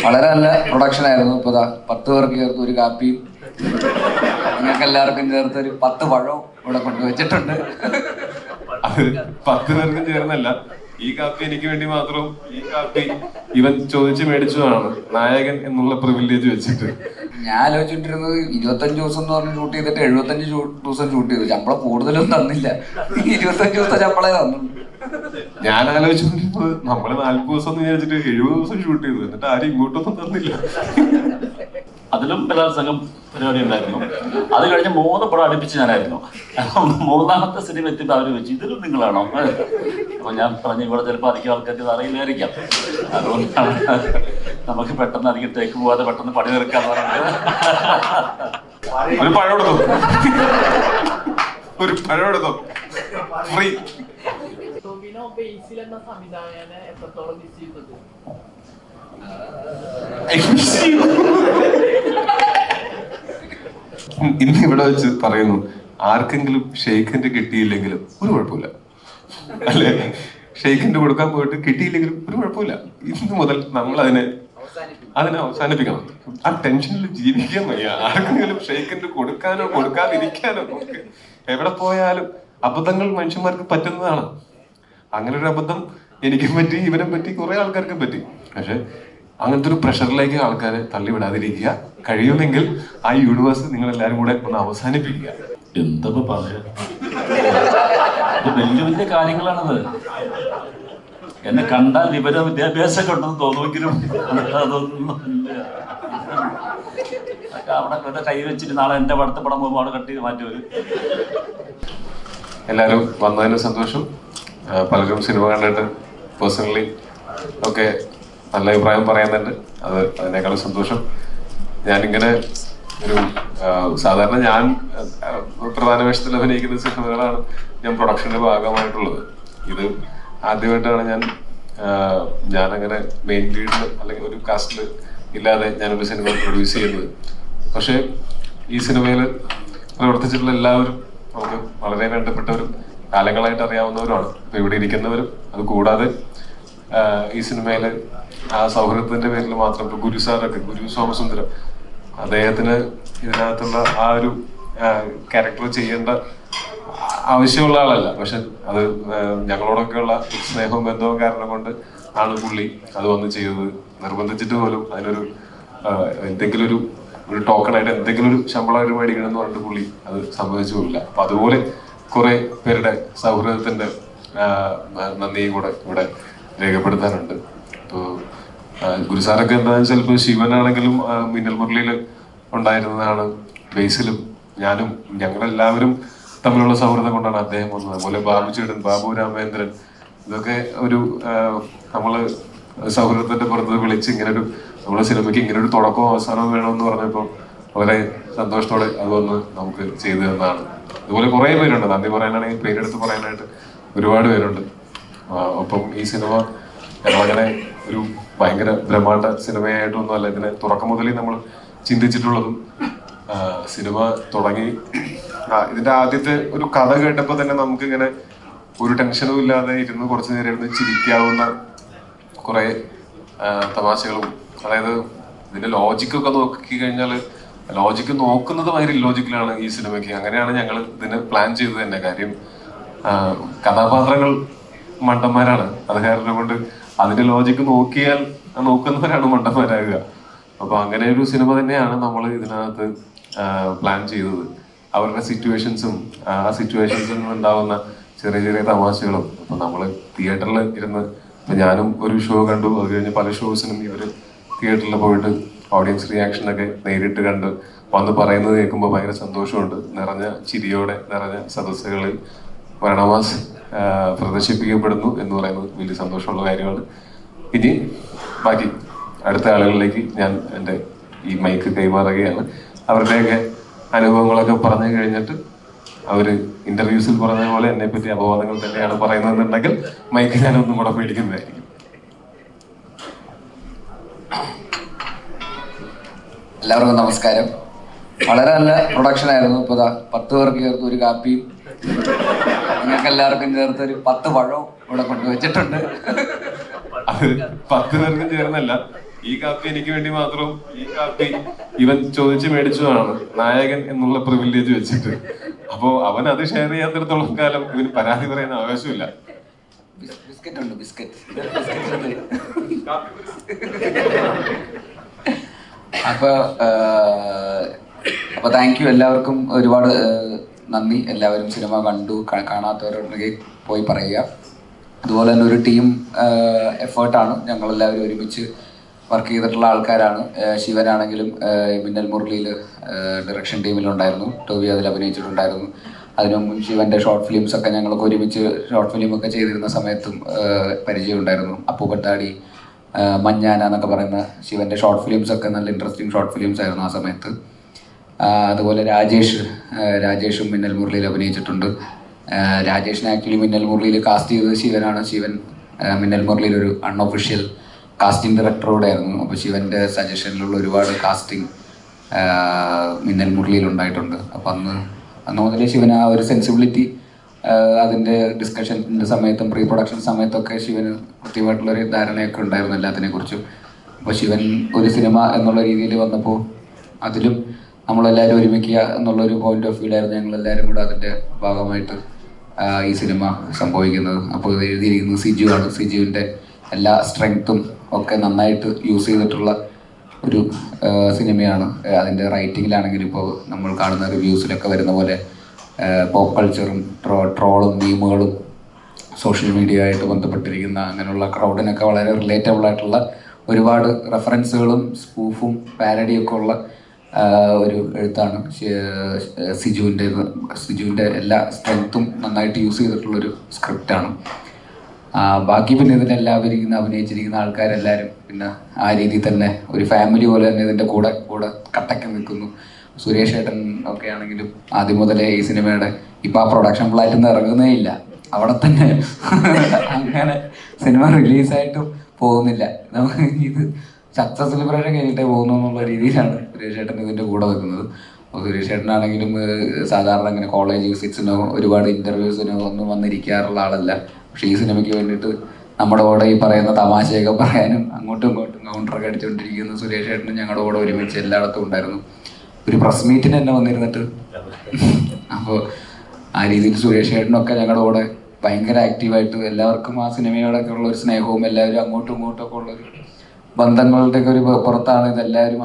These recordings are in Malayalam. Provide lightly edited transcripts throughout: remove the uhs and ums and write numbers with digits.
വളരെ നല്ല പ്രൊഡക്ഷൻ ആയിരുന്നു. ഇപ്പൊ 10 പേർക്ക് ചേർത്ത് ഒരു കാപ്പിയും നിങ്ങൾക്ക് എല്ലാവർക്കും ചേർത്ത് ഒരു 10 പഴവും ഇവിടെ കൊണ്ടുവച്ചിട്ടുണ്ട്. അത് 10 പേർക്കും ചേർന്നല്ല, ഈ കാപ്പി എനിക്ക് വേണ്ടി മാത്രം ഈ കാപ്പി ഇവൻ ചോദിച്ച് മേടിച്ചതാണ്, നായകൻ എന്നുള്ള പ്രിവിലേജ് വെച്ചിട്ട്. ഞാൻ ആലോചിച്ചിട്ടിരുന്നത് 25 ദിവസം എന്ന് പറഞ്ഞ് ഷൂട്ട് ചെയ്തിട്ട് 75 ദിവസം ഷൂട്ട് ചെയ്തു. ശമ്പളം കൂടുതലൊന്നും തന്നില്ല, 25 ദിവസത്തെ ശമ്പളേ തന്നു. ഞാൻ ആലോചിച്ചിരുന്നത് നമ്മള് 40 ദിവസം എന്ന് വിചാരിച്ചിട്ട് 70 ദിവസം ഷൂട്ട് ചെയ്തു, എന്നിട്ട് ആരും ഇങ്ങോട്ടൊന്നും തന്നില്ല. അതിലും ബലാത്സംഗം പരിപാടി ഉണ്ടായിരുന്നു. അത് കഴിഞ്ഞ് 3 പടം അടുപ്പിച്ച് ഞാനായിരുന്നു. മൂന്നാമത്തെ സിനിമ എത്തിയിട്ട് അവർ വെച്ചു, ഇതിലും നിങ്ങളാണോ? അപ്പൊ ഞാൻ പറഞ്ഞു, ഇവിടെ ചിലപ്പോൾ അധികം ആൾക്കാർക്ക് ഇത് അറിയില്ലായിരിക്കാം, അതുകൊണ്ടാണ് നമുക്ക് പെട്ടെന്ന് അധികം ടേക്ക് പോവാതെ പെട്ടെന്ന് പണി തീർക്കാന്ന് പറഞ്ഞത്. ഒരു പഴം എടുത്തോ, ഒരു പഴം എടുത്തോ, ഫ്രീ. ഇന്ന് ഇവിടെ വെച്ച് പറയുന്നു, ആർക്കെങ്കിലും ഷെയ്ഖിന്റെ കിട്ടിയില്ലെങ്കിലും ഒരു കുഴപ്പമില്ല, അല്ലെ? ഷെയ്ഖിന്റെ കൊടുക്കാൻ പോയിട്ട് കിട്ടിയില്ലെങ്കിലും ഒരു കുഴപ്പമില്ല. ഇന്ന് മുതൽ നമ്മൾ അതിനെ അവസാനിപ്പിക്കണം. ആ ടെൻഷനിൽ ജീവിക്കാൻ വയ്യ. ആർക്കെങ്കിലും ഷെയ്ഖിന്റെ കൊടുക്കാനോ കൊടുക്കാതിരിക്കാനോ ഒക്കെ എവിടെ പോയാലും അബദ്ധങ്ങൾ മനുഷ്യന്മാർക്ക് പറ്റുന്നതാണ്. അങ്ങനെ ഒരു അബദ്ധം എനിക്കും പറ്റി, ഇവനും പറ്റി, കുറെ ആൾക്കാർക്കും പറ്റി. പക്ഷെ അങ്ങനത്തെ ഒരു പ്രഷറിലേക്ക് ആൾക്കാരെ തള്ളിവിടാതിരിക്കുക. കഴിയുമെങ്കിൽ ആ യൂണിവേഴ്സ് നിങ്ങൾ എല്ലാവരും കൂടെ ഒന്ന് അവസാനിപ്പിക്കുക. എന്താ പറയാ, വലിയ വലിയ കാര്യങ്ങളാണത്. എന്നെ കണ്ടാൽ വിദ്യാഭ്യാസമൊക്കെ ഉണ്ടെന്ന് തോന്നുമെങ്കിലും അതൊന്നും ഇല്ല. അവിടെ കൈ വെച്ചിട്ട് നാളെ എന്റെ പടത്തെ പടം പോകുമ്പോൾ അവിടെ കട്ട് ചെയ്ത് മാറ്റി വരും. എല്ലാവരും വന്നതിന് സന്തോഷം. പലരും സിനിമ കണ്ടിട്ട് പേഴ്സണലി ഒക്കെ നല്ല അഭിപ്രായം പറയുന്നുണ്ട്. അതിനേക്കാളും സന്തോഷം. ഞാനിങ്ങനെ ഒരു സാധാരണ ഞാൻ പ്രധാന വേഷത്തിൽ അഭിനയിക്കുന്ന സിനിമകളാണ് ഞാൻ പ്രൊഡക്ഷന്റെ ഭാഗമായിട്ടുള്ളത്. ഇത് ആദ്യമായിട്ടാണ് ഞാനങ്ങനെ മെയിൻ ലീഡിൽ അല്ലെങ്കിൽ ഒരു കാസ്റ്റിൽ ഇല്ലാതെ ഞാനൊരു സിനിമ പ്രൊഡ്യൂസ് ചെയ്യുന്നത്. പക്ഷേ ഈ സിനിമയിൽ പ്രവർത്തിച്ചിട്ടുള്ള എല്ലാവരും നമുക്ക് വളരെ വേണ്ടപ്പെട്ടവരും കാലങ്ങളായിട്ട് അറിയാവുന്നവരുമാണ്. ഇപ്പൊ ഇവിടെ ഇരിക്കുന്നവരും അത് കൂടാതെ ഈ സിനിമയില് ആ സൗഹൃദത്തിന്റെ പേരിൽ മാത്രം ഇപ്പൊ ഗുരു സാറൊക്കെ, ഗുരു സോമസുന്ദരം, അദ്ദേഹത്തിന് ഇതിനകത്തുള്ള ആ ഒരു ക്യാരക്ടർ ചെയ്യേണ്ട ആവശ്യമുള്ള ആളല്ല. പക്ഷെ അത് ഞങ്ങളോടൊക്കെയുള്ള സ്നേഹവും ബന്ധവും കാരണം കൊണ്ട് ആണ് പുള്ളി അത് വന്ന് ചെയ്തത്. നിർബന്ധിച്ചിട്ട് പോലും അതിനൊരു എന്തെങ്കിലും ഒരു ടോക്കണായിട്ട് എന്തെങ്കിലും ഒരു ശമ്പളം മേടിക്കണം എന്ന് പറഞ്ഞിട്ട് പുള്ളി അത് സമ്മതിച്ചു പോയില്ല. അപ്പൊ അതുപോലെ കുറെ പേരുടെ സൗഹൃദത്തിന്റെ നന്ദിയും കൂടെ ഇവിടെ രേഖപ്പെടുത്താനുണ്ട്. ഇപ്പോൾ ഗുരുസാറൊക്കെ എന്താണെന്ന് വെച്ചാൽ ഇപ്പോൾ ശിവനാണെങ്കിലും മിന്നൽ മുരളിയിൽ ഉണ്ടായിരുന്നതാണ് ബേസിലും. ഞാനും ഞങ്ങളെല്ലാവരും തമ്മിലുള്ള സൗഹൃദം കൊണ്ടാണ് അദ്ദേഹം വന്നത്. അതുപോലെ ബാബുചേട്ടൻ, ബാബു രാമേന്ദ്രൻ, ഇതൊക്കെ ഒരു നമ്മള് സൗഹൃദത്തിന്റെ പുറത്ത് വിളിച്ച് ഇങ്ങനൊരു നമ്മുടെ സിനിമയ്ക്ക് ഇങ്ങനൊരു തുടക്കവും അവസാനവും വേണമെന്ന് പറഞ്ഞപ്പോൾ വളരെ സന്തോഷത്തോടെ അതൊന്ന് നമുക്ക് ചെയ്തു തന്നതാണ്. അതുപോലെ കുറെ പേരുണ്ട്, നന്ദി പറയാനാണെങ്കിൽ പേരെടുത്ത് പറയാനായിട്ട് ഒരുപാട് പേരുണ്ട്. ഒപ്പം ഈ സിനിമ ഞങ്ങളങ്ങനെ ഒരു ഭയങ്കര ബ്രഹ്മാണ്ഡ സിനിമയായിട്ടൊന്നും അല്ല ഇതിനെ തുടക്കം മുതലേ നമ്മൾ ചിന്തിച്ചിട്ടുള്ളതും. സിനിമ തുടങ്ങി ഇതിന്റെ ആദ്യത്തെ ഒരു കഥ കേട്ടപ്പോൾ തന്നെ നമുക്ക് ഇങ്ങനെ ഒരു ടെൻഷനും ഇല്ലാതെ ഇരുന്ന് കുറച്ചു നേരം ഇരുന്ന് ചിരിക്കാവുന്ന കുറെ തമാശകളും, അതായത് ഇതിന്റെ ലോജിക്കൊക്കെ നോക്കി കഴിഞ്ഞാൽ ലോജിക്ക് നോക്കുന്നത് ഭയങ്കര ഇല്ലോജിക്കലാണ് ഈ സിനിമയ്ക്ക്. അങ്ങനെയാണ് ഞങ്ങൾ ഇതിന് പ്ലാൻ ചെയ്തത് തന്നെ. കാര്യം കഥാപാത്രങ്ങൾ മണ്ടന്മാരാണ്, അത് കാരണം കൊണ്ട് അതിന്റെ ലോജിക്ക് നോക്കുന്നവരാണ് മണ്ടന്മാരാകുക. അപ്പൊ അങ്ങനെ ഒരു സിനിമ തന്നെയാണ് നമ്മൾ ഇതിനകത്ത് പ്ലാൻ ചെയ്തത്. അവരുടെ സിറ്റുവേഷൻസും ആ സിറ്റുവേഷൻസിൽ നിന്നുണ്ടാവുന്ന ചെറിയ ചെറിയ തമാശകളും. അപ്പൊ നമ്മള് തിയേറ്ററിൽ ഇരുന്ന്, ഇപ്പൊ ഞാനും ഒരു ഷോ കണ്ടു, അത് കഴിഞ്ഞ് പല ഷോസിനും ഇവര് തിയേറ്ററിൽ പോയിട്ട് ഓഡിയൻസ് റിയാക്ഷൻ ഒക്കെ നേരിട്ട് കണ്ട് വന്ന് പറയുന്നത് കേൾക്കുമ്പോൾ ഭയങ്കര സന്തോഷമുണ്ട്. നിറഞ്ഞ ചിരിയോടെ നിറഞ്ഞ സദസ്സുകളിൽ മരണമാസ് പ്രദർശിപ്പിക്കപ്പെടുന്നു എന്ന് പറയുന്നത് വലിയ സന്തോഷമുള്ള കാര്യമാണ്. ഇനി ബാക്കി അടുത്ത ആളുകളിലേക്ക് ഞാൻ എൻ്റെ ഈ മൈക്ക് കൈമാറുകയാണ്. അവരുടെയൊക്കെ അനുഭവങ്ങളൊക്കെ പറഞ്ഞു കഴിഞ്ഞിട്ട് അവര് ഇന്റർവ്യൂസിൽ പറഞ്ഞ പോലെ എന്നെ പറ്റി അപവാദങ്ങൾ തന്നെയാണ് പറയുന്നതെന്നുണ്ടെങ്കിൽ മൈക്ക് ഞാനൊന്നും കൂടെ പേടിക്കുന്നതായിരിക്കും. എല്ലാവർക്കും നമസ്കാരം. വളരെ നല്ല പ്രൊഡക്ഷൻ ആയിരുന്നു. ഇപ്പൊ 10 പേർക്ക് ചേർത്ത് ഒരു കാപ്പിയും നിങ്ങൾക്ക് എല്ലാവർക്കും ചേർത്ത് ഒരു 10 പഴവും ഇവിടെ കൊണ്ടുവച്ചിട്ടുണ്ട്. അത് 10 പേർക്കും ചേർന്നല്ല, ഈ കാപ്പി എനിക്ക് വേണ്ടി മാത്രം ഈ കാപ്പി ഇവൻ ചോദിച്ച് മേടിച്ചതാണ് നായകൻ എന്നുള്ള പ്രിവിലേജ് വെച്ചിട്ട്. അപ്പോ അവൻ അത് ഷെയർ ചെയ്യാത്തിടത്തോളം കാലം ഇവന് പരാതി പറയാൻ ആവശ്യമില്ല. ബിസ്ക്കറ്റ് ഉണ്ട്, ബിസ്ക്കറ്റ്. അപ്പൊ താങ്ക് യു എല്ലാവർക്കും, ഒരുപാട് നന്ദി. എല്ലാവരും സിനിമ കണ്ടു, കാണാത്തവരുണ്ടെങ്കിൽ പോയി പറയുക. അതുപോലെ തന്നെ ഒരു ടീം എഫേർട്ടാണ്, ഞങ്ങളെല്ലാവരും ഒരുമിച്ച് വർക്ക് ചെയ്തിട്ടുള്ള ആൾക്കാരാണ്. ശിവനാണെങ്കിലും മിന്നൽ മുരളിയിൽ ഡയറക്ഷൻ ടീമിലുണ്ടായിരുന്നു, ടോവി അതിൽ അഭിനയിച്ചിട്ടുണ്ടായിരുന്നു. അതിനു മുമ്പ് ശിവൻ്റെ ഷോർട്ട് ഫിലിംസ് ഒക്കെ ഞങ്ങൾക്ക് ഒരുമിച്ച് ഷോർട്ട് ഫിലിമൊക്കെ ചെയ്തിരുന്ന സമയത്തും പരിചയം ഉണ്ടായിരുന്നു. അപ്പൂപ്പത്താടി, മഞ്ഞാന എന്നൊക്കെ പറയുന്ന ശിവൻ്റെ ഷോർട്ട് ഫിലിംസ് ഒക്കെ നല്ല ഇൻട്രസ്റ്റിംഗ് ഷോർട്ട് ഫിലിംസ് ആയിരുന്നു ആ സമയത്ത്. അതുപോലെ രാജേഷും മിന്നൽ മുരളിയിൽ അഭിനയിച്ചിട്ടുണ്ട്. രാജേഷിനെ ആക്ച്വലി മിന്നൽ മുരളിയിൽ കാസ്റ്റ് ചെയ്തത് ശിവനാണ്. ശിവൻ മിന്നൽ മുരളിയിൽ ഒരു അൺഒഫീഷ്യൽ കാസ്റ്റിംഗ് ഡയറക്ടറോടെ ആയിരുന്നു. അപ്പോൾ ശിവൻ്റെ സജഷനിലുള്ള ഒരുപാട് കാസ്റ്റിംഗ് മിന്നൽ മുരളിയിൽ ഉണ്ടായിട്ടുണ്ട്. അപ്പം അന്ന് മുതലേ ശിവന് ആ ഒരു സെൻസിബിലിറ്റി, അതിൻ്റെ ഡിസ്കഷൻ്റെ സമയത്തും പ്രീ പ്രൊഡക്ഷൻ സമയത്തൊക്കെ ശിവന് കൃത്യമായിട്ടുള്ളൊരു ധാരണയൊക്കെ ഉണ്ടായിരുന്നു എല്ലാത്തിനെക്കുറിച്ചും. അപ്പോൾ ശിവൻ ഒരു സിനിമ എന്നുള്ള രീതിയിൽ വന്നപ്പോൾ അതിലും നമ്മളെല്ലാവരും ഒരുമിക്കുക എന്നുള്ളൊരു പോയിന്റ് ഓഫ് വ്യൂലായിരുന്നു ഞങ്ങളെല്ലാവരും കൂടെ അതിൻ്റെ ഭാഗമായിട്ട് ഈ സിനിമ സംഭവിക്കുന്നത്. അപ്പോൾ ഇത് എഴുതിയിരിക്കുന്നത് സിജു ആണ്. സിജുവിൻ്റെ എല്ലാ സ്ട്രെങ്ത്തും ഒക്കെ നന്നായിട്ട് യൂസ് ചെയ്തിട്ടുള്ള ഒരു സിനിമയാണ്. അതിൻ്റെ റൈറ്റിങ്ങിലാണെങ്കിലും ഇപ്പോൾ നമ്മൾ കാണുന്ന റിവ്യൂസിലൊക്കെ വരുന്ന പോലെ പോപ്പ് കൾച്ചറും ട്രോളും മീമുകളും സോഷ്യൽ മീഡിയ ആയിട്ട് ബന്ധപ്പെട്ടിരിക്കുന്ന അങ്ങനെയുള്ള ക്രൗഡിനൊക്കെ വളരെ റിലേറ്റബിൾ ആയിട്ടുള്ള ഒരുപാട് റെഫറൻസുകളും സ്പൂഫും പാരഡിയൊക്കെ ഉള്ള ഒരു എഴുത്താണ് സിജുവിൻ്റെ എല്ലാ സ്ട്രെങ്ത്തും നന്നായിട്ട് യൂസ് ചെയ്തിട്ടുള്ളൊരു സ്ക്രിപ്റ്റാണ്. ബാക്കി പിന്നെ ഇതിലെല്ലാവരും അഭിനയിച്ചിരിക്കുന്ന ആൾക്കാരെല്ലാവരും പിന്നെ ആ രീതിയിൽ തന്നെ ഒരു ഫാമിലി പോലെ തന്നെ ഇതിൻ്റെ കൂടെ കട്ടയ്ക്ക് നിൽക്കുന്നു. സുരേഷ് ഏട്ടൻ ഒക്കെ ആണെങ്കിലും ആദ്യം മുതലേ ഈ സിനിമയുടെ ഇപ്പം ആ പ്രൊഡക്ഷൻ ഫ്ലാറ്റിൽ നിന്ന് ഇറങ്ങുന്നേ ഇല്ല, അവിടെ തന്നെ അങ്ങനെ സിനിമ റിലീസായിട്ടും പോകുന്നില്ല. നമുക്ക് ഇത് സക്സസ് സെലിബ്രേഷൻ കഴിഞ്ഞിട്ടേ പോകുന്നു എന്നുള്ള രീതിയിലാണ് സുരേഷ് ഏട്ടൻ ഇതിൻ്റെ കൂടെ നിൽക്കുന്നത്. അപ്പോൾ സുരേഷ് ഏട്ടനാണെങ്കിലും സാധാരണ അങ്ങനെ കോളേജ് വിസിറ്റ്സിനോ ഒരുപാട് ഇൻ്റർവ്യൂസിനോ ഒന്നും വന്നിരിക്കാറുള്ള ആളല്ല. പക്ഷേ ഈ സിനിമയ്ക്ക് വേണ്ടിയിട്ട് നമ്മുടെ കൂടെ ഈ പറയുന്ന തമാശയൊക്കെ പറയാനും അങ്ങോട്ടും ഇങ്ങോട്ടും കൗണ്ടറൊക്കെ അടിച്ചുകൊണ്ടിരിക്കുന്ന സുരേഷ് ഏട്ടനും ഞങ്ങളുടെ കൂടെ ഒരുമിച്ച് എല്ലായിടത്തും ഉണ്ടായിരുന്നു. ഒരു പ്രസ് മീറ്റിന് തന്നെ വന്നിരുന്നിട്ട്. അപ്പോൾ ആ രീതിയിൽ സുരേഷ് ഏട്ടനൊക്കെ ഞങ്ങളുടെ കൂടെ ഭയങ്കര ആക്റ്റീവായിട്ട് എല്ലാവർക്കും ആ സിനിമയോടൊക്കെ ഉള്ള ഒരു സ്നേഹവും എല്ലാവരും അങ്ങോട്ടും ഇങ്ങോട്ടും ഒക്കെ ഉള്ളൊരു ബന്ധങ്ങളുടെയൊക്കെ ഒരു പുറത്താണ് ഇതെല്ലാവരും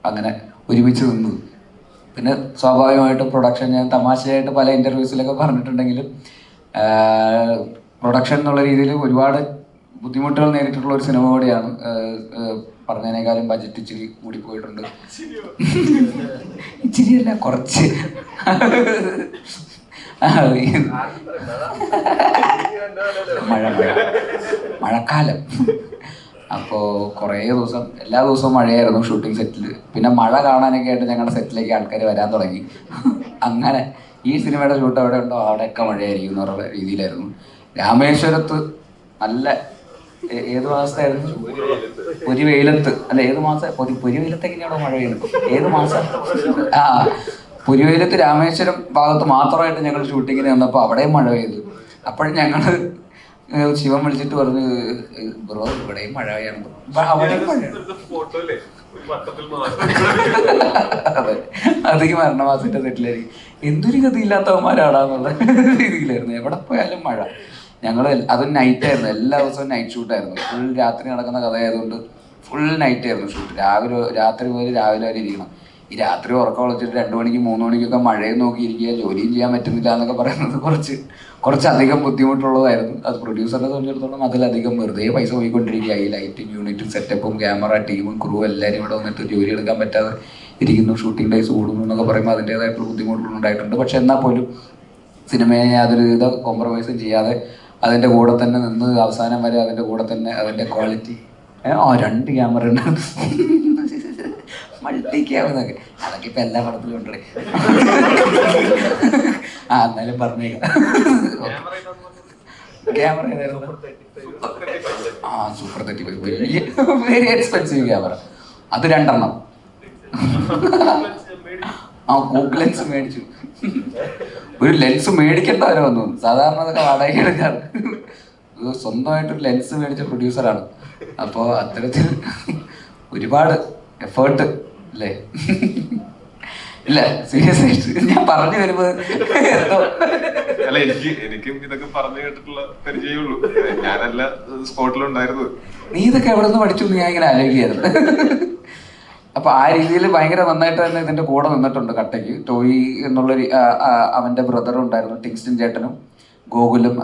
അങ്ങനെ ഒരുമിച്ച് നിന്നത്. പിന്നെ സ്വാഭാവികമായിട്ടും പ്രൊഡക്ഷൻ, ഞാൻ തമാശയായിട്ട് പല ഇൻ്റർവ്യൂസിലൊക്കെ പറഞ്ഞിട്ടുണ്ടെങ്കിലും പ്രൊഡക്ഷൻ എന്നുള്ള രീതിയിൽ ഒരുപാട് ബുദ്ധിമുട്ടുകൾ നേരിട്ടുള്ള ഒരു സിനിമ കൂടിയാണ്. പറഞ്ഞതിനേക്കാളും ബജറ്റ് ഇച്ചിരി കൂടിപ്പോയിട്ടുണ്ട്. ഇച്ചിരിയല്ല, കുറച്ച്. മഴക്കാലം. അപ്പോൾ കുറേ ദിവസം എല്ലാ ദിവസവും മഴയായിരുന്നു ഷൂട്ടിംഗ് സെറ്റിൽ. പിന്നെ മഴ കാണാനൊക്കെ ആയിട്ട് ഞങ്ങളുടെ സെറ്റിലേക്ക് ആൾക്കാർ വരാൻ തുടങ്ങി. അങ്ങനെ ഈ സിനിമയുടെ ഷൂട്ട് എവിടെ ഉണ്ടോ അവിടെയൊക്കെ മഴയായിരിക്കും എന്നുള്ള രീതിയിലായിരുന്നു. രാമേശ്വരത്ത് നല്ല ഏത് മാസത്തായിരുന്നു? പൊരി വെയിലത്ത് അല്ല, ഏത് മാസം? പൊരി വെയിലത്തേക്ക് അവിടെ മഴ പെയ്യുന്നു. ഏത് മാസം? പൊരി വെയിലത്ത് രാമേശ്വരം ഭാഗത്ത് മാത്രമായിട്ട് ഞങ്ങൾ ഷൂട്ടിങ്ങിന് വന്നപ്പോൾ അവിടെയും മഴ പെയ്തു. അപ്പോഴും ഞങ്ങൾ ശിവൻ വിളിച്ചിട്ട് പറഞ്ഞു, ബ്രോ ഇവിടെയും മഴ പെയ്യണം. അവിടെയും മഴ. അതെ, അത് ഈ മരണമാസത്തിന്റെ സെറ്റിലായിരിക്കും. എന്തൊരു ഗതിയില്ലാത്തവന്മാരാടാന്നുള്ള രീതിയിലായിരുന്നു. എവിടെ പോയാലും മഴ. ഞങ്ങൾ അത് നൈറ്റായിരുന്നു, എല്ലാ ദിവസവും നൈറ്റ് ഷൂട്ടായിരുന്നു. ഫുൾ രാത്രി നടക്കുന്ന കഥയായതുകൊണ്ട് ഫുൾ നൈറ്റായിരുന്നു ഷൂട്ട്. രാത്രി മുതൽ രാവിലെ വരെ ഇരിക്കണം. ഈ രാത്രി ഉറക്കം വിളിച്ചിട്ട് 2 മണിക്ക് 3 മണിക്കൊക്കെ മഴയും നോക്കിയിരിക്കുക, ജോലിയും ചെയ്യാൻ പറ്റുന്നില്ല എന്നൊക്കെ പറയുന്നത് കുറച്ചധികം ബുദ്ധിമുട്ടുള്ളതായിരുന്നു. അത് പ്രൊഡ്യൂസറിനെ സംബന്ധിച്ചിടത്തോളം അതിലധികം വെറുതെ പൈസ പോയിക്കൊണ്ടിരിക്കുക. ഈ ലൈറ്റിംഗ് യൂണിറ്റും സെറ്റപ്പും ക്യാമറ ടീമും ക്രൂ എല്ലാവരും ഇവിടെ വന്നിട്ട് ജോലി എടുക്കാൻ പറ്റാതെ ഇരിക്കുന്നു. ഷൂട്ടിംഗ് ഡേയ്സ് കൂടുന്നു എന്നൊക്കെ പറയുമ്പോൾ അതിൻ്റേതായിട്ടുള്ള ബുദ്ധിമുട്ടുകൾ ഉണ്ടായിട്ടുണ്ട്. പക്ഷെ എന്നാൽ പോലും സിനിമയെ യാതൊരു വിധ കോംപ്രമൈസും ചെയ്യാതെ അതിൻ്റെ കൂടെ തന്നെ നിന്ന് അവസാനം വരെ അതിൻ്റെ കൂടെ തന്നെ അതിൻ്റെ ക്വാളിറ്റി 2 ക്യാമറ ഉണ്ട്, മൾട്ടി ക്യാമറൊക്കെ. അതൊക്കെ ഇപ്പം എല്ലാ പടത്തിലും ഉണ്ട്. എന്നാലും പറഞ്ഞേക്കാം. ക്യാമറ ഏതായിരുന്നു? സൂപ്പർ 35, വലിയ വെരി എക്സ്പെൻസീവ് ക്യാമറ. അത് 2 എണ്ണം. കൂക്ക് ലെൻസ് മേടിച്ചു. ഒരു ലെൻസ് മേടിക്കേണ്ടവരെ വന്നു. സാധാരണ അതൊക്കെ വാടക എടുക്കാറ്. സ്വന്തമായിട്ടൊരു ലെൻസ് മേടിച്ച പ്രൊഡ്യൂസറാണ്. അപ്പോൾ അത്തരത്തിൽ ഒരുപാട് എഫേർട്ട് അല്ലേ? ഇല്ല, സീരിയസ് ആയിട്ട് ഞാൻ പറഞ്ഞു വരുമ്പോൾ അല്ല, എനിക്കും ഇതൊക്കെ പറഞ്ഞു കേട്ടിട്ടുള്ള പരിചയമുള്ളൂ. ഞാനല്ല സ്പോട്ടിലുണ്ടായിരുന്നത്. നീ ഇതൊക്കെ എവിടെ നിന്ന് പഠിച്ചു എന്ന് ഞാൻ ഇങ്ങനെ ആലോചിക്കുകയായിരുന്നു. അപ്പൊ ആ രീതിയിൽ ഭയങ്കര നന്നായിട്ട് തന്നെ ഇതിന്റെ കൂടെ നിന്നിട്ടുണ്ട് കട്ടയ്ക്ക്. ടോയി എന്നുള്ളൊരു അവന്റെ ബ്രദറും ഉണ്ടായിരുന്നു, ടിങ്സ്റ്റൺ ചേട്ടനും ഗോകുലും.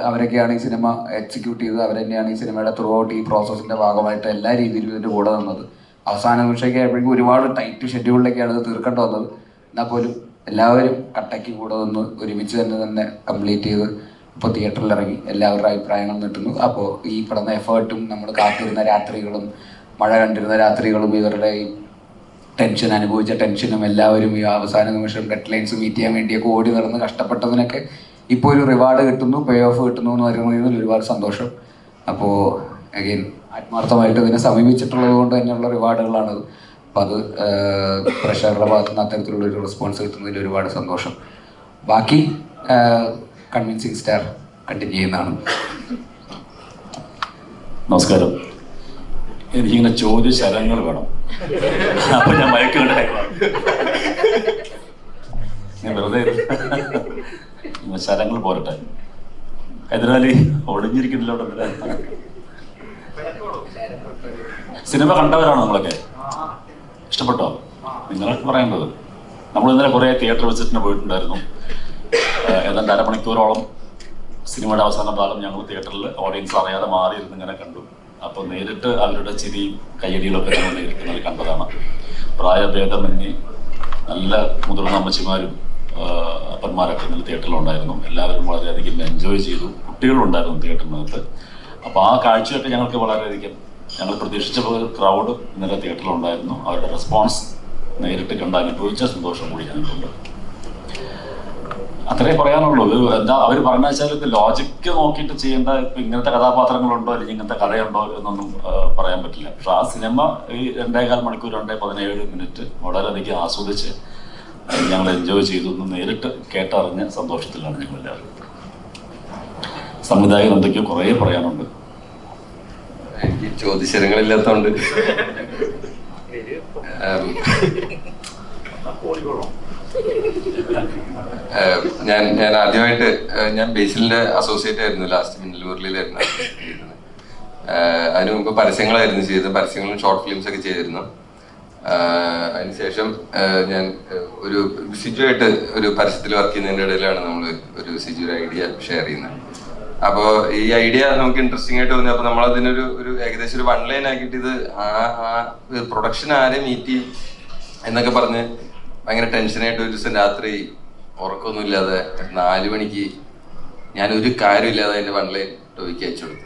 അവരൊക്കെയാണ് ഈ സിനിമ എക്സിക്യൂട്ട് ചെയ്തത്. അവർ തന്നെയാണ് ഈ സിനിമയുടെ ത്രൂ ഔട്ട് ഈ പ്രോസസ്സിന്റെ ഭാഗമായിട്ട് എല്ലാ രീതിയിലും ഇതിന്റെ കൂടെ നിന്നത്. അവസാന നിമിഷമൊക്കെ ആയപ്പോഴേക്കും ഒരുപാട് ടൈറ്റ് ഷെഡ്യൂളിലേക്കാണ് ഇത് തീർക്കേണ്ടി വന്നത്. എന്നാൽ പോലും എല്ലാവരും കട്ടയ്ക്ക് കൂടെ നിന്ന് ഒരുമിച്ച് തന്നെ കംപ്ലീറ്റ് ചെയ്ത് ഇപ്പോൾ തിയേറ്ററിൽ ഇറങ്ങി എല്ലാവരുടെ അഭിപ്രായങ്ങൾ കിട്ടുന്നു. അപ്പോൾ ഈ കിടന്ന എഫേർട്ടും നമ്മൾ കാത്തിരുന്ന രാത്രികളും മഴ കണ്ടിരുന്ന രാത്രികളും ഇവരുടെ ഈ ടെൻഷൻ അനുഭവിച്ച ടെൻഷനും എല്ലാവരും ഈ അവസാന നിമിഷം ഡെഡ് ലൈൻസ് മീറ്റ് ചെയ്യാൻ വേണ്ടിയൊക്കെ ഓടി നടന്ന് കഷ്ടപ്പെട്ടതിനൊക്കെ ഇപ്പോൾ ഒരു റിവാർഡ് കിട്ടുന്നു, പേ ഓഫ് കിട്ടുന്നു എന്ന് പറയുന്നതിൽ ഒരുപാട് സന്തോഷം. അപ്പോൾ അഗെയിൻ ആത്മാർത്ഥമായിട്ട് ഇതിനെ സമീപിച്ചിട്ടുള്ളത് കൊണ്ട് തന്നെയുള്ള റിവാർഡുകളാണത്. അപ്പം അത് പ്രഷറുടെ ഭാഗത്തു നിന്ന് അത്തരത്തിലുള്ള ഒരു റെസ്പോൺസ് കിട്ടുന്നതിൽ ഒരുപാട് സന്തോഷം. ബാക്കി കൺവിൻസിങ് സ്റ്റാർ കണ്ടിന്യൂ ചെയ്യുന്നതാണ്. നമസ്കാരം. എനിക്കിങ്ങനെ ചോദ്യശരങ്ങൾ വേണം, അപ്പൊ ഞാൻ മയക്കുണ്ടായി. ഞാൻ വെറുതെ ശരങ്ങൾ പോരട്ടെ. ഹൈദരാലി ഒളിഞ്ഞിരിക്കുന്നില്ല അവിടെ. സിനിമ കണ്ടവരാണോ നമ്മളൊക്കെ? ഇഷ്ടപ്പെട്ടോ? നിങ്ങളൊക്കെ പറയേണ്ടത്. നമ്മൾ ഇന്നലെ കുറേ തിയേറ്റർ വിസിറ്റിന് പോയിട്ടുണ്ടായിരുന്നു. ഏതാണ്ട് അരമണിക്കൂറോളം സിനിമയുടെ അവസാന ഭാഗം ഞങ്ങൾ തിയേറ്ററിൽ ഓഡിയൻസ് അറിയാതെ മാറിയിരുന്ന് ഇങ്ങനെ കണ്ടു. അപ്പോൾ നേരിട്ട് അവരുടെ ചിരിയും കയ്യടികളൊക്കെ ഞങ്ങൾ നേരിട്ട് കണ്ടതാണ്. പ്രായഭേദമന്യേ നല്ല മുതിർന്ന അമ്മച്ചിമാരും അപ്പന്മാരൊക്കെ ഇന്നലെ തിയേറ്ററിലുണ്ടായിരുന്നു. എല്ലാവരും വളരെയധികം എൻജോയ് ചെയ്തു. കുട്ടികളുണ്ടായിരുന്നു തിയേറ്ററിനകത്ത്. അപ്പോൾ ആ കാഴ്ചയൊക്കെ ഞങ്ങൾക്ക് വളരെയധികം, ഞങ്ങൾ പ്രതീക്ഷിച്ച ക്രൗഡ് ഇന്നലെ തിയേറ്ററിലുണ്ടായിരുന്നു. അവരുടെ റെസ്പോൺസ് നേരിട്ട് കണ്ട് അനുഭവിച്ച സന്തോഷം കൂടി ഞങ്ങൾക്കുണ്ട്. അത്രേ പറയാനുള്ളൂ. എന്താ അവർ പറഞ്ഞ വെച്ചാൽ ഇത് ലോജിക്ക് നോക്കിയിട്ട് ചെയ്യേണ്ട, ഇപ്പം ഇങ്ങനത്തെ കഥാപാത്രങ്ങളുണ്ടോ അല്ലെങ്കിൽ ഇങ്ങനത്തെ കഥയുണ്ടോ എന്നൊന്നും പറയാൻ പറ്റില്ല. പക്ഷെ ആ സിനിമ ഈ 2.25 മണിക്കൂർ 2:17 വളരെയധികം ആസ്വദിച്ച് ഞങ്ങൾ എൻജോയ് ചെയ്തു. നേരിട്ട് കേട്ടറിഞ്ഞ സന്തോഷത്തിലാണ് ഞങ്ങളെല്ലാവരും. സംവിധായകൻ എന്തൊക്കെയോ കുറേ പറയാനുണ്ട്. എനിക്ക് ചോദ്യശരങ്ങളില്ലാത്തതുകൊണ്ട് ഞാൻ ആദ്യമായിട്ട് ഞാൻ ബേസിലിന്റെ അസോസിയേറ്റ് ആയിരുന്നു. ലാസ്റ്റ് മിന്നലൂരിലായിരുന്നു ചെയ്തത്. അതിന് മുമ്പ് പരസ്യങ്ങളായിരുന്നു ചെയ്തത്. പരസ്യങ്ങളും ഷോർട്ട് ഫിലിംസ് ഒക്കെ ചെയ്തിരുന്നു. അതിനുശേഷം ഞാൻ ഒരു സിജുവായിട്ട് ഒരു പരസ്യത്തിൽ വർക്ക് ചെയ്യുന്നതിൻ്റെ ഇടയിലാണ് നമ്മൾ ഒരു സിജു ഐഡിയ ഷെയർ ചെയ്യുന്നത്. അപ്പോൾ ഈ ഐഡിയ നമുക്ക് ഇൻട്രസ്റ്റിംഗ് ആയിട്ട് തോന്നി. അപ്പോൾ നമ്മളതിനൊരു ഏകദേശം ഒരു 1 ലൈൻ ആക്കിയിട്ട് ഇത് പ്രൊഡക്ഷൻ ആരെ മീറ്റ് ചെയ്യും എന്നൊക്കെ പറഞ്ഞ് ഭയങ്കര ടെൻഷനായിട്ട് ഒരു ദിവസം രാത്രി ഉറക്കമൊന്നുമില്ലാതെ 4 മണിക്ക് ഞാനൊരു കാര്യമില്ലാതെ അതിൻ്റെ 1 ലൈൻ ടോയ്ക്ക് അയച്ചു കൊടുത്തു.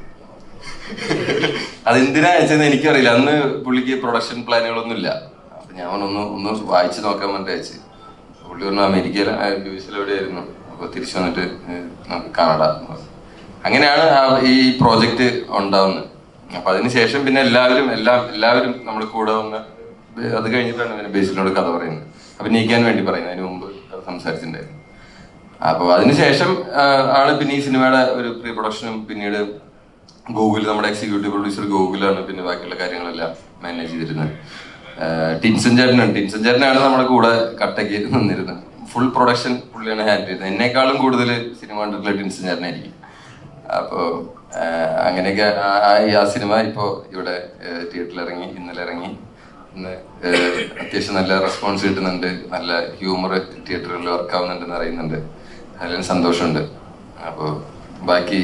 അതെന്തിനാ അയച്ചതെന്ന് എനിക്കറിയില്ല. അന്ന് പുള്ളിക്ക് പ്രൊഡക്ഷൻ പ്ലാനുകളൊന്നും ഇല്ല. അപ്പം ഞാൻ ഒന്ന് വായിച്ച് നോക്കാൻ വേണ്ടി അയച്ചു. പുള്ളി പറഞ്ഞു അമേരിക്കയിൽ യുഎസിലെവിടെയായിരുന്നു. അപ്പോൾ തിരിച്ചു വന്നിട്ട് നമുക്ക് കാണാം. അങ്ങനെയാണ് ഈ പ്രോജക്റ്റ് ഉണ്ടാവുന്നത്. അപ്പൊ അതിനുശേഷം പിന്നെ എല്ലാവരും നമ്മുടെ കൂടെ വന്ന് അത് കഴിഞ്ഞിട്ടാണ് പിന്നെ ബേസിലിനോട് കഥ പറയുന്നത്, അഭിനയിക്കാൻ വേണ്ടി പറയുന്നത്. അതിന് മുമ്പ് സംസാരിച്ചിട്ടുണ്ടായിരുന്നു. അപ്പോൾ അതിനുശേഷം ആണ് പിന്നെ ഈ സിനിമയുടെ ഒരു പ്രീ പ്രൊഡക്ഷനും പിന്നീട് ഗൂഗിൾ, നമ്മുടെ എക്സിക്യൂട്ടീവ് പ്രൊഡ്യൂസർ ഗൂഗിളാണ് പിന്നെ ബാക്കിയുള്ള കാര്യങ്ങളെല്ലാം മാനേജ് ചെയ്തിരുന്നത്. ടിൻസൺ ചേട്ടനാണ് നമ്മുടെ കൂടെ കട്ടയ്ക്ക് നിന്നിരുന്നത്. ഫുൾ പ്രൊഡക്ഷൻ പുള്ളിയാണ് ഹാൻഡിൽ ചെയ്തത്. എന്നെക്കാളും കൂടുതൽ സിനിമ കണ്ടിട്ടുള്ള ടിൻസൺ ചേട്ടനായിരിക്കും. അപ്പോൾ അങ്ങനെയൊക്കെ ആ സിനിമ ഇപ്പോൾ ഇവിടെ തിയേറ്ററിൽ ഇറങ്ങി, ഇന്നലെ ഇറങ്ങി. ഇന്ന് അത്യാവശ്യം നല്ല റെസ്പോൺസ് കിട്ടുന്നുണ്ട്. നല്ല ഹ്യൂമർ തിയേറ്ററുകളിൽ വർക്കാവുന്നുണ്ടെന്ന് അറിയുന്നുണ്ട്. അതിലും സന്തോഷമുണ്ട്. അപ്പോൾ ബാക്കി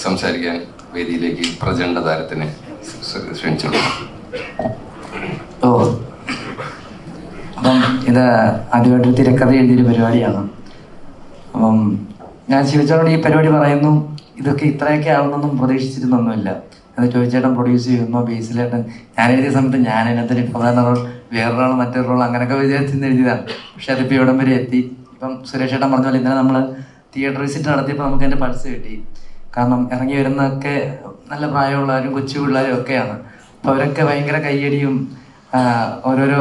സംസാരിക്കാൻ വേദിയിലേക്ക് പ്രചണ്ഡ താരത്തിനെ ക്ഷണിച്ചോളൂ. അപ്പം ഇത് ആദ്യമായിട്ട് തിരക്കഥ എഴുതിയൊരു പരിപാടിയാണ്. അപ്പം ഞാൻ ശിവചേട്ടനോട് ഈ പരിപാടി പറയുന്നു, ഇതൊക്കെ ഇത്രയൊക്കെ ആവുന്നൊന്നും പ്രതീക്ഷിച്ചിരുന്നൊന്നുമില്ല. അത് ചോദിച്ചേട്ടൻ പ്രൊഡ്യൂസ് ചെയ്യുന്നു, ബേസിലേട്ടൻ. ഞാൻ എഴുതിയ സമയത്ത് ഞാൻ അതിനകത്തൊരു പ്രധാന റോൾ, വേറൊരാൾ മറ്റൊരു റോൾ, അങ്ങനെയൊക്കെ വിചാരിച്ചിരുന്ന് എഴുതിയതാണ്. പക്ഷെ അതിപ്പോൾ ഇവിടം വരെ എത്തി. ഇപ്പം സുരേഷ് ഏട്ടൻ പറഞ്ഞ പോലെ ഇന്നലെ നമ്മൾ തിയേറ്റർ വിസിറ്റ് നടത്തിയപ്പോൾ നമുക്ക് അതിൻ്റെ പൾസ് കിട്ടി. കാരണം ഇറങ്ങി വരുന്നതൊക്കെ നല്ല പ്രായമുള്ളവരും കൊച്ചു പിള്ളേരും ഒക്കെയാണ്. അപ്പോൾ അവരൊക്കെ ഭയങ്കര കയ്യടിയും ഓരോരോ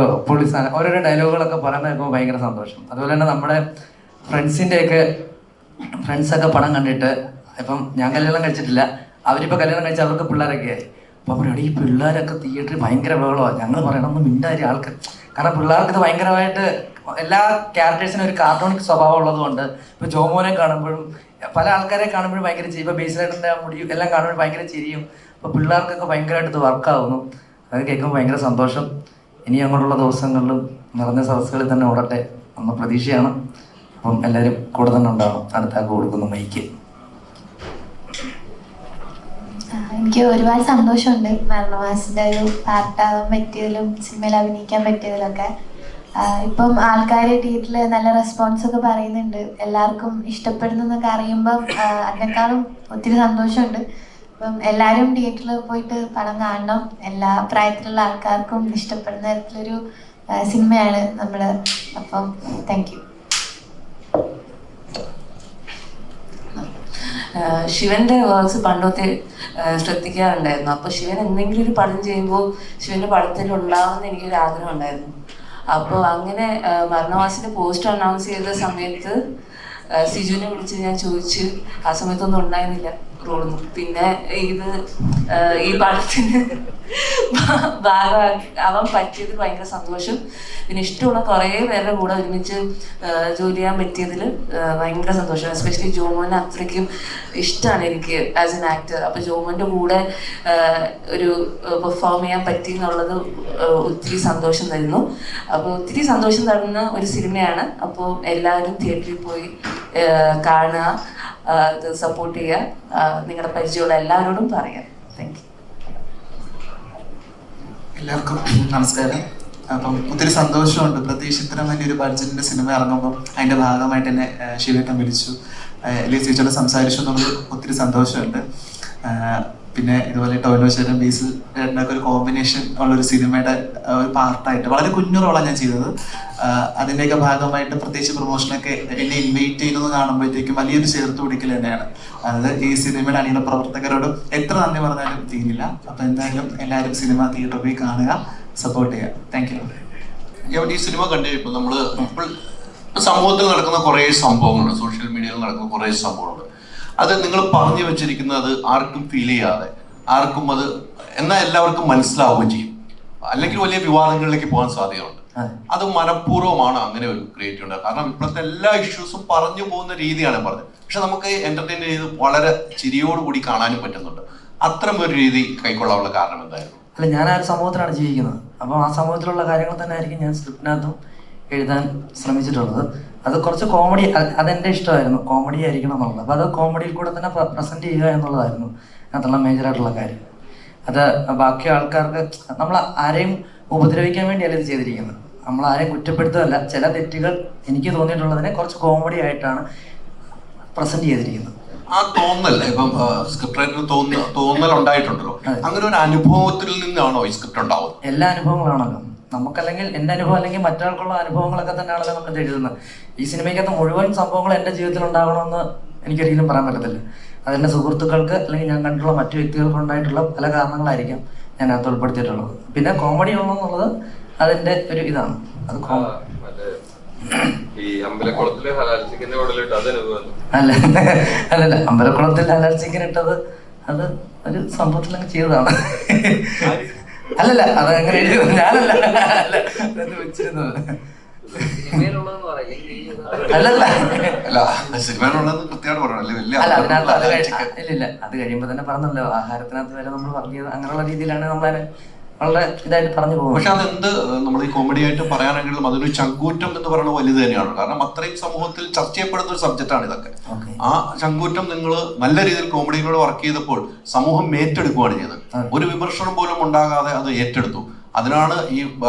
ഓരോരോ ഡയലോഗുകളൊക്കെ പറയുന്നത് കേൾക്കുമ്പോൾ ഭയങ്കര സന്തോഷം. അതുപോലെ തന്നെ നമ്മുടെ ഫ്രണ്ട്സൊക്കെ പടം കണ്ടിട്ട്, ഇപ്പം ഞാൻ കല്യാണം കഴിച്ചിട്ടില്ല, അവരിപ്പോൾ കല്യാണം കഴിച്ചാൽ അവർക്ക് പിള്ളേരൊക്കെ ആയി. അപ്പോൾ പറയണം ഈ പിള്ളേരൊക്കെ തിയേറ്ററിൽ ഭയങ്കര ബഹളമാണ്, ഞങ്ങൾ പറയണമെന്ന് മിണ്ടായി ആൾക്ക്. കാരണം പിള്ളേർക്ക് ഇത് ഭയങ്കരമായിട്ട് എല്ലാ ക്യാരക്ടേഴ്സിനും ഒരു കാർട്ടൂണിക് സ്വഭാവം ഉള്ളതുകൊണ്ട് ഇപ്പോൾ ജോമോനെ കാണുമ്പോഴും പല ആൾക്കാരെ കാണുമ്പോഴും ഭയങ്കര ചിരി, ഇപ്പോൾ ബേസിലായിട്ടിൻ്റെ മുടി എല്ലാം കാണുമ്പോൾ ഭയങ്കര ചിരിയും. അപ്പോൾ പിള്ളേർക്കൊക്കെ ഭയങ്കരമായിട്ട് ഇത് വർക്കാവുന്നു. അത് കേൾക്കുമ്പോൾ ഭയങ്കര സന്തോഷം. ഇനി അങ്ങോട്ടുള്ള ദിവസങ്ങളിലും നിറഞ്ഞ സദസ്സുകളിൽ തന്നെ ഓടട്ടെ എന്ന പ്രതീക്ഷയാണ്. അപ്പം എല്ലാവരും കൂടെ തന്നെ ഉണ്ടാവണം. അടുത്താക്ക് കൊടുക്കുന്ന മൈക്ക്. എനിക്ക് ഒരുപാട് സന്തോഷമുണ്ട് മരണമാസിൻ്റെ ഒരു പാർട്ടാകാൻ പറ്റിയതിലും സിനിമയിൽ അഭിനയിക്കാൻ പറ്റിയതിലൊക്കെ. ഇപ്പം ആൾക്കാർ തിയേറ്ററിൽ നല്ല റെസ്പോൺസ് ഒക്കെ പറയുന്നുണ്ട്, എല്ലാവർക്കും ഇഷ്ടപ്പെടുന്നു എന്നൊക്കെ അറിയുമ്പം അതിനേക്കാളും ഒത്തിരി സന്തോഷമുണ്ട്. അപ്പം എല്ലാവരും തിയേറ്ററിൽ പോയിട്ട് പടം കാണണം. എല്ലാ പ്രായത്തിലുള്ള ആൾക്കാർക്കും ഇഷ്ടപ്പെടുന്ന തരത്തിലൊരു സിനിമയാണ് നമ്മൾ. അപ്പം താങ്ക് യു. ശിവന്റെ വർക്ക്സ് പണ്ടത്തെ ശ്രദ്ധിക്കാറുണ്ടായിരുന്നു. അപ്പോൾ ശിവൻ എന്തെങ്കിലും ഒരു പടം ചെയ്യുമ്പോൾ ശിവന്റെ പടത്തിൽ ഉണ്ടാവുമെന്ന് എനിക്കൊരു ആഗ്രഹം ഉണ്ടായിരുന്നു. അപ്പോൾ അങ്ങനെ മരണവാസിന്റെ പോസ്റ്റർ അനൗൺസ് ചെയ്ത സമയത്ത് സിജുവിനെ വിളിച്ച് ഞാൻ ചോദിച്ചു. ആ സമയത്തൊന്നും ഉണ്ടായിരുന്നില്ല റോളൊന്നും. പിന്നെ ഈ പടത്തിന് ഭാഗമാവാൻ പറ്റിയതിൽ ഭയങ്കര സന്തോഷം. പിന്നെ ഇഷ്ടമുള്ള കുറേ പേരുടെ കൂടെ ഒരുമിച്ച് ജോലി ചെയ്യാൻ പറ്റിയതിൽ ഭയങ്കര സന്തോഷം. എസ്പെഷ്യലി ജോമോനെ അത്രയ്ക്കും ഇഷ്ടമാണ് എനിക്ക് ആസ് എൻ ആക്ടർ. അപ്പോൾ ജോമോൻ്റെ കൂടെ ഒരു പെർഫോം ചെയ്യാൻ പറ്റി എന്നുള്ളത് ഒത്തിരി സന്തോഷം തരുന്നു. അപ്പോൾ ഒത്തിരി സന്തോഷം തരുന്ന ഒരു സിനിമയാണ്. അപ്പോൾ എല്ലാവരും തിയേറ്ററിൽ പോയി കാണുക, ഇത് സപ്പോർട്ട് ചെയ്യുക, നിങ്ങളുടെ പരിചയമുള്ള എല്ലാവരോടും പറയാം. Thank you. എല്ലാവർക്കും നമസ്കാരം. അപ്പം ഒത്തിരി സന്തോഷമുണ്ട്. പ്രത്യേകിച്ച് ഇത്രയും വലിയൊരു ബഡ്ജറ്റിൻ്റെ സിനിമ ഇറങ്ങുമ്പോൾ അതിൻ്റെ ഭാഗമായിട്ട് എന്നെ ശിവേട്ടൻ വിളിച്ചു, അല്ലെങ്കിൽ ചേച്ചിയോട് സംസാരിച്ചു എന്നുള്ളത് ഒത്തിരി സന്തോഷമുണ്ട്. പിന്നെ ഇതുപോലെ ടോവിനോ ചേട്ടൻ ബേസിൽ ചേട്ടനൊക്കെ ഒരു കോമ്പിനേഷൻ ഉള്ളൊരു സിനിമയുടെ ഒരു പാർട്ടായിട്ട് വളരെ കുഞ്ഞു റോളാണ് ഞാൻ ചെയ്തത്. അതിൻ്റെയൊക്കെ ഭാഗമായിട്ട് പ്രത്യേകിച്ച് പ്രൊമോഷനൊക്കെ എന്നെ ഇൻവൈറ്റ് ചെയ്യുന്നത് കാണുമ്പോഴത്തേക്കും വലിയൊരു ചേർത്ത് പിടിക്കൽ തന്നെയാണ്. അതായത് ഈ സിനിമയുടെ അണിയുള്ള പ്രവർത്തകരോടും എത്ര നന്ദി പറഞ്ഞാലും തീരില്ല. അപ്പം എന്തായാലും എല്ലാവരും സിനിമ തിയേറ്ററിൽ പോയി കാണുക, സപ്പോർട്ട് ചെയ്യുക. Thank you. ഈ സിനിമ കണ്ടിപ്പോൾ നമ്മൾ ഇപ്പോൾ സമൂഹത്തിൽ നടക്കുന്ന കുറേ സംഭവങ്ങളുണ്ട്, സോഷ്യൽ മീഡിയയിൽ നടക്കുന്ന കുറേ സംഭവങ്ങളുണ്ട്. അത് നിങ്ങൾ പറഞ്ഞു വെച്ചിരിക്കുന്നത് അത് ആർക്കും ഫീൽ ചെയ്യാതെ, ആർക്കും അത് എന്നാൽ എല്ലാവർക്കും മനസ്സിലാവുകയും ചെയ്യും, അല്ലെങ്കിൽ വലിയ വിവാദങ്ങളിലേക്ക് പോകാൻ സാധ്യതയുണ്ട്. അത് മനഃപൂർവ്വമാണ് അങ്ങനെ ഒരു ക്രിയേറ്റ് ഉണ്ടാകുക. കാരണം ഇപ്പോഴത്തെ എല്ലാ ഇഷ്യൂസും പറഞ്ഞു പോകുന്ന രീതിയാണ് പറഞ്ഞത്. പക്ഷെ നമുക്ക് എന്റർടൈൻ ചെയ്ത് വളരെ ചിരിയോടുകൂടി കാണാനും പറ്റുന്നുണ്ട്. അത്തരം ഒരു രീതി കൈക്കൊള്ളാനുള്ള കാരണം എന്തായിരുന്നു? അല്ല, ഞാൻ ആ ഒരു സമൂഹത്തിലാണ് ജീവിക്കുന്നത്. അപ്പോൾ ആ സമൂഹത്തിലുള്ള കാര്യങ്ങൾ തന്നെ ആയിരിക്കും ഞാൻ സ്ക്രിപ്റ്റിനകത്തും എഴുതാൻ ശ്രമിച്ചിട്ടുള്ളത്. അത് കുറച്ച് കോമഡി, അതെൻ്റെ ഇഷ്ടമായിരുന്നു, കോമഡി ആയിരിക്കണം എന്നുള്ളത്. അപ്പോൾ അത് കോമഡിയിൽ കൂടെ തന്നെ പ്രസൻറ്റ് ചെയ്യുക എന്നുള്ളതായിരുന്നു അതിനുള്ള മേജറായിട്ടുള്ള കാര്യം. അത് ബാക്കി ആൾക്കാർക്ക് നമ്മൾ ആരെയും ഉപദ്രവിക്കാൻ വേണ്ടിയല്ല ഇത് ചെയ്തിരിക്കുന്നത്, നമ്മൾ ആരെയും കുറ്റപ്പെടുത്തുകയല്ല. ചില തെറ്റുകൾ എനിക്ക് തോന്നിയിട്ടുള്ളതിനെ കുറച്ച് കോമഡി ആയിട്ടാണ് പ്രസൻറ്റ് ചെയ്തിരിക്കുന്നത്. ആ തോന്നൽ ഇപ്പം സ്ക്രിപ്റ്റ് റൈറ്റർ തോന്നൽ ഉണ്ടായിട്ടുണ്ടല്ലോ, അങ്ങനെ ഒരു അനുഭവത്തിൽ നിന്നാണോ ഈ സ്ക്രിപ്റ്റ് ഉണ്ടാവുന്നത്? എല്ലാ അനുഭവങ്ങളാണല്ലോ നമുക്കല്ലെങ്കിൽ, എൻ്റെ അനുഭവം അല്ലെങ്കിൽ മറ്റൊരാൾക്കുള്ള അനുഭവങ്ങളൊക്കെ തന്നെയാണല്ലോ നമ്മൾ എഴുതുന്നത്. ഈ സിനിമയ്ക്കകത്ത് മുഴുവൻ സംഭവങ്ങൾ എൻ്റെ ജീവിതത്തിൽ ഉണ്ടാകണമെന്ന് എനിക്കൊരിക്കലും പറയാൻ പറ്റത്തില്ല. അതെൻ്റെ സുഹൃത്തുക്കൾക്ക് അല്ലെങ്കിൽ ഞാൻ കണ്ടുള്ള മറ്റു വ്യക്തികൾക്ക് ഉണ്ടായിട്ടുള്ള പല കാരണങ്ങളായിരിക്കാം ഞാൻ അത് ഉൾപ്പെടുത്തിയിട്ടുള്ളത്. പിന്നെ കോമഡി ഉള്ളതെന്നുള്ളത് അതിൻ്റെ ഒരു ഇതാണ്. അത് അല്ലല്ല, അമ്പലക്കുളത്തിൽ ഹലാൽ ചിക്കൻ ഇട്ടത് അത് ഒരു സംഭവത്തിൽ അങ്ങ് ചെയ്തതാണ്. അല്ലല്ല, അത് അങ്ങനെ ഞാനല്ല വെച്ചിരുന്നത്. അല്ലല്ല, ഇല്ലില്ല, അത് കഴിയുമ്പോ തന്നെ പറഞ്ഞല്ലോ, ആഹാരത്തിനകത്ത് വരെ നമ്മൾ പറഞ്ഞത് അങ്ങനെയുള്ള രീതിയിലാണ് നമ്മളെ വളരെ ഇതായിട്ട് പറഞ്ഞു പോകുന്നത്. പക്ഷെ അതെന്ത് നമ്മൾ ഈ കോമഡി ആയിട്ട് പറയാനെങ്കിലും അതൊരു ചങ്കൂറ്റം എന്ന് പറയുന്നത് വലുത് തന്നെയാണ്. കാരണം അത്രയും സമൂഹത്തിൽ ചർച്ച ചെയ്യപ്പെടുന്ന ഒരു സബ്ജക്റ്റാണ് ഇതൊക്കെ. ആ ചങ്കൂറ്റം നിങ്ങൾ നല്ല രീതിയിൽ കോമഡിയിലൂടെ വർക്ക് ചെയ്തപ്പോൾ സമൂഹം ഏറ്റെടുക്കുകയാണ് ചെയ്തത്. ഒരു വിമർശനം പോലും ഉണ്ടാകാതെ അത് ഏറ്റെടുത്തു. അതിനാണ് ഈ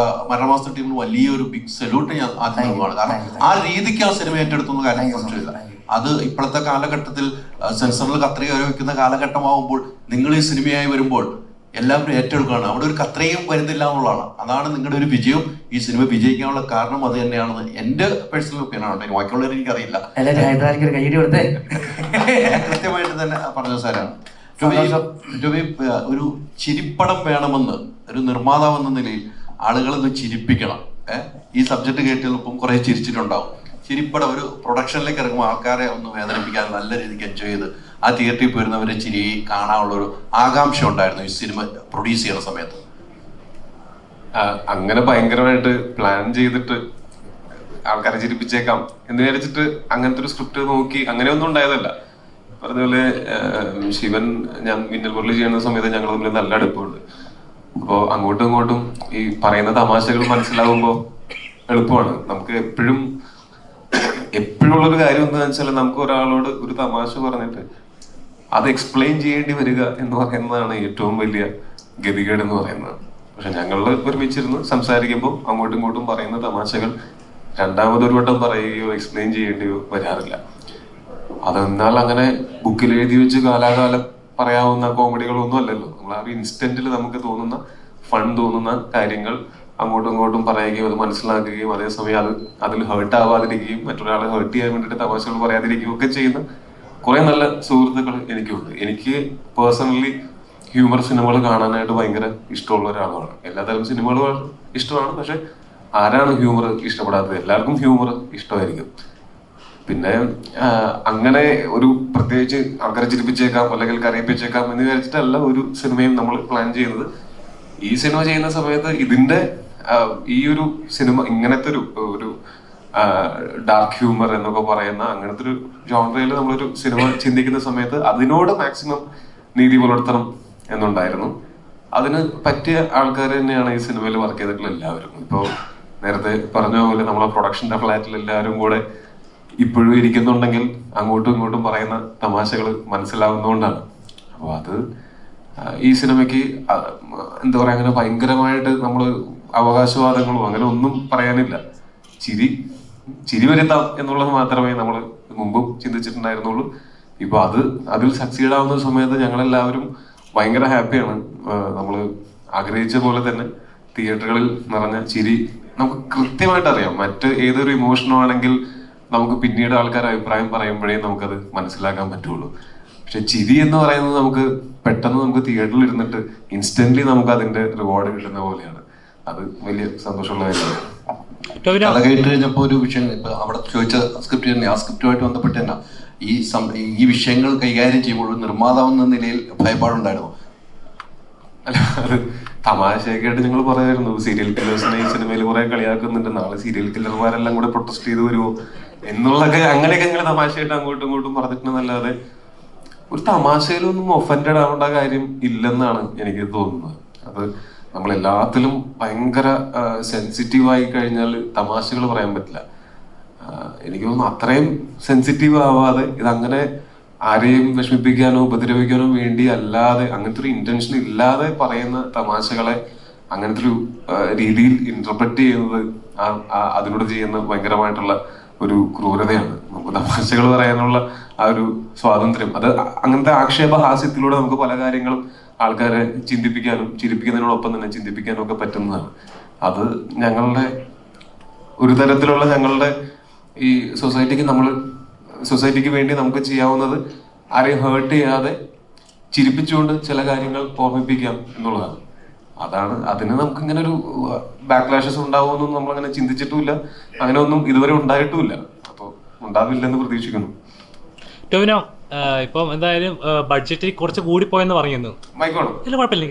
മരണമാസ ടീമിന് വലിയൊരു ബിഗ് സല്യൂട്ട് ഞാൻ ആദ്യം നൽകുകയാണ്. കാരണം ആ രീതിക്ക് ആ സിനിമ ഏറ്റെടുത്തുന്ന കാര്യം സംശയമില്ല. അത് ഇപ്പോഴത്തെ കാലഘട്ടത്തിൽ സെൻസറിൽ കത്രിക വയ്ക്കുന്ന കാലഘട്ടമാകുമ്പോൾ നിങ്ങൾ ഈ സിനിമയായി വരുമ്പോൾ എല്ലാവരും ഏറ്റെടുക്കുകയാണ്. അവിടെ ഒരു കത്രയും വരുന്നില്ല എന്നുള്ളതാണ്. അതാണ് നിങ്ങളുടെ ഒരു വിജയം. ഈ സിനിമ വിജയിക്കാനുള്ള കാരണം അത് തന്നെയാണെന്ന് എൻ്റെ പേഴ്സണൽ ഒപ്പീനിയനാണ്. ബാക്കിയുള്ളവർ എനിക്കറിയില്ല. കൃത്യമായിട്ട് തന്നെ പറഞ്ഞ സാറാണ്. ഒരു ചിരിപ്പടം വേണമെന്ന് ഒരു നിർമ്മാതാവ് എന്ന നിലയിൽ ആളുകളൊന്ന് ചിരിപ്പിക്കണം. ഈ സബ്ജക്ട് കേട്ടപ്പം കുറെ ചിരിച്ചിട്ടുണ്ടാവും. ചിരിപ്പടം ഒരു പ്രൊഡക്ഷനിലേക്ക് ഇറങ്ങുമ്പോൾ ആൾക്കാരെ ഒന്ന് വേദനിപ്പിക്കാൻ നല്ല രീതിക്ക് എൻജോയ് ചെയ്ത് ആ തിയേറ്ററിൽ പോയിരുന്നവരെ ചിരി കാണാനുള്ളൊരു ആകാംക്ഷ ഉണ്ടായിരുന്നു ഈ സിനിമ പ്രൊഡ്യൂസ് ചെയ്യുന്ന സമയത്ത്? അങ്ങനെ ഭയങ്കരമായിട്ട് പ്ലാൻ ചെയ്തിട്ട് ആൾക്കാരെ ചിരിപ്പിച്ചേക്കാം എന്ന് വിചാരിച്ചിട്ട് അങ്ങനത്തെ ഒരു സ്ക്രിപ്റ്റ് നോക്കി അങ്ങനെയൊന്നും ഉണ്ടായതല്ല. പറഞ്ഞപോലെ ശിവൻ ഞാൻ മിന്നൽ മുരളി ചെയ്യുന്ന സമയത്ത് ഞങ്ങൾ തമ്മിൽ നല്ല അടുപ്പമുണ്ട്. അപ്പോൾ അങ്ങോട്ടും ഇങ്ങോട്ടും ഈ പറയുന്ന തമാശകൾ മനസ്സിലാവുമ്പോൾ എളുപ്പമാണ്. നമുക്ക് എപ്പോഴും ഉള്ളൊരു കാര്യം എന്താണെന്ന് വെച്ചാൽ നമുക്ക് ഒരാളോട് ഒരു തമാശ പറഞ്ഞിട്ട് അത് എക്സ്പ്ലെയിൻ ചെയ്യേണ്ടി വരിക എന്ന് പറയുന്നതാണ് ഏറ്റവും വലിയ ഗതികേട് എന്ന് പറയുന്നത്. പക്ഷെ ഞങ്ങൾ ഒരുമിച്ചിരുന്ന് സംസാരിക്കുമ്പോൾ അങ്ങോട്ടും ഇങ്ങോട്ടും പറയുന്ന തമാശകൾ രണ്ടാമതൊരു വട്ടം പറയുകയോ എക്സ്പ്ലെയിൻ ചെയ്യേണ്ടിയോ വരാറില്ല. അതെന്നാൽ അങ്ങനെ ബുക്കിൽ എഴുതി വെച്ച് കാലാകാലം പറയാവുന്ന കോമഡികളൊന്നും അല്ലല്ലോ. നമ്മൾ ആ ഒരു ഇൻസ്റ്റന്റിൽ നമുക്ക് തോന്നുന്ന ഫൺ തോന്നുന്ന കാര്യങ്ങൾ അങ്ങോട്ടും ഇങ്ങോട്ടും പറയുകയും അത് മനസ്സിലാക്കുകയും അതേസമയം അതിൽ ഹേർട്ട് ആവാതിരിക്കുകയും മറ്റൊരാളെ ഹേർട്ട് ചെയ്യാൻ വേണ്ടിയിട്ട് തമാശകൾ പറയാതിരിക്കുകയും ഒക്കെ ചെയ്യുന്ന കുറെ നല്ല സുഹൃത്തുക്കൾ എനിക്കുണ്ട്. എനിക്ക് പേഴ്സണലി ഹ്യൂമർ സിനിമകൾ കാണാനായിട്ട് ഭയങ്കര ഇഷ്ടമുള്ള ഒരാളാണ്. എല്ലാതരം സിനിമകളും ഇഷ്ടമാണ്. പക്ഷെ ആരാണ് ഹ്യൂമർ ഇഷ്ടപ്പെടാത്തത്? എല്ലാവർക്കും ഹ്യൂമർ ഇഷ്ടമായിരിക്കും. പിന്നെ അങ്ങനെ ഒരു പ്രത്യേകിച്ച് ആൾക്കാരെ ചിരിപ്പിച്ചേക്കാം അല്ലെങ്കിൽ കരയിപ്പിച്ചേക്കാം എന്ന് വിചാരിച്ചിട്ടല്ല ഒരു സിനിമയും നമ്മൾ പ്ലാൻ ചെയ്യുന്നത്. ഈ സിനിമ ചെയ്യുന്ന സമയത്ത് ഇതിന്റെ ഈ ഒരു സിനിമ ഇങ്ങനത്തെ ഒരു ഡാർക്ക് ഹ്യൂമർ എന്നൊക്കെ പറയുന്ന അങ്ങനത്തെ ഒരു ജോൺറയിൽ നമ്മളൊരു സിനിമ ചിന്തിക്കുന്ന സമയത്ത് അതിനോട് മാക്സിമം നീതി പുലർത്തണം എന്നുണ്ടായിരുന്നു. അതിന് പറ്റിയ ആൾക്കാർ തന്നെയാണ് ഈ സിനിമയിൽ വർക്ക് ചെയ്തിട്ടുള്ള എല്ലാവരും. ഇപ്പോൾ നേരത്തെ പറഞ്ഞ പോലെ നമ്മളെ പ്രൊഡക്ഷന്റെ ഫ്ലാറ്റിൽ എല്ലാവരും കൂടെ ഇപ്പോഴും ഇരിക്കുന്നുണ്ടെങ്കിൽ അങ്ങോട്ടും ഇങ്ങോട്ടും പറയുന്ന തമാശകൾ മനസ്സിലാവുന്നതുകൊണ്ടാണ്. അപ്പോൾ അത് ഈ സിനിമയ്ക്ക് എന്താ പറയാ, അങ്ങനെ ഭയങ്കരമായിട്ട് നമ്മൾ അവകാശവാദങ്ങളോ അങ്ങനെ ഒന്നും പറയാനില്ല. ചിരി വരുത്താം എന്നുള്ളത് മാത്രമേ നമ്മൾ മുമ്പും ചിന്തിച്ചിട്ടുണ്ടായിരുന്നുള്ളൂ. ഇപ്പൊ അതിൽ സക്സീഡ് ആവുന്ന സമയത്ത് ഞങ്ങളെല്ലാവരും ഭയങ്കര ഹാപ്പിയാണ്. നമ്മൾ ആഗ്രഹിച്ച പോലെ തന്നെ തിയേറ്ററുകളിൽ നിറഞ്ഞ ചിരി നമുക്ക് കൃത്യമായിട്ട് അറിയാം. മറ്റ് ഏതൊരു ഇമോഷനോ ആണെങ്കിൽ നമുക്ക് പിന്നീട് ആൾക്കാർ അഭിപ്രായം പറയുമ്പോഴേ നമുക്കത് മനസ്സിലാക്കാൻ പറ്റുള്ളൂ. പക്ഷെ ചിരി എന്ന് പറയുന്നത് നമുക്ക് പെട്ടെന്ന് നമുക്ക് തിയേറ്ററിൽ ഇരുന്നിട്ട് ഇൻസ്റ്റന്റ്ലി നമുക്ക് അതിന്റെ റിവാർഡ് കിട്ടുന്ന പോലെയാണ്. അത് വലിയ സന്തോഷമുള്ള കാര്യമാണ്. കഥ കേട്ട് കഴിഞ്ഞപ്പോ ഒരു വിഷയം ഇപ്പൊ അവിടെ ചോദിച്ച സ്ക്രിപ്റ്റ് തന്നെ, ആ സ്ക്രിപ്റ്റുമായിട്ട് ബന്ധപ്പെട്ട് തന്നെ ഈ വിഷയങ്ങൾ കൈകാര്യം ചെയ്യുമ്പോൾ നിർമ്മാതാവെന്ന നിലയിൽ ഭയപ്പാടുണ്ടായിരുന്നു? അല്ല, അത് തമാശയൊക്കെ ആയിട്ട് ഞങ്ങൾ പറയായിരുന്നു. സീരിയൽ കില്ലേഴ്സിനെ ഈ സിനിമയിൽ കുറെ കളിയാക്കുന്നുണ്ട്. നാളെ സീരിയൽ കില്ലർമാരെല്ലാം കൂടെ പ്രൊട്ടസ്റ്റ് ചെയ്ത് വരുമോ എന്നുള്ളതൊക്കെ അങ്ങനെയൊക്കെ ഞങ്ങൾ തമാശയായിട്ട് അങ്ങോട്ടും ഇങ്ങോട്ടും പറഞ്ഞിട്ടുണ്ടെന്നല്ലാതെ ഒരു തമാശയിലൊന്നും ഒഫൻഡഡ് ആവേണ്ട കാര്യം ഇല്ലെന്നാണ് എനിക്ക് തോന്നുന്നത്. അത് നമ്മളെല്ലാത്തിലും ഭയങ്കര സെൻസിറ്റീവായി കഴിഞ്ഞാൽ തമാശകൾ പറയാൻ പറ്റില്ല. എനിക്ക് തോന്നുന്നു അത്രയും സെൻസിറ്റീവ് ആവാതെ ഇതങ്ങനെ ആരെയും വിഷമിപ്പിക്കാനോ ഉപദ്രവിക്കാനോ വേണ്ടി അല്ലാതെ അങ്ങനത്തെ ഒരു ഇന്റൻഷൻ ഇല്ലാതെ പറയുന്ന തമാശകളെ അങ്ങനത്തെ ഒരു രീതിയിൽ ഇന്റർപ്രറ്റ് ചെയ്യുന്നത് അതിനോട് ചെയ്യുന്ന ഭയങ്കരമായിട്ടുള്ള ഒരു ക്രൂരതയാണ്. നമുക്ക് തമാശകൾ പറയാനുള്ള ആ ഒരു സ്വാതന്ത്ര്യം, അത് അങ്ങനത്തെ ആക്ഷേപഹാസ്യത്തിലൂടെ നമുക്ക് പല കാര്യങ്ങളും ആൾക്കാരെ ചിന്തിപ്പിക്കാനും ചിരിപ്പിക്കുന്നതിനോടൊപ്പം തന്നെ ചിന്തിപ്പിക്കാനും ഒക്കെ പറ്റുന്നതാണ്. അത് ഞങ്ങളുടെ ഒരു തരത്തിലുള്ള ഞങ്ങളുടെ ഈ സൊസൈറ്റിക്ക് വേണ്ടി നമുക്ക് ചെയ്യാവുന്നത് ആരെയും ഹേർട്ട് ചെയ്യാതെ ചിരിപ്പിച്ചുകൊണ്ട് ചില കാര്യങ്ങൾ ഓർമ്മിപ്പിക്കാം എന്നുള്ളതാണ്. അതിന് നമുക്ക് ഇങ്ങനെ ഒരു ബാക്ക്ലാഷസ് ഉണ്ടാവുമെന്നും നമ്മളങ്ങനെ ചിന്തിച്ചിട്ടുമില്ല. അങ്ങനെ ഒന്നും ഇതുവരെ ഉണ്ടായിട്ടുമില്ല. അപ്പോൾ ഉണ്ടാവില്ലെന്ന് പ്രതീക്ഷിക്കുന്നു. ടോവിനോ, ഇപ്പം എന്തായാലും ബഡ്ജറ്റ് കുറച്ച് കൂടിപ്പോയെന്ന് പറയുന്നു. ഇല്ല, കുഴപ്പമില്ല.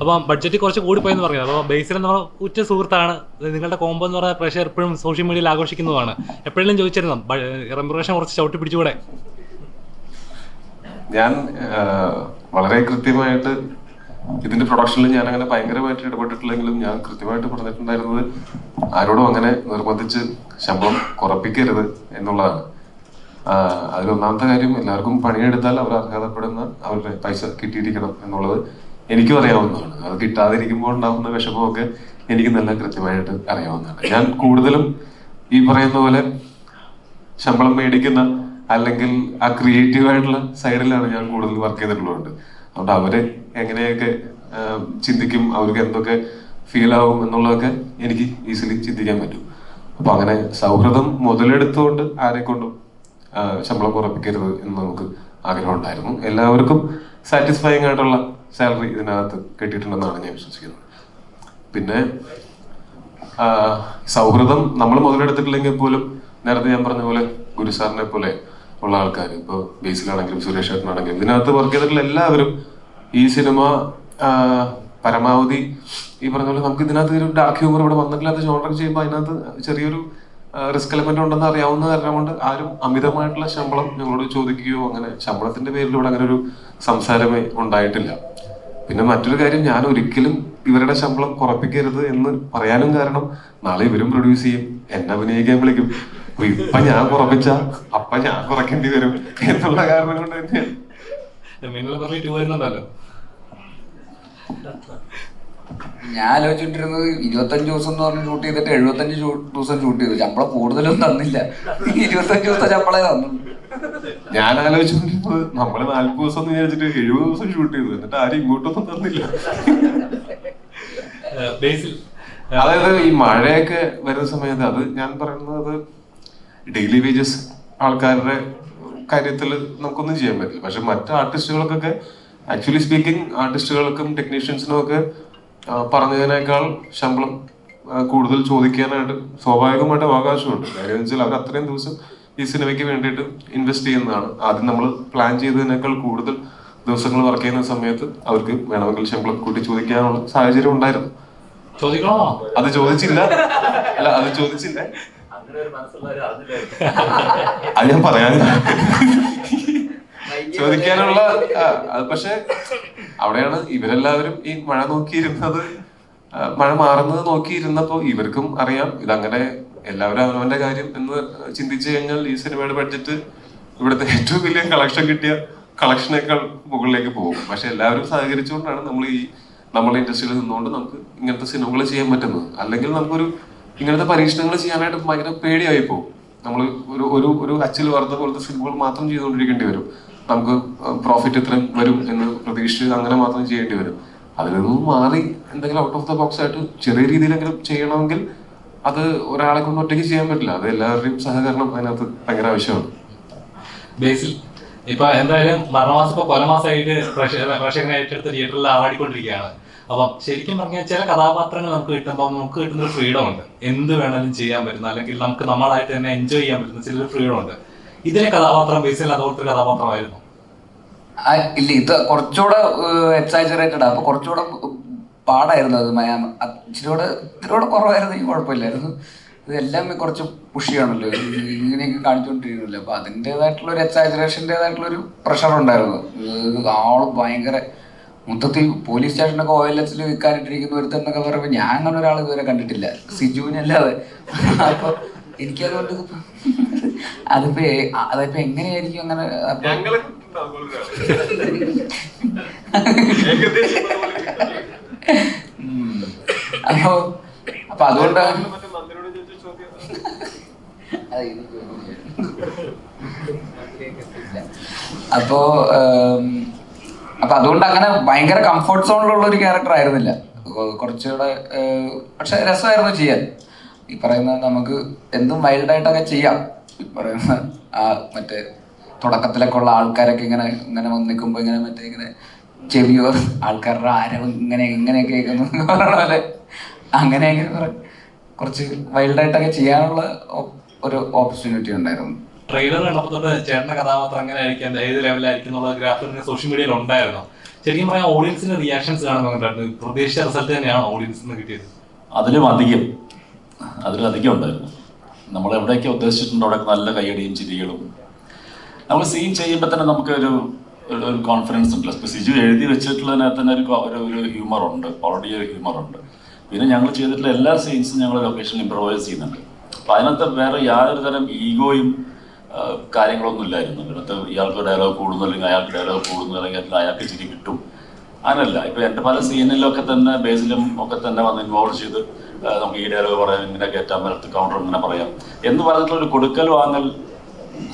അപ്പം ബഡ്ജറ്റ് കുറച്ച് കൂടിപ്പോയെന്ന് പറയുന്നത്. അപ്പോൾ ബേസിൽ എന്ന് പറഞ്ഞാൽ ഉറ്റ സുഹൃത്താണ്. നിങ്ങളുടെ കോംബോ എന്ന് പറഞ്ഞാൽ പ്രേക്ഷകർ എപ്പോഴും സോഷ്യൽ മീഡിയയിൽ ആഘോഷിക്കുന്നതാണ്. എപ്പോഴെങ്കിലും ചോദിച്ചിരുന്നു റെമ്യൂറേഷൻ കുറച്ച് ചവിട്ടി പിടിച്ചുകൂടെ? ഞാൻ വളരെ കൃത്യമായിട്ട് ഇതിന്റെ പ്രൊഡക്ഷനിൽ ഞാൻ അങ്ങനെ ഭയങ്കരമായിട്ട് ഇടപെട്ടിട്ടില്ലെങ്കിലും ഞാൻ കൃത്യമായിട്ട് പറഞ്ഞിട്ടുണ്ടായിരുന്നത് ആരോടും അങ്ങനെ നിർബന്ധിച്ച് ശമ്പളം കുറപ്പിക്കരുത് എന്നുള്ളതാണ്. അതിലൊന്നാമത്തെ കാര്യം, എല്ലാവർക്കും പണിയെടുത്താൽ അവർ അർഹതപ്പെടുന്ന അവരുടെ പൈസ കിട്ടിയിരിക്കണം എന്നുള്ളത് എനിക്കും അറിയാവുന്നതാണ്. അത് കിട്ടാതിരിക്കുമ്പോൾ ഉണ്ടാകുന്ന വിഷമമൊക്കെ എനിക്ക് നല്ല കൃത്യമായിട്ട് അറിയാവുന്നതാണ്. ഞാൻ കൂടുതലും ഈ പറയുന്ന പോലെ ശമ്പളം മേടിക്കുന്ന അല്ലെങ്കിൽ ആ ക്രിയേറ്റീവായിട്ടുള്ള സൈഡിലാണ് ഞാൻ കൂടുതൽ വർക്ക് ചെയ്തിട്ടുള്ളത്. അതുകൊണ്ട് അവര് എങ്ങനെയൊക്കെ ചിന്തിക്കും, അവർക്ക് എന്തൊക്കെ ഫീൽ ആവും എന്നുള്ളതൊക്കെ എനിക്ക് ഈസിലി ചിന്തിക്കാൻ പറ്റും. അപ്പൊ അങ്ങനെ സൗഹൃദം മുതലെടുത്തുകൊണ്ട് ആരെക്കൊണ്ടും ശമ്പളം കുറപ്പിക്കരുത് എന്ന് നമുക്ക് ആഗ്രഹം ഉണ്ടായിരുന്നു. എല്ലാവർക്കും സാറ്റിസ്ഫൈങ് ആയിട്ടുള്ള സാലറി ഇതിനകത്ത് കിട്ടിയിട്ടുണ്ടെന്നാണ് ഞാൻ വിശ്വസിക്കുന്നത്. പിന്നെ സൗഹൃദം നമ്മൾ മുതലെടുത്തിട്ടില്ലെങ്കിൽ പോലും നേരത്തെ ഞാൻ പറഞ്ഞ പോലെ ഗുരു സാറിനെ പോലെ ഉള്ള ആൾക്കാർ, ഇപ്പോൾ ബേസിലാണെങ്കിലും സുരേഷ് ഏട്ടനാണെങ്കിലും ഇതിനകത്ത് വർക്ക് ചെയ്തിട്ടുള്ള എല്ലാവരും ഈ സിനിമ പരമാവധി ഈ പറഞ്ഞ പോലെ നമുക്ക് ഇതിനകത്ത് ഒരു ഡാർക്ക് ഹ്യൂമർ ഇവിടെ വന്നിട്ടില്ലാത്ത ജോണർ ചെയ്യുമ്പോൾ അതിനകത്ത് ചെറിയൊരു റിസ്ക് എലമെന്റ് ഉണ്ടെന്ന് അറിയാവുന്ന കാരണം കൊണ്ട് ആരും അമിതമായിട്ടുള്ള ശമ്പളം ഞങ്ങളോട് ചോദിക്കുകയോ അങ്ങനെ ശമ്പളത്തിന്റെ പേരിലൂടെ അങ്ങനെ ഒരു സംസാരമേ ഉണ്ടായിട്ടില്ല. പിന്നെ മറ്റൊരു കാര്യം, ഞാൻ ഒരിക്കലും ഇവരുടെ ശമ്പളം കുറപ്പിക്കരുത് എന്ന് പറയാനും കാരണം നാളെ ഇവരും പ്രൊഡ്യൂസ് ചെയ്യും, എന്നെ അഭിനയിക്കാൻ വിളിക്കും. അപ്പൊ ഇപ്പൊ ഞാൻ കുറപ്പിച്ച അപ്പൊ ഞാൻ കുറയ്ക്കേണ്ടി വരും എന്നുള്ള കാരണം കൊണ്ട് തന്നെയാണ്. ഞാൻ ആലോചിച്ചിട്ടിരുന്നത് 25 ദിവസം എന്ന് പറഞ്ഞ് ഷൂട്ട് ചെയ്തിട്ട് 75 ദിവസം ഷൂട്ട് ചെയ്തു. ശമ്പളം കൂടുതലൊന്നും തന്നില്ല, 25 ദിവസത്തെ ശമ്പളേ തന്നു. ഞാൻ ആലോചിച്ചിരുന്നത് നമ്മള് 40 ദിവസം എന്ന് വിചാരിച്ചിട്ട് 70 ദിവസം ഷൂട്ട് ചെയ്തു, എന്നിട്ട് ആരും ഇങ്ങോട്ടൊന്നും തന്നില്ല. അതായത് ഈ മഴയൊക്കെ വരുന്ന സമയത്ത് അത് ഞാൻ പറയുന്നത് ഡെയിലി വേജസ് ആൾക്കാരുടെ കാര്യത്തിൽ നമുക്കൊന്നും ചെയ്യാൻ പറ്റില്ല. പക്ഷെ മറ്റ് ആർട്ടിസ്റ്റുകൾക്കൊക്കെ ആക്ച്വലി സ്പീക്കിംഗ് ആർട്ടിസ്റ്റുകൾക്കും ടെക്നീഷ്യൻസിനും ഒക്കെ പറഞ്ഞതിനേക്കാൾ ശമ്പളം കൂടുതൽ ചോദിക്കാനായിട്ട് സ്വാഭാവികമായിട്ട് അവകാശമുണ്ട്. കാര്യം വെച്ചാൽ അവർ അത്രയും ദിവസം ഈ സിനിമയ്ക്ക് വേണ്ടിയിട്ട് ഇൻവെസ്റ്റ് ചെയ്യുന്നതാണ്. ആദ്യം നമ്മൾ പ്ലാൻ ചെയ്തതിനേക്കാൾ കൂടുതൽ ദിവസങ്ങൾ വർക്ക് ചെയ്യുന്ന സമയത്ത് അവർക്ക് വേണമെങ്കിൽ ശമ്പളം കൂട്ടി ചോദിക്കാനുള്ള സാഹചര്യം ഉണ്ടായിരുന്നു. അത് ചോദിച്ചില്ല, അല്ല അത് ചോദിച്ചില്ല, അത് ഞാൻ പറയാൻ ചോദിക്കാനുള്ള പക്ഷെ അവിടെയാണ് ഇവരെല്ലാവരും ഈ മഴ നോക്കിയിരുന്നത്, മഴ മാറുന്നത് നോക്കിയിരുന്നപ്പോ ഇവർക്കും അറിയാം ഇതങ്ങനെ എല്ലാവരും അവനവന്റെ കാര്യം എന്ന് ചിന്തിച്ചു കഴിഞ്ഞാൽ ഈ സിനിമയുടെ ബഡ്ജറ്റ് ഇവിടുത്തെ ഏറ്റവും വലിയ കളക്ഷൻ കിട്ടിയ കളക്ഷനേക്കാൾ മുകളിലേക്ക് പോകും. പക്ഷെ എല്ലാവരും സഹകരിച്ചുകൊണ്ടാണ് നമ്മളെ ഇൻഡസ്ട്രിയിൽ നിന്നുകൊണ്ട് നമുക്ക് ഇങ്ങനത്തെ സിനിമകൾ ചെയ്യാൻ പറ്റുന്നത്. അല്ലെങ്കിൽ നമുക്കൊരു ഇങ്ങനത്തെ പരീക്ഷണങ്ങൾ ചെയ്യാനായിട്ട് ഭയങ്കര പേടിയായി പോകും. നമ്മൾ ഒരു അച്ചിൽ വാർത്ത പോലത്തെ സിനിമകൾ മാത്രം ചെയ്തുകൊണ്ടിരിക്കേണ്ടി വരും. നമുക്ക് പ്രോഫിറ്റ് ഇത്രയും വരും എന്ന് പ്രതീക്ഷിച്ച് അങ്ങനെ മാത്രം ചെയ്യേണ്ടി വരും. അതിൽ നിന്നും മാറി എന്തെങ്കിലും ഔട്ട് ഓഫ് ദ ബോക്സ് ആയിട്ട് ചെറിയ രീതിയിലെങ്കിലും ചെയ്യണമെങ്കിൽ അത് ഒരാളെ കൊണ്ട് ഒറ്റയ്ക്ക് ചെയ്യാൻ പറ്റില്ല. അത് എല്ലാവരുടെയും സഹകരണം അതിനകത്ത് ഭയങ്കര ആവശ്യമാണ്. ബേസിൽ ഇപ്പൊ എന്തായാലും മരണമാസം ഇപ്പൊ കൊലമാസമായിട്ട് പ്രേക്ഷകനെ ഏറ്റെടുത്ത് തിയേറ്ററിൽ ആവാടിക്കൊണ്ടിരിക്കുകയാണ്. അപ്പം ശരിക്കും പറഞ്ഞാൽ ചില കഥാപാത്രങ്ങൾ നമുക്ക് കിട്ടുമ്പോൾ നമുക്ക് കിട്ടുന്ന ഒരു ഫ്രീഡം ഉണ്ട്, എന്ത് വേണമെങ്കിലും ചെയ്യാൻ പറ്റുന്ന, അല്ലെങ്കിൽ നമുക്ക് നമ്മളായിട്ട് തന്നെ എൻജോയ് ചെയ്യാൻ പറ്റുന്ന ചിലൊരു ഫ്രീഡം ഉണ്ട്. ഇതിലെ കഥാപാത്രം ബേസിൽ അതുപോലത്തെ കഥാപാത്രമായിരുന്നു? ഇല്ല, ഇത് കുറച്ചുകൂടെ എക്സാജറേറ്റഡ്, അപ്പൊ കുറച്ചുകൂടെ പാടായിരുന്നു. അത് ഇച്ചിരിയോടെ കുറവായിരുന്നു, ഈ കുഴപ്പമില്ലായിരുന്നു. ഇതെല്ലാം കുറച്ച് പുഷിയാണല്ലോ, ഇങ്ങനെയൊക്കെ കാണിച്ചുകൊണ്ടിരിക്കുന്നില്ല. അപ്പൊ അതിൻ്റെതായിട്ടുള്ള ഒരു എക്സാജറേഷൻ്റെതായിട്ടുള്ള ഒരു പ്രഷർ ഉണ്ടായിരുന്നു. ആള് ഭയങ്കര മൊത്തത്തിൽ പോലീസ് സ്റ്റേഷനൊക്കെ OLX വിൽക്കാനിട്ടിരിക്കുന്ന ഒരുത്തെന്നൊക്കെ പറയുമ്പോൾ ഞാൻ അങ്ങനെ ഒരാൾ ഇതുവരെ കണ്ടിട്ടില്ല, സിജുവിനല്ലാതെ. അപ്പൊ എനിക്കതുകൊണ്ട് അതിപ്പോ എങ്ങനെയായിരിക്കും അങ്ങനെ. അപ്പൊ അതുകൊണ്ടാണ് അപ്പൊ അതുകൊണ്ട് അങ്ങനെ ഭയങ്കര കംഫർട്ട് സോണിലുള്ള ഒരു ക്യാരക്ടർ ആയിരുന്നില്ല, കുറച്ചുകൂടെ. പക്ഷെ രസമായിരുന്നു ചെയ്യാൻ. ഈ പറയുന്ന നമുക്ക് എന്തും വൈൽഡായിട്ടൊക്കെ ചെയ്യാം. ഈ പറയുന്ന മറ്റേ തുടക്കത്തിലൊക്കെ ഉള്ള ആൾക്കാരൊക്കെ ഇങ്ങനെ നിൽക്കുമ്പോൾ ഇങ്ങനെ ചെവിയോ ആൾക്കാരുടെ ആരവും ഇങ്ങനെയൊക്കെ കേൾക്കുന്നു പറയണ പോലെ അങ്ങനെയൊക്കെ കുറച്ച് വൈൽഡായിട്ടൊക്കെ ചെയ്യാനുള്ള ഒരു ഓപ്പർച്യൂണിറ്റി ഉണ്ടായിരുന്നു. ട്രെയിലർ കണ്ടപ്പോൾ ചേട്ടന്റെ കഥാപാത്രം അങ്ങനെ ആയിരിക്കും, ഏത് ലെവലായിരിക്കും എന്നുള്ള ഗ്രാഫ് സോഷ്യൽ മീഡിയയിൽ ഉണ്ടായിരുന്നു. ശരിക്കും പറയാൻ ഓഡിയൻസിന്റെ റിയാക്ഷൻസ് കാണുന്നുണ്ടായിരുന്നു. പ്രതീക്ഷിച്ച റിസൾട്ട് തന്നെയാണ് ഓഡിയൻസിന് കിട്ടിയത്? അതിലും അധികം ഉണ്ടായിരുന്നു. നമ്മൾ എവിടെയൊക്കെ ഉദ്ദേശിച്ചിട്ടുണ്ടോ അവിടെ നല്ല കൈയടിയും ചിരികളും. നമ്മൾ സീൻ ചെയ്യുമ്പോൾ തന്നെ നമുക്ക് ഒരു കോൺഫിഡൻസ് ഉണ്ട്. ഇപ്പോൾ സിജു എഴുതി വെച്ചിട്ടുള്ളതിനകത്ത് തന്നെ ഒരു ഹ്യൂമറുണ്ട്, ഓൾറെഡി ഒരു ഹ്യൂമറുണ്ട്. പിന്നെ ഞങ്ങൾ ചെയ്തിട്ടുള്ള എല്ലാ സീൻസും ഞങ്ങൾ ലൊക്കേഷനിൽ ഇംപ്രവൈസ് ചെയ്യുന്നുണ്ട്. അപ്പോൾ അതിനകത്ത് വേറെ യാതൊരു തരം ഈഗോയും കാര്യങ്ങളൊന്നും ഇല്ലായിരുന്നു. ഇതിനകത്ത് ഇയാൾക്ക് ഡയലോഗ് കൂടുന്നു, അല്ലെങ്കിൽ അയാൾക്ക് ഡയലോഗ് കൂടുന്നു, അല്ലെങ്കിൽ അയാൾക്ക് ചിരി കിട്ടും, അങ്ങനല്ല. ഇപ്പോൾ എൻ്റെ പല സീനിലൊക്കെ തന്നെ ബേസിലും ഒക്കെ തന്നെ വന്ന് ഇൻവോൾവ് ചെയ്ത് നമുക്ക് ഈ ഡയലോഗ് പറയാം, ഇങ്ങനെ കയറ്റാൻ പറ്റും, കൗണ്ടർ ഇങ്ങനെ പറയാം എന്ന് പറഞ്ഞിട്ടുള്ളൊരു കൊടുക്കൽ വാങ്ങൽ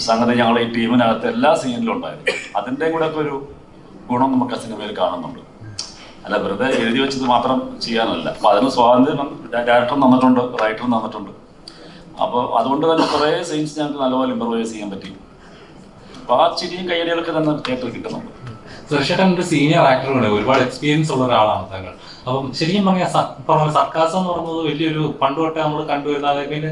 സംഗതി ഞങ്ങളുടെ ഈ ടീമിനകത്ത് എല്ലാ സീനിലും ഉണ്ടായിരുന്നു. അതിൻ്റെ കൂടെ ഒക്കെ ഒരു ഗുണം നമുക്ക് ആ സിനിമയിൽ കാണുന്നുണ്ട്. അല്ല വെറുതെ എഴുതി വെച്ചത് മാത്രം ചെയ്യാനല്ല. അപ്പോൾ അതിന് സ്വാതന്ത്ര്യം ഡയറക്ടറും തന്നിട്ടുണ്ട്, റൈറ്ററും തന്നിട്ടുണ്ട്. അപ്പോൾ അതുകൊണ്ട് തന്നെ കുറേ സീൻസ് ഞങ്ങൾക്ക് നല്ലപോലെ ഇംപ്രവൈസ് ചെയ്യാൻ പറ്റി. അപ്പോൾ ആ ചിരിയും കയ്യടികളൊക്കെ തന്നെ തിയേറ്ററിൽ കിട്ടുന്നുണ്ട്. സുരേഷേട്ടൻ ഒരു സീനിയർ ആക്ടറുണ്ട്, ഒരുപാട് എക്സ്പീരിയൻസ് ഉള്ള ഒരാളാണ് താങ്കൾ. അപ്പം ശരിക്കും പറഞ്ഞാൽ സർക്കാസം എന്ന് പറയുന്നത് വലിയൊരു പണ്ട് തൊട്ടേ നമ്മൾ കണ്ടുവരുന്ന, അതായത്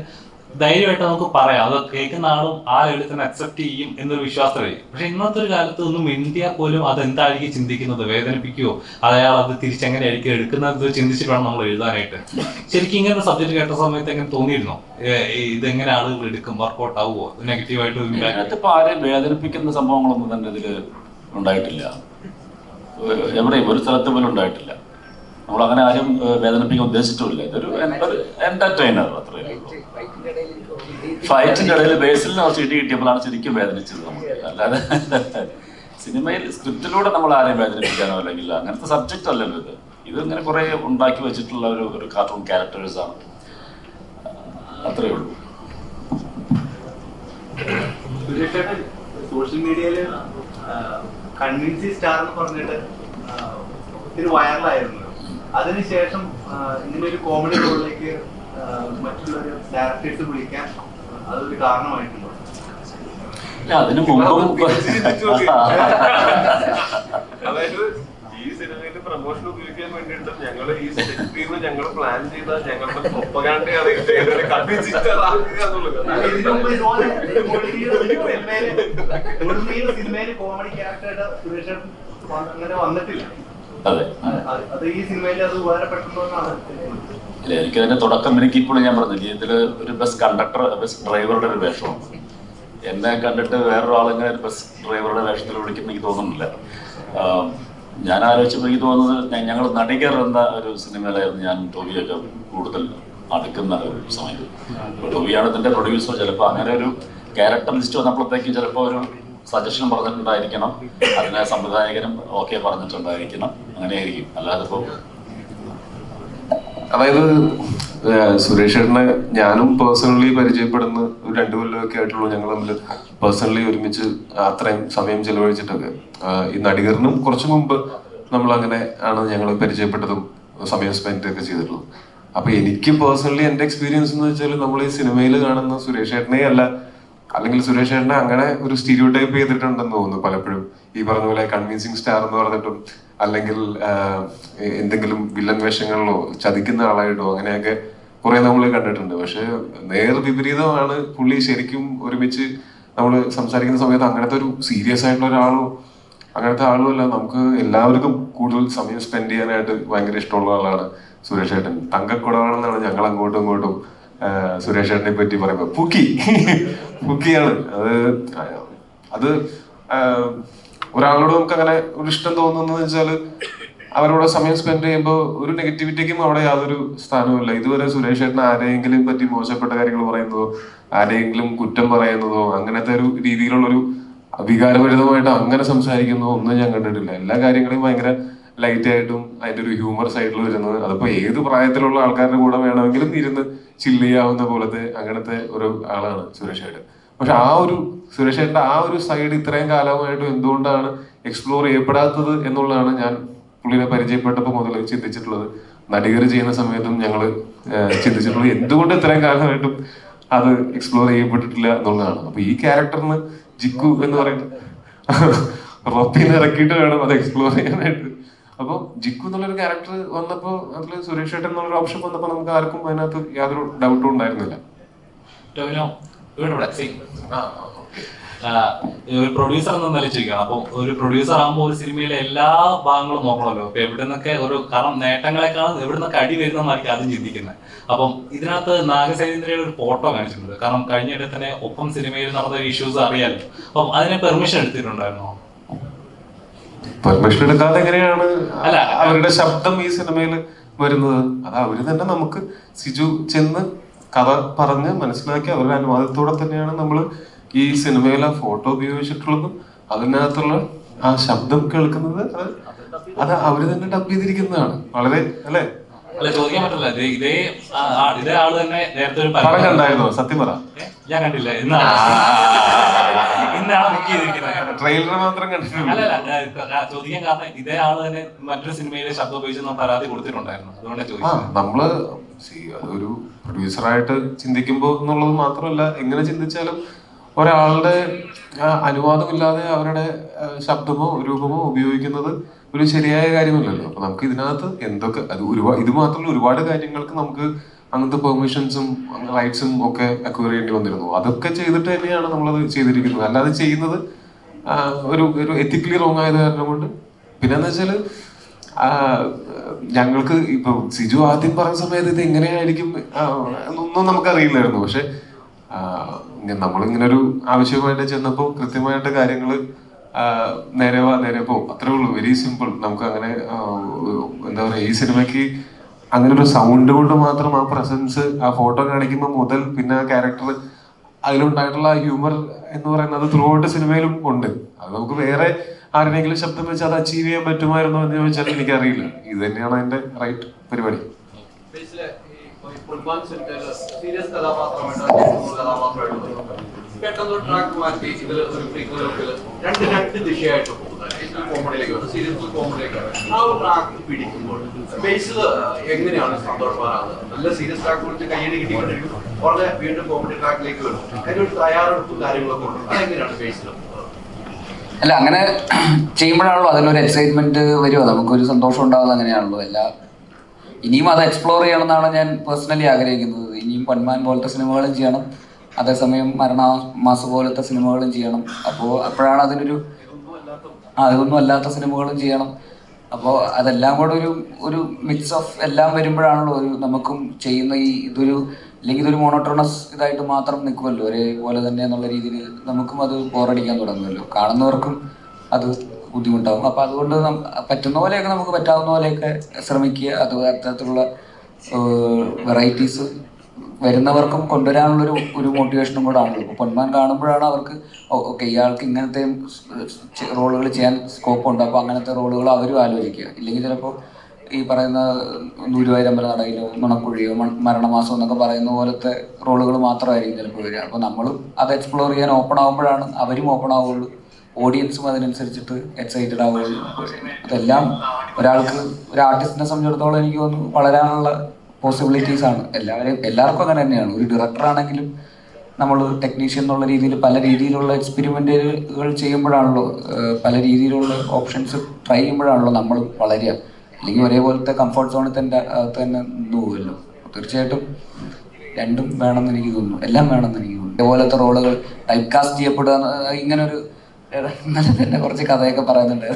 ധൈര്യമായിട്ട് നമുക്ക് പറയാം, അത് കേൾക്കുന്ന ആളും ആ എഴുത്തിനെ അക്സെപ്റ്റ് ചെയ്യും എന്നൊരു വിശ്വാസം വരും. പക്ഷെ ഇന്നത്തെ ഒരു കാലത്ത് ഒന്നും മിണ്ടിയാൽ പോലും അത് എന്തായിരിക്കും ചിന്തിക്കുന്നത്, വേദനിപ്പിക്കുമോ, അയാൾ അത് തിരിച്ചെങ്ങനെയായിരിക്കും എടുക്കുന്നത് ചിന്തിച്ചിട്ട് വേണം നമ്മൾ എഴുതാനായിട്ട്. ശരിക്കും ഇങ്ങനെ സബ്ജക്ട് കേട്ട സമയത്ത് എങ്ങനെ തോന്നിയിരുന്നോ, ഇതെങ്ങനെ ആളുകൾ എടുക്കും, വർക്കൗട്ട് ആവുമോ, നെഗറ്റീവായിട്ട്? ഇപ്പൊ ആരെയും വേദനിപ്പിക്കുന്ന സംഭവങ്ങളൊന്നും തന്നെ ഇതിൽ ഉണ്ടായിട്ടില്ല, എവിടെയും ഒരു സ്ഥലത്ത് പോലും ഉണ്ടായിട്ടില്ല. നമ്മൾ അങ്ങനെ ആരും വേദനിപ്പിക്കാൻ ഉദ്ദേശിച്ചിട്ടുമില്ല. ഇതൊരു എന്റർടൈനർ അത്രയേ ഉള്ളൂ. ഫൈറ്റിന്റെ ഇടയിൽ ബേസിൽ കുറച്ച് ഇടി കിട്ടിയപ്പോഴാണ് ശരിക്കും വേദനിച്ചത് നമുക്ക്. അല്ലാതെ സിനിമയിൽ സ്ക്രിപ്റ്റിലൂടെ നമ്മൾ ആരെയും വേദനിപ്പിക്കാനോ അല്ലെങ്കിൽ അങ്ങനത്തെ സബ്ജക്റ്റ് അല്ലല്ലോ ഇത്. ഇങ്ങനെ കുറെ ഉണ്ടാക്കി വെച്ചിട്ടുള്ള ഒരു കാർട്ടൂൺ ക്യാരക്ടേഴ്സ് ആണ്, അത്രയേ ഉള്ളൂ. സോഷ്യൽ മീഡിയയില് കൺവിൻസി സ്റ്റാർ എന്ന് പറഞ്ഞിട്ട് ഒത്തിരി വൈറലായിരുന്നു. അതിനുശേഷം ഇങ്ങനെ ഒരു കോമഡി റോളിലേക്ക് മറ്റുള്ള ഡയറക്ടേഴ്സ് വിളിക്കാൻ അതൊരു കാരണമായിട്ടുണ്ടോ? അതിന് മുമ്പ് അതായത് ഈ സിനിമയുടെ പ്രൊമോഷൻ ഉപയോഗിക്കാൻ വേണ്ടിയിട്ട് ഞങ്ങൾ ഈ സെറ്റ് ഞങ്ങൾ പ്ലാൻ ചെയ്ത ഞങ്ങളുടെ പ്രൊപ്പഗാൻഡയാണ് സിനിമയിൽ കോമഡി ക്യാരക്ടറുടെ സുരേഷ് അങ്ങനെ വന്നിട്ടില്ല. അത് ഈ സിനിമയിൽ അത് ഉപകാരപ്പെട്ടുണ്ടോന്നാണ്. ഇല്ല, എനിക്കതിന്റെ തുടക്കം എനിക്കിപ്പോഴും ഞാൻ പറഞ്ഞു, ഇതിൽ ഒരു ബസ് കണ്ടക്ടർ, ബസ് ഡ്രൈവറുടെ ഒരു വേഷമാണ്. എന്നെ കണ്ടിട്ട് വേറൊരാളിങ്ങനെ ഒരു ബസ് ഡ്രൈവറുടെ വേഷത്തിൽ വിളിക്കുന്ന എനിക്ക് തോന്നുന്നില്ല. ഞാൻ ആലോചിച്ചപ്പോൾ എനിക്ക് തോന്നുന്നത് ഞങ്ങൾ നടികർ എന്ന ഒരു സിനിമയിലായിരുന്നു ഞാൻ ടോവിയൊക്കെ കൂടുതൽ അടുക്കുന്ന ഒരു സമയം. അപ്പോൾ ടോവിയാണ് ഇതിന്റെ പ്രൊഡ്യൂസർ. ചിലപ്പോൾ അങ്ങനെ ഒരു ക്യാരക്ടർ ലിസ്റ്റ് വന്നപ്പോഴത്തേക്കും ചിലപ്പോൾ ഒരു സജഷൻ പറഞ്ഞിട്ടുണ്ടായിരിക്കണം, അതിനെ സംവിധായകനും ഓക്കെ പറഞ്ഞിട്ടുണ്ടായിരിക്കണം, അങ്ങനെയായിരിക്കും. അല്ലാതെ ഇപ്പോൾ അതായത് സുരേഷ് ചേട്ടനെ ഞാനും പേഴ്സണലി പരിചയപ്പെടുന്ന ഒരു 2 കൊല്ലമൊക്കെ ആയിട്ടുള്ളൂ ഞങ്ങൾ തമ്മിൽ പേഴ്സണലി ഒരുമിച്ച് അത്രയും സമയം ചെലവഴിച്ചിട്ടൊക്കെ. ഈ നടികറിനും കുറച്ചു മുമ്പ് നമ്മൾ അങ്ങനെ ആണ് ഞങ്ങൾ പരിചയപ്പെട്ടതും സമയം സ്പെൻഡ് ഒക്കെ ചെയ്തിട്ടുള്ളത്. അപ്പൊ എനിക്ക് പേഴ്സണലി എന്റെ എക്സ്പീരിയൻസ് എന്ന് വെച്ചാൽ നമ്മൾ ഈ സിനിമയിൽ കാണുന്ന സുരേഷ് ചേട്ടനെ അല്ല, അല്ലെങ്കിൽ സുരേഷ് ചേട്ടനെ അങ്ങനെ ഒരു സ്റ്റീരിയോ ടൈപ്പ് ചെയ്തിട്ടുണ്ടെന്ന് തോന്നുന്നു പലപ്പോഴും. ഈ പറഞ്ഞ പോലെ കൺവിൻസിങ് സ്റ്റാർ എന്ന് പറഞ്ഞിട്ടും അല്ലെങ്കിൽ എന്തെങ്കിലും വില്ലൻ വേഷങ്ങളിലോ ചതിക്കുന്ന ആളായിട്ടോ അങ്ങനെയൊക്കെ കുറെ നമ്മൾ കണ്ടിട്ടുണ്ട്. പക്ഷെ നേർ വിപരീതമാണ് പുള്ളി. ശരിക്കും ഒരുമിച്ച് നമ്മൾ സംസാരിക്കുന്ന സമയത്ത് അങ്ങനത്തെ ഒരു സീരിയസ് ആയിട്ടുള്ള ഒരാളോ അങ്ങനത്തെ ആളും അല്ല. നമുക്ക് എല്ലാവർക്കും കൂടുതൽ സമയം സ്പെൻഡ് ചെയ്യാനായിട്ട് ഭയങ്കര ഇഷ്ടമുള്ള ആളാണ് സുരേഷ് ചേട്ടൻ. തങ്കക്കുടവാണെന്നാണ് ഞങ്ങൾ അങ്ങോട്ടും ഇങ്ങോട്ടും സുരേഷ് ചേട്ടനെ പറ്റി പറയുമ്പോൾ പുക്കിയാണ്. അത് ഒരാളോട് നമുക്ക് അങ്ങനെ ഒരു ഇഷ്ടം തോന്നുന്നത് വെച്ചാൽ അവരോട് സമയം സ്പെൻഡ് ചെയ്യുമ്പോൾ ഒരു നെഗറ്റിവിറ്റിക്കും അവിടെ യാതൊരു സ്ഥാനവുമില്ല. ഇതുവരെ സുരേഷ് ചേട്ടൻ ആരെയെങ്കിലും പറ്റി മോശപ്പെട്ട കാര്യങ്ങൾ പറയുന്നതോ ആരെയെങ്കിലും കുറ്റം പറയുന്നതോ അങ്ങനത്തെ ഒരു രീതിയിലുള്ളൊരു വികാരഭരിതമായിട്ട് അങ്ങനെ സംസാരിക്കുന്നതോ ഒന്നും ഞാൻ കണ്ടിട്ടില്ല. എല്ലാ കാര്യങ്ങളെയും ഭയങ്കര ലൈറ്റ് ആയിട്ടും അതിന്റെ ഒരു ഹ്യൂമർ സൈഡിൽ വരുന്നത്. അതിപ്പോ ഏത് പ്രായത്തിലുള്ള ആൾക്കാരുടെ കൂടെ വേണമെങ്കിലും ഇരുന്ന് ചില്ല് ചെയ്യാവുന്ന പോലത്തെ അങ്ങനത്തെ ഒരു ആളാണ് സുരേഷ് ചേട്ടൻ. പക്ഷെ ആ ഒരു സുരേഷ് ചേട്ടന്റെ ആ ഒരു സൈഡ് ഇത്രയും കാലമായിട്ടും എന്തുകൊണ്ടാണ് എക്സ്പ്ലോർ ചെയ്യപ്പെടാത്തത് എന്നുള്ളതാണ് ഞാൻ പുള്ളിനെ പരിചയപ്പെട്ടപ്പോൾ മുതൽ ചിന്തിച്ചിട്ടുള്ളത്. നടികർ ചെയ്യുന്ന സമയത്തും ഞങ്ങൾ ചിന്തിച്ചിട്ടുള്ളത് എന്തുകൊണ്ട് ഇത്രയും കാലമായിട്ടും അത് എക്സ്പ്ലോർ ചെയ്യപ്പെട്ടിട്ടില്ല എന്നുള്ളതാണ്. അപ്പൊ ഈ ക്യാരക്ടറിന് ജിക്കു എന്ന് പറയുന്നത് റൊപ്പിന്ന് ഇറക്കിയിട്ട് വേണം അത് എക്സ്പ്ലോർ ചെയ്യാനായിട്ട്. അപ്പൊ ജിക്കു എന്നുള്ളൊരു ക്യാരക്ടർ വന്നപ്പോ അതിൽ സുരേഷ് ചേട്ടൻ എന്നുള്ളൊരു ഓപ്ഷൻ വന്നപ്പോ നമുക്ക് ആർക്കും അതിനകത്ത് യാതൊരു ഡൗട്ടും ഉണ്ടായിരുന്നില്ല. ഒരു പ്രൊഡ്യൂസർ എന്ന നിലച്ചിരിക്കുകയാണ്. അപ്പൊ ഒരു പ്രൊഡ്യൂസർ ആകുമ്പോൾ ഒരു സിനിമയിലെ എല്ലാ ഭാഗങ്ങളും നോക്കണമല്ലോ. അപ്പൊ എവിടെ നിന്നൊക്കെ ഒരു കാരണം നേട്ടങ്ങളെക്കാൾ എവിടെ നിന്നൊക്കെ അടി വരുന്നതായിരിക്കും ആദ്യം ചിന്തിക്കുന്നത്. അപ്പം ഇതിനകത്ത് നാഗസൈന്ദ്രയുടെ ഒരു ഫോട്ടോ കാണിച്ചിട്ടുണ്ട്. കാരണം കഴിഞ്ഞിടെ തന്നെ ഒപ്പം സിനിമയിൽ നടന്ന ഇഷ്യൂസ് അറിയാലോ. അപ്പം അതിനെ പെർമിഷൻ എടുത്തിട്ടുണ്ടായിരുന്നോ? പെർമിഷൻ എടുക്കാതെ എങ്ങനെയാണ് അവരുടെ ശബ്ദം ഈ സിനിമയിൽ വരുന്നത്? അത് അവര് തന്നെ നമുക്ക് സിജു ചെന്ന് കഥ പറഞ്ഞ് മനസ്സിലാക്കി അവരുടെ അനുവാദത്തോടെ തന്നെയാണ് നമ്മൾ ഈ സിനിമയിലെ ഫോട്ടോ ഉപയോഗിച്ചിട്ടുള്ളതും അതിനകത്തുള്ള ആ ശബ്ദം കേൾക്കുന്നത്. അത് അവര് തന്നെ ഡബ് ചെയ്തിരിക്കുന്നതാണ്. വളരെ അല്ലേ? ചോദിക്കാൻ പറ്റില്ല. ഇതേ ആള് തന്നെ നേരത്തെ ഒരു പടം കണ്ടായിരുന്നോ? സത്യം പറ. ഞാൻ കണ്ടില്ല. ട്രെയിലർ മാത്രം കണ്ടിട്ടുണ്ട്. അല്ലല്ല, ചോദിക്കാൻ കാരണം ഇതേ ആള് തന്നെ മറ്റൊരു സിനിമയിലെ ശബ്ദം ഉപയോഗിച്ച് പരാതി കൊടുത്തിട്ടുണ്ടായിരുന്നു. അതുകൊണ്ടാണ് ചോദിച്ചത്. നമ്മള് ഒരു പ്രൊഡ്യൂസറായിട്ട് ചിന്തിക്കുമ്പോ എന്നുള്ളത് മാത്രമല്ല, എങ്ങനെ ചിന്തിച്ചാലും ഒരാളുടെ അനുവാദമില്ലാതെ അവരുടെ ശബ്ദമോ രൂപമോ ഉപയോഗിക്കുന്നത് ഒരു ശരിയായ കാര്യമല്ലല്ലോ. അപ്പൊ നമുക്ക് ഇതിനകത്ത് എന്തൊക്കെ ഇത് മാത്രമല്ല ഒരുപാട് കാര്യങ്ങൾക്ക് നമുക്ക് അങ്ങനത്തെ പെർമിഷൻസും റൈറ്റ്സും ഒക്കെ അക്വയർ ചെയ്യേണ്ടി വന്നിരുന്നു. അതൊക്കെ ചെയ്തിട്ട് തന്നെയാണ് നമ്മളത് ചെയ്തിരിക്കുന്നത്. അല്ലാതെ ചെയ്യുന്നത് ഒരു എത്തിക്കലി റോങ് ആയത് കാരണം കൊണ്ട്. പിന്നെന്ന് വെച്ചാൽ ഞങ്ങൾക്ക് ഇപ്പൊ സിജു ആദ്യം പറഞ്ഞ സമയത്ത് ഇത് എങ്ങനെയായിരിക്കും എന്നൊന്നും നമുക്കറിയില്ലായിരുന്നു. പക്ഷെ നമ്മളിങ്ങനെ ഒരു ആവശ്യമായിട്ട് ചെന്നപ്പോൾ കൃത്യമായിട്ട് കാര്യങ്ങൾ നേരെ പോകും. അത്രേ ഉള്ളൂ. Very simple. നമുക്ക് അങ്ങനെ എന്താ പറയുക, ഈ സിനിമയ്ക്ക് അങ്ങനെ ഒരു സൗണ്ട് കൊണ്ട് മാത്രം ആ പ്രസൻസ്, ആ ഫോട്ടോ കാണിക്കുമ്പോൾ മുതൽ പിന്നെ ആ ക്യാരക്ടർ അതിലുണ്ടായിട്ടുള്ള ഹ്യൂമർ എന്ന് പറയുന്നത് ത്രൂ ഔട്ട് സിനിമയിലും ഉണ്ട്. അത് നമുക്ക് വേറെ ആരുടെയെങ്കിലും ശബ്ദം വെച്ച് അത് അച്ചീവ് ചെയ്യാൻ പറ്റുമായിരുന്നോ എന്ന് ചോദിച്ചാൽ എനിക്കറിയില്ല. ഇത് തന്നെയാണ് അതിന്റെ റൈറ്റ് പരിപാടി. സീരിയസ് കഥാപാത്രമായിട്ട് പെട്ടെന്ന് ട്രാക്ക് മാറ്റി ഇതിൽ ഒരു ഫ്രീക്വൻസിൽ രണ്ട് ദിശയായിട്ട് പോകുന്നത് കോമഡിയിലേക്ക് വന്നു, സീരിയസ് കോമഡിയിലേക്ക്. ആ ഒരു ട്രാക്ക് പിടിക്കുമ്പോൾ ബേസിൽ എങ്ങനെയാണ് സന്തോഷമാകുന്നത്? നല്ല സീരിയസ് ട്രാക്ക് കുറിച്ച് കയ്യടി കിട്ടിക്കൊണ്ടിരിക്കും, വളരെ വീണ്ടും കോമഡി ട്രാക്കിലേക്ക് വരും. അതിന്റെ ഒരു തയ്യാറെടുപ്പും കാര്യങ്ങളൊക്കെ ഉണ്ട്. അതെങ്ങനെയാണ് ബേസിൽ? അല്ല, അങ്ങനെ ചെയ്യുമ്പോഴാണല്ലോ അതിനൊരു എക്സൈറ്റ്മെന്റ് വരുമോ, നമുക്കൊരു സന്തോഷം ഉണ്ടാകുന്നത്. അങ്ങനെയാണല്ലോ ഇനിയും അത് എക്സ്പ്ലോർ ചെയ്യണമെന്നാണ് ഞാൻ പേഴ്സണലി ആഗ്രഹിക്കുന്നത്. ഇനിയും പൊന്മാൻ പോലത്തെ സിനിമകളും ചെയ്യണം, അതേസമയം മരണമാസ് പോലത്തെ സിനിമകളും ചെയ്യണം. അപ്പോഴാണ് അതിനൊരു അതൊന്നും അല്ലാത്ത സിനിമകളും ചെയ്യണം. അപ്പോൾ അതെല്ലാം കൂടെ ഒരു മിക്സ് ഓഫ് എല്ലാം വരുമ്പോഴാണല്ലോ നമുക്കും ചെയ്യുന്ന അല്ലെങ്കിൽ ഇതൊരു മോണോട്ടോണസ് ഇതായിട്ട് മാത്രം നിൽക്കുമല്ലോ, ഒരേപോലെ തന്നെ എന്നുള്ള രീതിയിൽ നമുക്കും അത് ബോറടിക്കാൻ തുടങ്ങുമല്ലോ, കാണുന്നവർക്കും അത് ബുദ്ധിമുട്ടാകും. അപ്പോൾ അതുകൊണ്ട് പറ്റുന്ന പോലെയൊക്കെ നമുക്ക് പറ്റാവുന്ന പോലെയൊക്കെ ശ്രമിക്കുക. അത്തരത്തിലുള്ള വെറൈറ്റീസ് വരുന്നവർക്കും കൊണ്ടുവരാനുള്ളൊരു മോട്ടിവേഷനും കൂടെ ആണല്ലോ. ഇപ്പോൾ പൊന്മാൻ കാണുമ്പോഴാണ് അവർക്ക് ഓക്കെ ഇയാൾക്ക് ഇങ്ങനത്തെ റോളുകൾ ചെയ്യാൻ സ്കോപ്പുണ്ട്, അപ്പോൾ അങ്ങനത്തെ റോളുകൾ അവരും ആലോചിക്കുക. ഇല്ലെങ്കിൽ ചിലപ്പോൾ ഈ പറയുന്ന ഗുരുവായൂരമ്പല നടയിലോ നുണക്കുഴിയോ മരണമാസം എന്നൊക്കെ പറയുന്ന പോലത്തെ റോളുകൾ മാത്രമായിരിക്കും ചിലപ്പോൾ വരിക. അപ്പോൾ നമ്മളും അത് എക്സ്പ്ലോർ ചെയ്യാൻ ഓപ്പൺ ആകുമ്പോഴാണ് അവരും ഓപ്പൺ ആവുകയുള്ളൂ, ഓഡിയൻസും അതിനനുസരിച്ചിട്ട് എക്സൈറ്റഡ് ആവുകയുള്ളൂ. അതെല്ലാം ഒരു ആർട്ടിസ്റ്റിനെ സംബന്ധിച്ചിടത്തോളം എനിക്ക് തോന്നുന്നു വളരാനുള്ള പോസിബിലിറ്റീസ് ആണ്. എല്ലാവർക്കും അങ്ങനെ തന്നെയാണ്. ഒരു ഡയറക്ടറാണെങ്കിലും നമ്മൾ ടെക്നീഷ്യൻ എന്നുള്ള രീതിയിൽ പല രീതിയിലുള്ള എക്സ്പെരിമെൻറ്റുകൾ ചെയ്യുമ്പോഴാണല്ലോ, പല രീതിയിലുള്ള ഓപ്ഷൻസ് ട്രൈ ചെയ്യുമ്പോഴാണല്ലോ നമ്മൾ വളരുക. അല്ലെങ്കിൽ ഒരേപോലത്തെ കംഫർട്ട് സോണിൽ തന്നെ നിന്ന് പോകുമല്ലോ. തീർച്ചയായിട്ടും രണ്ടും വേണമെന്ന് എനിക്ക് തോന്നുന്നു, എല്ലാം വേണമെന്ന് എനിക്ക് തോന്നുന്നു. ഇതേപോലത്തെ റോളുകൾ ടൈപ്പ് കാസ്റ്റ് ചെയ്യപ്പെടുക, ഇങ്ങനൊരു ഇന്നലെ തന്നെ കുറച്ച് കഥയൊക്കെ പറയുന്നുണ്ട്,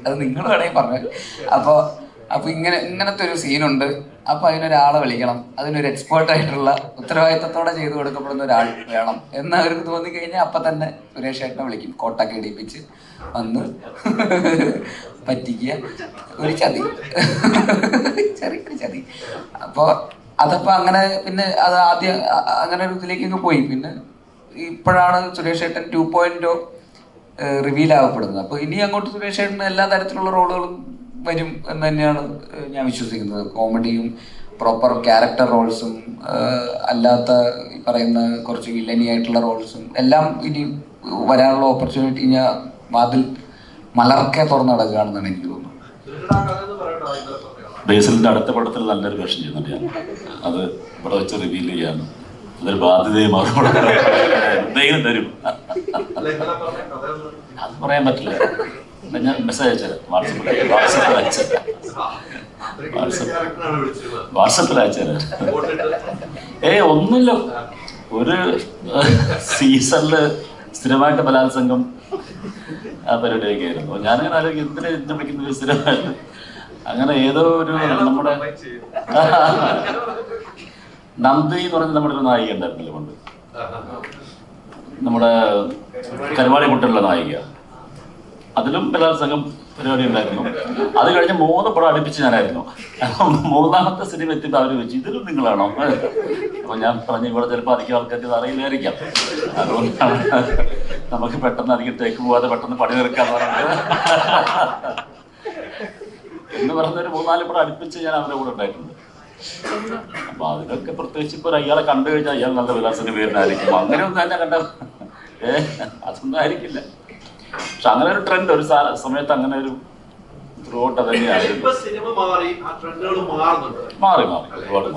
അത് നിങ്ങൾ വേണമെങ്കിൽ പറഞ്ഞു. അപ്പോൾ ഇങ്ങനത്തെ ഒരു സീനുണ്ട്, അപ്പോൾ അതിനൊരാളെ വിളിക്കണം, അതിനൊരു എക്സ്പേർട്ടായിട്ടുള്ള ഉത്തരവാദിത്തത്തോടെ ചെയ്തു കൊടുക്കപ്പെടുന്ന ഒരാൾ വേണം എന്ന് അവർക്ക് തോന്നിക്കഴിഞ്ഞാൽ അപ്പം തന്നെ സുരേഷ് ഏട്ടനെ വിളിക്കും. കോട്ടൊക്കെ ഇടിപ്പിച്ച് വന്ന് പറ്റിക്കുക, ഒരു ചതി, ചെറിയൊരു ചതി. അപ്പോൾ അങ്ങനെ പിന്നെ അത് ആദ്യം അങ്ങനെ ഒരു ഇതിലേക്കൊക്കെ പോയി. പിന്നെ ഇപ്പോഴാണ് സുരേഷ് ഏട്ടൻ 2.0 റിവീൽ ആവപ്പെടുന്നത്. അപ്പോൾ ഇനി അങ്ങോട്ട് സുരേഷ് ഏട്ടന് എല്ലാ തരത്തിലുള്ള റോളുകളും വരും എന്ന് തന്നെയാണ് ഞാൻ വിശ്വസിക്കുന്നത്. കോമഡിയും പ്രോപ്പർ ക്യാരക്ടർ റോൾസും അല്ലാത്ത ഈ പറയുന്ന കുറച്ച് വില്ലനി ആയിട്ടുള്ള റോൾസും എല്ലാം ഇനി വരാനുള്ള ഓപ്പർച്യൂണിറ്റി ഞാൻ വാതിൽ മലർക്കെ തുറന്നു നടക്കുകയാണെന്നാണ് എനിക്ക് തോന്നുന്നത്. ബേസിലിൻ്റെ അടുത്ത പടത്തിൽ നല്ലൊരു വേഷം ചെയ്യുന്നുണ്ട് ഞാൻ. അത് ഇവിടെ വെച്ച് റിവീൽ ചെയ്യാനും അതൊരു ബാധ്യതയും എന്തെങ്കിലും തരും, അത് പറയാൻ പറ്റില്ല. ഞാൻ മെസ്സേജ് അയച്ചുതരാം, വാട്സപ്പിൽ അയച്ചുതരാം. ഒന്നുമില്ല, ഒരു സീസണില് സ്ഥിരമായിട്ട് ബലാത്സംഗം ആ പരിപാടിയൊക്കെ ആയിരുന്നു. ഞാനിങ്ങനെ ആലോചിക്കും എന്തിനാ വിളിക്കുന്ന ഒരു സ്ഥിരമായിട്ട്. അങ്ങനെ ഏതോ ഒരു നമ്മുടെ നന്ദി എന്ന് പറഞ്ഞ നമ്മുടെ ഒരു നായിക ഉണ്ടായിരുന്നല്ലോ കൊണ്ട്, നമ്മുടെ കരുവാടി കുട്ടിയുള്ള നായിക, അതിലും ബലാത്സംഗം പരിപാടി ഉണ്ടായിരുന്നു. അത് കഴിഞ്ഞ് 3 പടം അടുപ്പിച്ച് ഞാനായിരുന്നു. മൂന്നാമത്തെ സിനിമ എത്തിയപ്പോൾ അവർ വെച്ച് ഇതിലും നിങ്ങളാണോ? അപ്പോൾ ഞാൻ പറഞ്ഞു ഇവിടെ ചിലപ്പോൾ അധികം ആൾക്കാർക്ക് ഇത് അറിയില്ലായിരിക്കാം, അതുകൊണ്ടാണ് നമുക്ക് പെട്ടെന്ന് അധികം തേക്ക് പോകാതെ പെട്ടെന്ന് പണി തീർക്കാന്ന് പറഞ്ഞത് എന്ന് പറഞ്ഞൊരു 3-4 പടം അടുപ്പിച്ച് ഞാൻ അവരുടെ കൂടെ ഉണ്ടായിട്ടുണ്ട്. അപ്പൊ അതിലൊക്കെ പ്രത്യേകിച്ച് ഇപ്പോൾ അയാളെ കണ്ടു കഴിഞ്ഞാൽ അയാൾ നല്ല വിലാസത്തിന് പേരിനായിരിക്കും, അങ്ങനെയൊന്നും തന്നെ കണ്ട അതൊന്നും ആയിരിക്കില്ല. പക്ഷെ അങ്ങനെ ഒരു ട്രെൻഡ് ഒരു സമയത്ത് അങ്ങനെ ഒരു ത്രൂ ഔട്ട് തന്നെയായിരുന്നു. മാറി ഒരുപാട്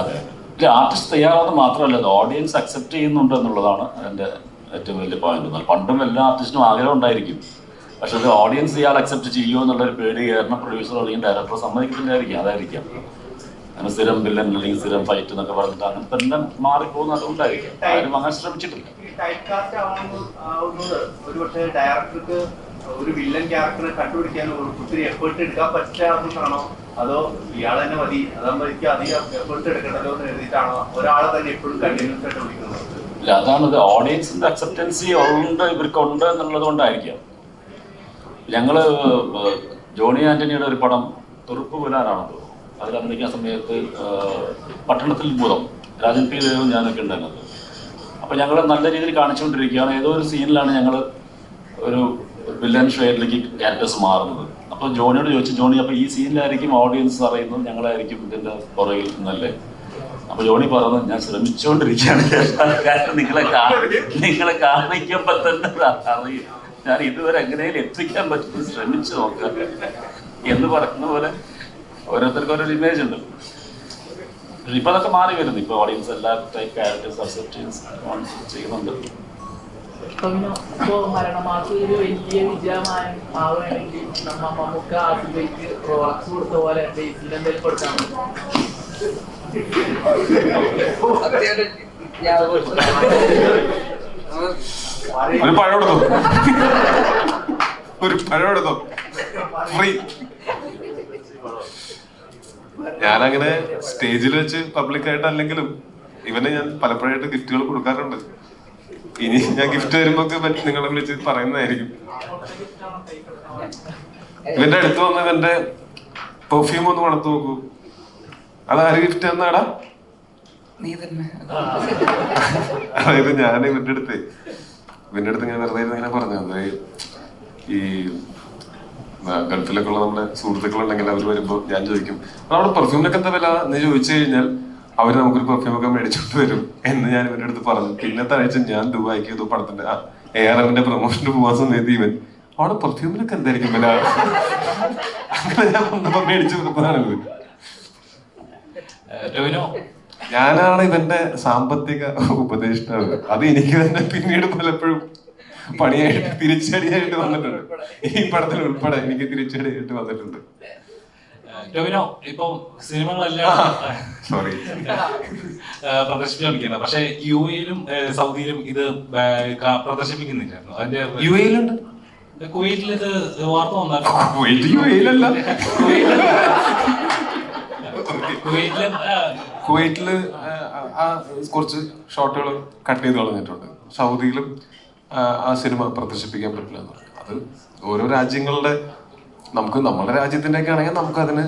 അതെ. ആർട്ടിസ്റ്റ് തയ്യാറാവുന്നത് മാത്രമല്ല, അത് ഓഡിയൻസ് അക്സെപ്റ്റ് ചെയ്യുന്നുണ്ട് എന്നുള്ളതാണ് എൻ്റെ ഏറ്റവും വലിയ പോയിന്റ്. എന്നാൽ പണ്ടും എല്ലാ ആർട്ടിസ്റ്റിനും ആഗ്രഹം ഉണ്ടായിരിക്കും, പക്ഷെ അത് ഓഡിയൻസ് ഇയാൾ അക്സെപ്റ്റ് ചെയ്യുമോ എന്നുള്ളൊരു പേടി കാരണം പ്രൊഡ്യൂസർ അല്ലെങ്കിൽ ഡയറക്ടർ സമ്മതിക്കുന്നില്ലായിരിക്കും. അതായിരിക്കാം അങ്ങനെ സ്ഥിരം വില്ലൻ അല്ലെങ്കിൽ സ്ഥിരം ഫൈറ്റ് എന്നൊക്കെ പറഞ്ഞിട്ട് അങ്ങനത്തെ എല്ലാം മാറിപ്പോകുന്ന അതുകൊണ്ടായിരിക്കും. ആരും അങ്ങനെ ശ്രമിച്ചിട്ടില്ല. ഒരുപക്ഷെ ഡയറക്ടർക്ക് ഒരു വില്ലൻ ക്യാരക്ടറെ കണ്ടുപിടിക്കാൻ ഒത്തിരി എഫേർട്ട് എടുക്കാൻ പറ്റാത്തതാണോ, അതോ ഇയാൾ തന്നെ മതി അതാകുമ്പോൾ എനിക്ക് അധികം എഫേർട്ട് എടുക്കണല്ലോ എന്ന് എഴുതിയിട്ടാണോ ഒരാളെ തന്നെ എപ്പോഴും കണ്ടിന്യൂസ് ആയിട്ട് വിളിക്കുന്നത്? ഇല്ല, അതാണത്. ഓഡിയൻസിന്റെ അക്സെപ്റ്റൻസി ഉണ്ട്, ഇവർക്കുണ്ട് എന്നുള്ളത് കൊണ്ടായിരിക്കാം. ഞങ്ങള് ജോണി ആന്റണിയുടെ ഒരു പടം തുറുപ്പ് പുലാനാണത്, അതിൽ അഭിനയിക്കുന്ന സമയത്ത് പട്ടണത്തിൽ ഭൂതം രാജൻ പി ദേവും ഞാനൊക്കെ ഉണ്ടായിരുന്നത്. അപ്പോൾ ഞങ്ങൾ നല്ല രീതിയിൽ കാണിച്ചുകൊണ്ടിരിക്കുകയാണ്. ഏതോ ഒരു സീനിലാണ് ഞങ്ങൾ ഒരു വില്ലൻ ഷെയ്ഡിലേക്ക് ക്യാരക്ടേഴ്സ് മാറുന്നത്. അപ്പോൾ ജോണിയോട് ചോദിച്ചു, ജോണി അപ്പോൾ ഈ സീനിലായിരിക്കും ഓഡിയൻസ് അറിയുന്നത്, ഞങ്ങളായിരിക്കും ഇതിൻ്റെ പുറകിൽ നിന്നല്ലേ? അപ്പോൾ ജോണി പറഞ്ഞു, ഞാൻ ശ്രമിച്ചുകൊണ്ടിരിക്കുകയാണ്, നിങ്ങളെ കാണിക്കുമ്പോൾ തന്നെ അറിയും, ഞാൻ ഇതുവരെ എങ്ങനെയും എത്തിക്കാൻ പറ്റുന്നത് ശ്രമിച്ചു നോക്കുക എന്ന് പറയുന്ന പോലെ ഓരോരുത്തർക്കും ഓരോ ഇമേജ് ഉണ്ട്. ഇപ്പൊ അതൊക്കെ മാറി വരുന്നു. ഇപ്പൊ ഓഡിയൻസ് എല്ലാ ടൈപ്പ് ക്യാരക്ടേഴ്സ് അക്സെപ്റ്റ് ചെയ്യുന്നുണ്ട്. മരണമാസം ഒരു വലിയ വിജയമായി ആവുകയാണെങ്കിൽ നമുക്ക് ആസിലേക്ക് റോളക്സ് കൊടുത്ത പോലെ ബേസിൽ എന്തെങ്കിലും കൊടുക്കാൻ ഒരു പഴം എടുത്തോ, ഒരു പഴം എടുത്തോ, ഫ്രീ. ഞാനങ്ങനെ സ്റ്റേജിൽ വെച്ച് പബ്ലിക്കായിട്ട് അല്ലെങ്കിലും ഇവന് ഞാൻ പലപ്പോഴായിട്ട് ഗിഫ്റ്റുകൾ കൊടുക്കാറുണ്ട്. ഇനി ഞാൻ ഗിഫ്റ്റ് വരുമ്പോ നിങ്ങളെ വിളിച്ച് പറയുന്നതായിരിക്കും. ഇവന്റെ അടുത്ത് വന്ന് ഇവന്റെ പെർഫ്യൂം ഒന്ന് മണത്ത് നോക്കൂ. അതാര് ഗിഫ്റ്റ് തന്നാടാ? അതായത് ഞാൻ ഇവന്റെ അടുത്ത് ഇങ്ങനെ വെറുതെ ഇങ്ങനെ പറഞ്ഞു, അതായത് ഈ ഗൾഫിലൊക്കെ ഉള്ള നമ്മുടെ സുഹൃത്തുക്കളുണ്ടെങ്കിൽ അവർ വരുമ്പോൾ ഞാൻ ചോദിക്കും, നമ്മുടെ പെർഫ്യൂമിനൊക്കെ എന്താ വില എന്ന് ചോദിച്ചു കഴിഞ്ഞാൽ അവർ നമുക്കൊരു പെർഫ്യൂം ഒക്കെ മേടിച്ചോണ്ട് വരും എന്ന് ഞാൻ ഇവരുടെ അടുത്ത് പറഞ്ഞു. പിന്നത്തെ ആഴ്ച ഞാൻ ദുബായിക്ക് ഏതോ പടത്തിന്റെ ARMന്റെ പ്രൊമോഷന് പോകാൻ സമയത്ത് ഇവൻ അവിടെ പെർഫ്യൂമിനൊക്കെ എന്തായിരിക്കും വില, അങ്ങനെ ഞാൻ വന്നപ്പോ മേടിച്ചു കൊടുത്തതാണ് ഇവൻ. ഞാനാണ് ഇവന്റെ സാമ്പത്തിക ഉപദേഷ്ടാവ്. അത് എനിക്ക് തന്നെ പിന്നീട് പലപ്പോഴും പണിയായിട്ട് തിരിച്ചടിയായിട്ട് വന്നിട്ടുണ്ട്. ഈ പടത്തിൽ ഉൾപ്പെടെ എനിക്ക് തിരിച്ചടിയായിട്ട് വന്നിട്ടുണ്ട്. ഇപ്പൊ സിനിമകളെല്ലാം പ്രദർശിപ്പിക്കാൻ, പക്ഷെ UAE-ലും സൗദിയിലും ഇത് പ്രദർശിപ്പിക്കുന്നില്ലായിരുന്നു. അതിന്റെ UAE-ലുണ്ട്, കുവൈറ്റിൽ ഇത് വാർത്ത വന്നാലും കുവൈറ്റില് കുറച്ച് ഷോട്ടുകൾ കട്ട് ചെയ്ത് കളഞ്ഞിട്ടുണ്ട്. സൗദിയിലും ആ സിനിമ പ്രദർശിപ്പിക്കാൻ പറ്റില്ല എന്ന് പറഞ്ഞു. അത് ഓരോ രാജ്യങ്ങളുടെ, നമുക്ക് നമ്മുടെ രാജ്യത്തിന്റെ ഒക്കെ ആണെങ്കിൽ നമുക്ക് അതിന്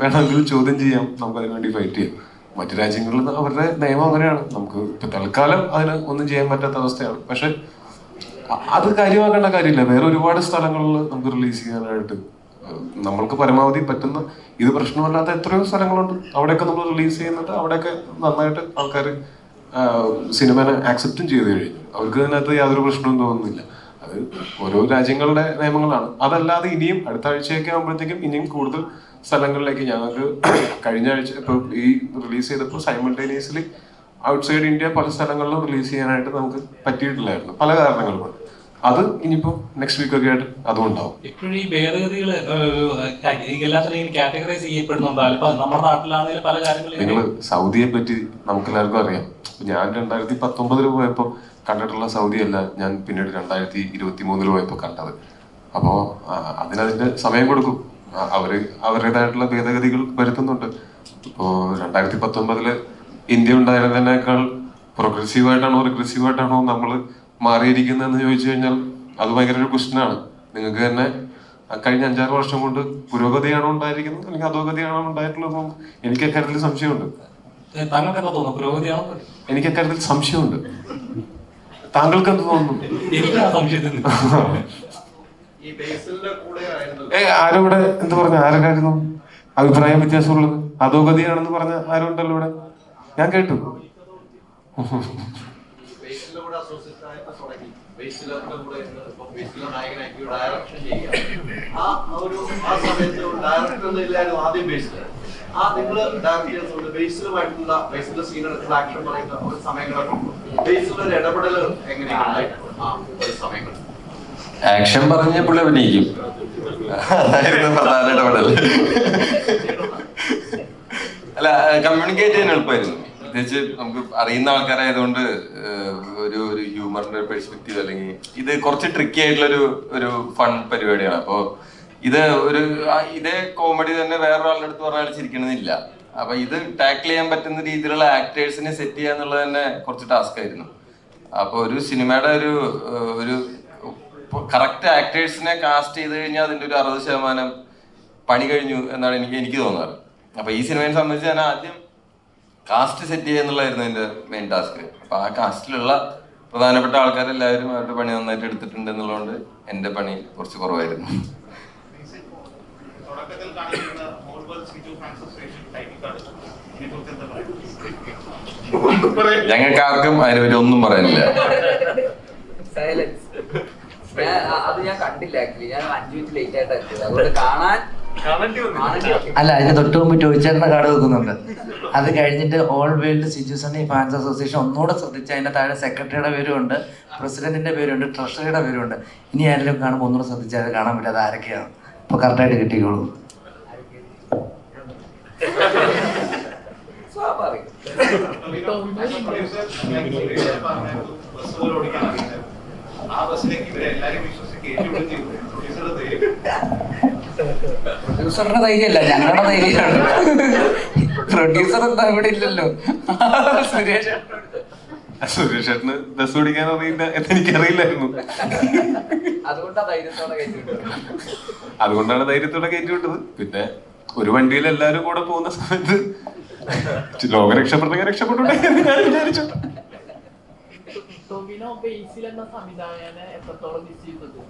വേണമെങ്കിൽ ചോദ്യം ചെയ്യാം, നമുക്ക് അതിന് വേണ്ടി ഫൈറ്റ് ചെയ്യാം. മറ്റു രാജ്യങ്ങളിൽ അവരുടെ നിയമം അങ്ങനെയാണ്. നമുക്ക് ഇപ്പൊ തൽക്കാലം അതിന് ഒന്നും ചെയ്യാൻ പറ്റാത്ത അവസ്ഥയാണ്. പക്ഷെ അത് കാര്യമാക്കേണ്ട കാര്യമില്ല. വേറെ ഒരുപാട് സ്ഥലങ്ങളിൽ നമുക്ക് റിലീസ് ചെയ്യാനായിട്ട് നമ്മൾക്ക് പരമാവധി പറ്റുന്ന, ഇത് പ്രശ്നമല്ലാത്ത എത്രയോ സ്ഥലങ്ങളുണ്ട്, അവിടെയൊക്കെ നമ്മൾ റിലീസ് ചെയ്യുന്നുണ്ട്. അവിടെയൊക്കെ നന്നായിട്ട് ആൾക്കാർ സിനിമനെ ആക്സെപ്റ്റും ചെയ്ത് കഴിഞ്ഞു. അവർക്ക് അതിനകത്ത് യാതൊരു പ്രശ്നവും തോന്നുന്നില്ല. അത് ഓരോ രാജ്യങ്ങളുടെ നിയമങ്ങളാണ്. അതല്ലാതെ ഇനിയും അടുത്ത ആഴ്ചയൊക്കെ ആകുമ്പോഴത്തേക്കും ഇനിയും കൂടുതൽ സ്ഥലങ്ങളിലേക്ക് ഞങ്ങൾക്ക് കഴിഞ്ഞ ആഴ്ച ഇപ്പോൾ ഈ റിലീസ് ചെയ്തപ്പോൾ സൈമൾട്ടേനിയസ്ലി ഔട്ട്സൈഡ് ഇന്ത്യ പല സ്ഥലങ്ങളിലും റിലീസ് ചെയ്യാനായിട്ട് നമുക്ക് പറ്റിയിട്ടില്ലായിരുന്നു, പല കാരണങ്ങൾ കൊണ്ട്. അത് ഇനിയിപ്പോ നെക്സ്റ്റ് വീക്ക് ഒക്കെ ആയിട്ട് അതും ഉണ്ടാവും. ഇപ്പോഴും ഈ ഭേദഗതികൾ എല്ലാത്തിനും കാറ്റഗറൈസ് ചെയ്യപ്പെടുന്നുണ്ടോ? നമ്മുടെ നാട്ടിലാണെങ്കിൽ പല കാര്യങ്ങളും. നിങ്ങൾ സൗദിയെ പറ്റി നമുക്ക് എല്ലാവർക്കും അറിയാം. ഞാൻ 2019 പോയപ്പോൾ കണ്ടിട്ടുള്ള സൗദി അല്ല ഞാൻ പിന്നീട് 2023 പോയപ്പോൾ കണ്ടത്. അപ്പോൾ അതിനതിന്റെ സമയം കൊടുക്കും. അവരുടേതായിട്ടുള്ള ഭേദഗതികൾ വരുത്തുന്നുണ്ട്. ഇപ്പോൾ 2019 ഇന്ത്യ ഉണ്ടായിരുന്നതിനേക്കാൾ പ്രോഗ്രസീവായിട്ടാണോ റിഗ്രസീവായിട്ടാണോ നമ്മൾ മാറിയിരിക്കുന്നതെന്ന് ചോദിച്ചു കഴിഞ്ഞാൽ അത് ഭയങ്കര ഒരു ക്വസ്റ്റ്യനാണ്. നിങ്ങൾക്ക് തന്നെ കഴിഞ്ഞ 5-6 വർഷം കൊണ്ട് പുരോഗതിയാണോ ഉണ്ടായിരിക്കുന്നത് അല്ലെങ്കിൽ അധോഗതിയാണോ ഉണ്ടായിട്ടുള്ളത്? എനിക്ക് അക്കാര്യത്തിൽ സംശയമുണ്ട്. എനിക്ക് അക്കാര്യത്തിൽ സംശയമുണ്ട്. താങ്കൾക്ക് എന്ത് തോന്നുന്നു? ആരും ഇവിടെ എന്ത് പറഞ്ഞു? ആരൊക്കെയായിരുന്നു അഭിപ്രായം വ്യത്യാസമുള്ളത്? അധോഗതിയാണെന്ന് പറഞ്ഞ ആരും ഉണ്ടല്ലോ ഇവിടെ? ഞാൻ കേട്ടു. നിങ്ങൾ ഡയറക്ടേഴ്സ് ബേസിലുമായിട്ടുള്ള ബേസിലെ സീൻ എടുക്കുന്ന ആക്ഷൻ പറയുന്ന ഒരു സമയങ്ങളൊക്കെ ബേസിലുള്ള ഒരു ഇടപെടൽ എങ്ങനെയാണ് ആ ഒരു സമയങ്ങൾ? ആക്ഷൻ പറഞ്ഞ പുള്ളി അഭിനയിക്കും, അതായിരുന്നു പ്രധാന ഇടപെടൽ. അല്ല, കമ്മ്യൂണിക്കേറ്റ് ചെയ്യാൻ എളുപ്പമായിരുന്നു. പ്രത്യേകിച്ച് നമുക്ക് അറിയുന്ന ആൾക്കാരായതുകൊണ്ട് ഒരു ഹ്യൂമറിന്റെ പെർസ്പെക്റ്റീവ് അല്ലെങ്കിൽ ഇത് കുറച്ച് ട്രിക്കി ആയിട്ടുള്ള ഒരു ഫൺ പരിപാടിയാണ്. അപ്പോൾ ഇതേ കോമഡി തന്നെ വേറൊരാളുടെ അടുത്ത് പറഞ്ഞാൽ ചിരിക്കണമെന്നില്ല. അപ്പൊ ഇത് ടാക്കിൾ ചെയ്യാൻ പറ്റുന്ന രീതിയിലുള്ള ആക്ടേഴ്സിനെ സെറ്റ് ചെയ്യുക എന്നുള്ളത് തന്നെ കുറച്ച് ടാസ്ക് ആയിരുന്നു. അപ്പൊ ഒരു സിനിമയുടെ ഒരു കറക്റ്റ് ആക്ടേഴ്സിനെ കാസ്റ്റ് ചെയ്ത് കഴിഞ്ഞാൽ അതിന്റെ ഒരു 60% പണി കഴിഞ്ഞു എന്നാണ് എനിക്ക് തോന്നാറ്. അപ്പൊ ഈ സിനിമയെ സംബന്ധിച്ച് ഞാൻ ആദ്യം കാസ്റ്റ് സെറ്റ് ചെയ്യുക എന്നുള്ളതായിരുന്നു എന്റെ മെയിൻ ടാസ്ക്. അപ്പൊ ആ കാസ്റ്റിലുള്ള പ്രധാനപ്പെട്ട ആൾക്കാരെല്ലാവരും അവരുടെ പണി നന്നായിട്ട് എടുത്തിട്ടുണ്ട് എന്നുള്ളതുകൊണ്ട് എന്റെ പണി കുറച്ച് കുറവായിരുന്നു. ഞങ്ങൾക്ക് ആർക്കും അതിനെപ്പറ്റി ഒന്നും പറയാനില്ല. അത് ഞാൻ കണ്ടില്ല, ആക്ച്വലി ഞാൻ 5 മിനിറ്റ് ലേറ്റ് ആയിട്ടാണ് എത്തിയത്, അതുകൊണ്ട് കാണാൻ. അല്ല, അതിന് തൊട്ട് മുമ്പ് ടോയ്ച്ചേട്ടൻ്റെ കാർഡ് വെക്കുന്നുണ്ട്. അത് കഴിഞ്ഞിട്ട് all world Siju Sunny fans association ഒന്നുകൂടെ ശ്രദ്ധിച്ച് അതിൻ്റെ താഴെ സെക്രട്ടറിയുടെ പേരുണ്ട്, പ്രസിഡന്റിന്റെ പേരുണ്ട്, ട്രഷറിയുടെ പേരുണ്ട്. ഇനി ആരെങ്കിലും കാണുമ്പോൾ ഒന്നുകൂടെ ശ്രദ്ധിച്ചാൽ അത് കാണാൻ പറ്റാതെ ആരൊക്കെയാണ്. അപ്പോൾ കറക്റ്റായിട്ട് കിട്ടിക്കോളൂ. പ്രൊഡ്യൂസറുടെ ധൈര്യമല്ല, ഞങ്ങളുടെ ധൈര്യമാണ്. പ്രൊഡ്യൂസർ എന്താ ഇവിടെ ഇല്ലല്ലോ. സുരേഷ് ചേട്ടന് ബസ് ഓടിക്കാൻ അറിയില്ല എന്ന് എനിക്കറിയില്ലായിരുന്നു. അതുകൊണ്ടാണ് ധൈര്യത്തോടെ കയറ്റി വിട്ടത്. പിന്നെ ഒരു വണ്ടിയിൽ എല്ലാവരും കൂടെ പോകുന്ന സമയത്ത് ലോകം രക്ഷപ്പെട്ടെങ്കിൽ രക്ഷപ്പെട്ടോട്ടെ എന്ന് ഞാൻ വിചാരിച്ചു. ടൊവിനോ ബേസിൽ എന്ന സംവിധായകനെ എത്രത്തോളം മിസ് ചെയ്തത്?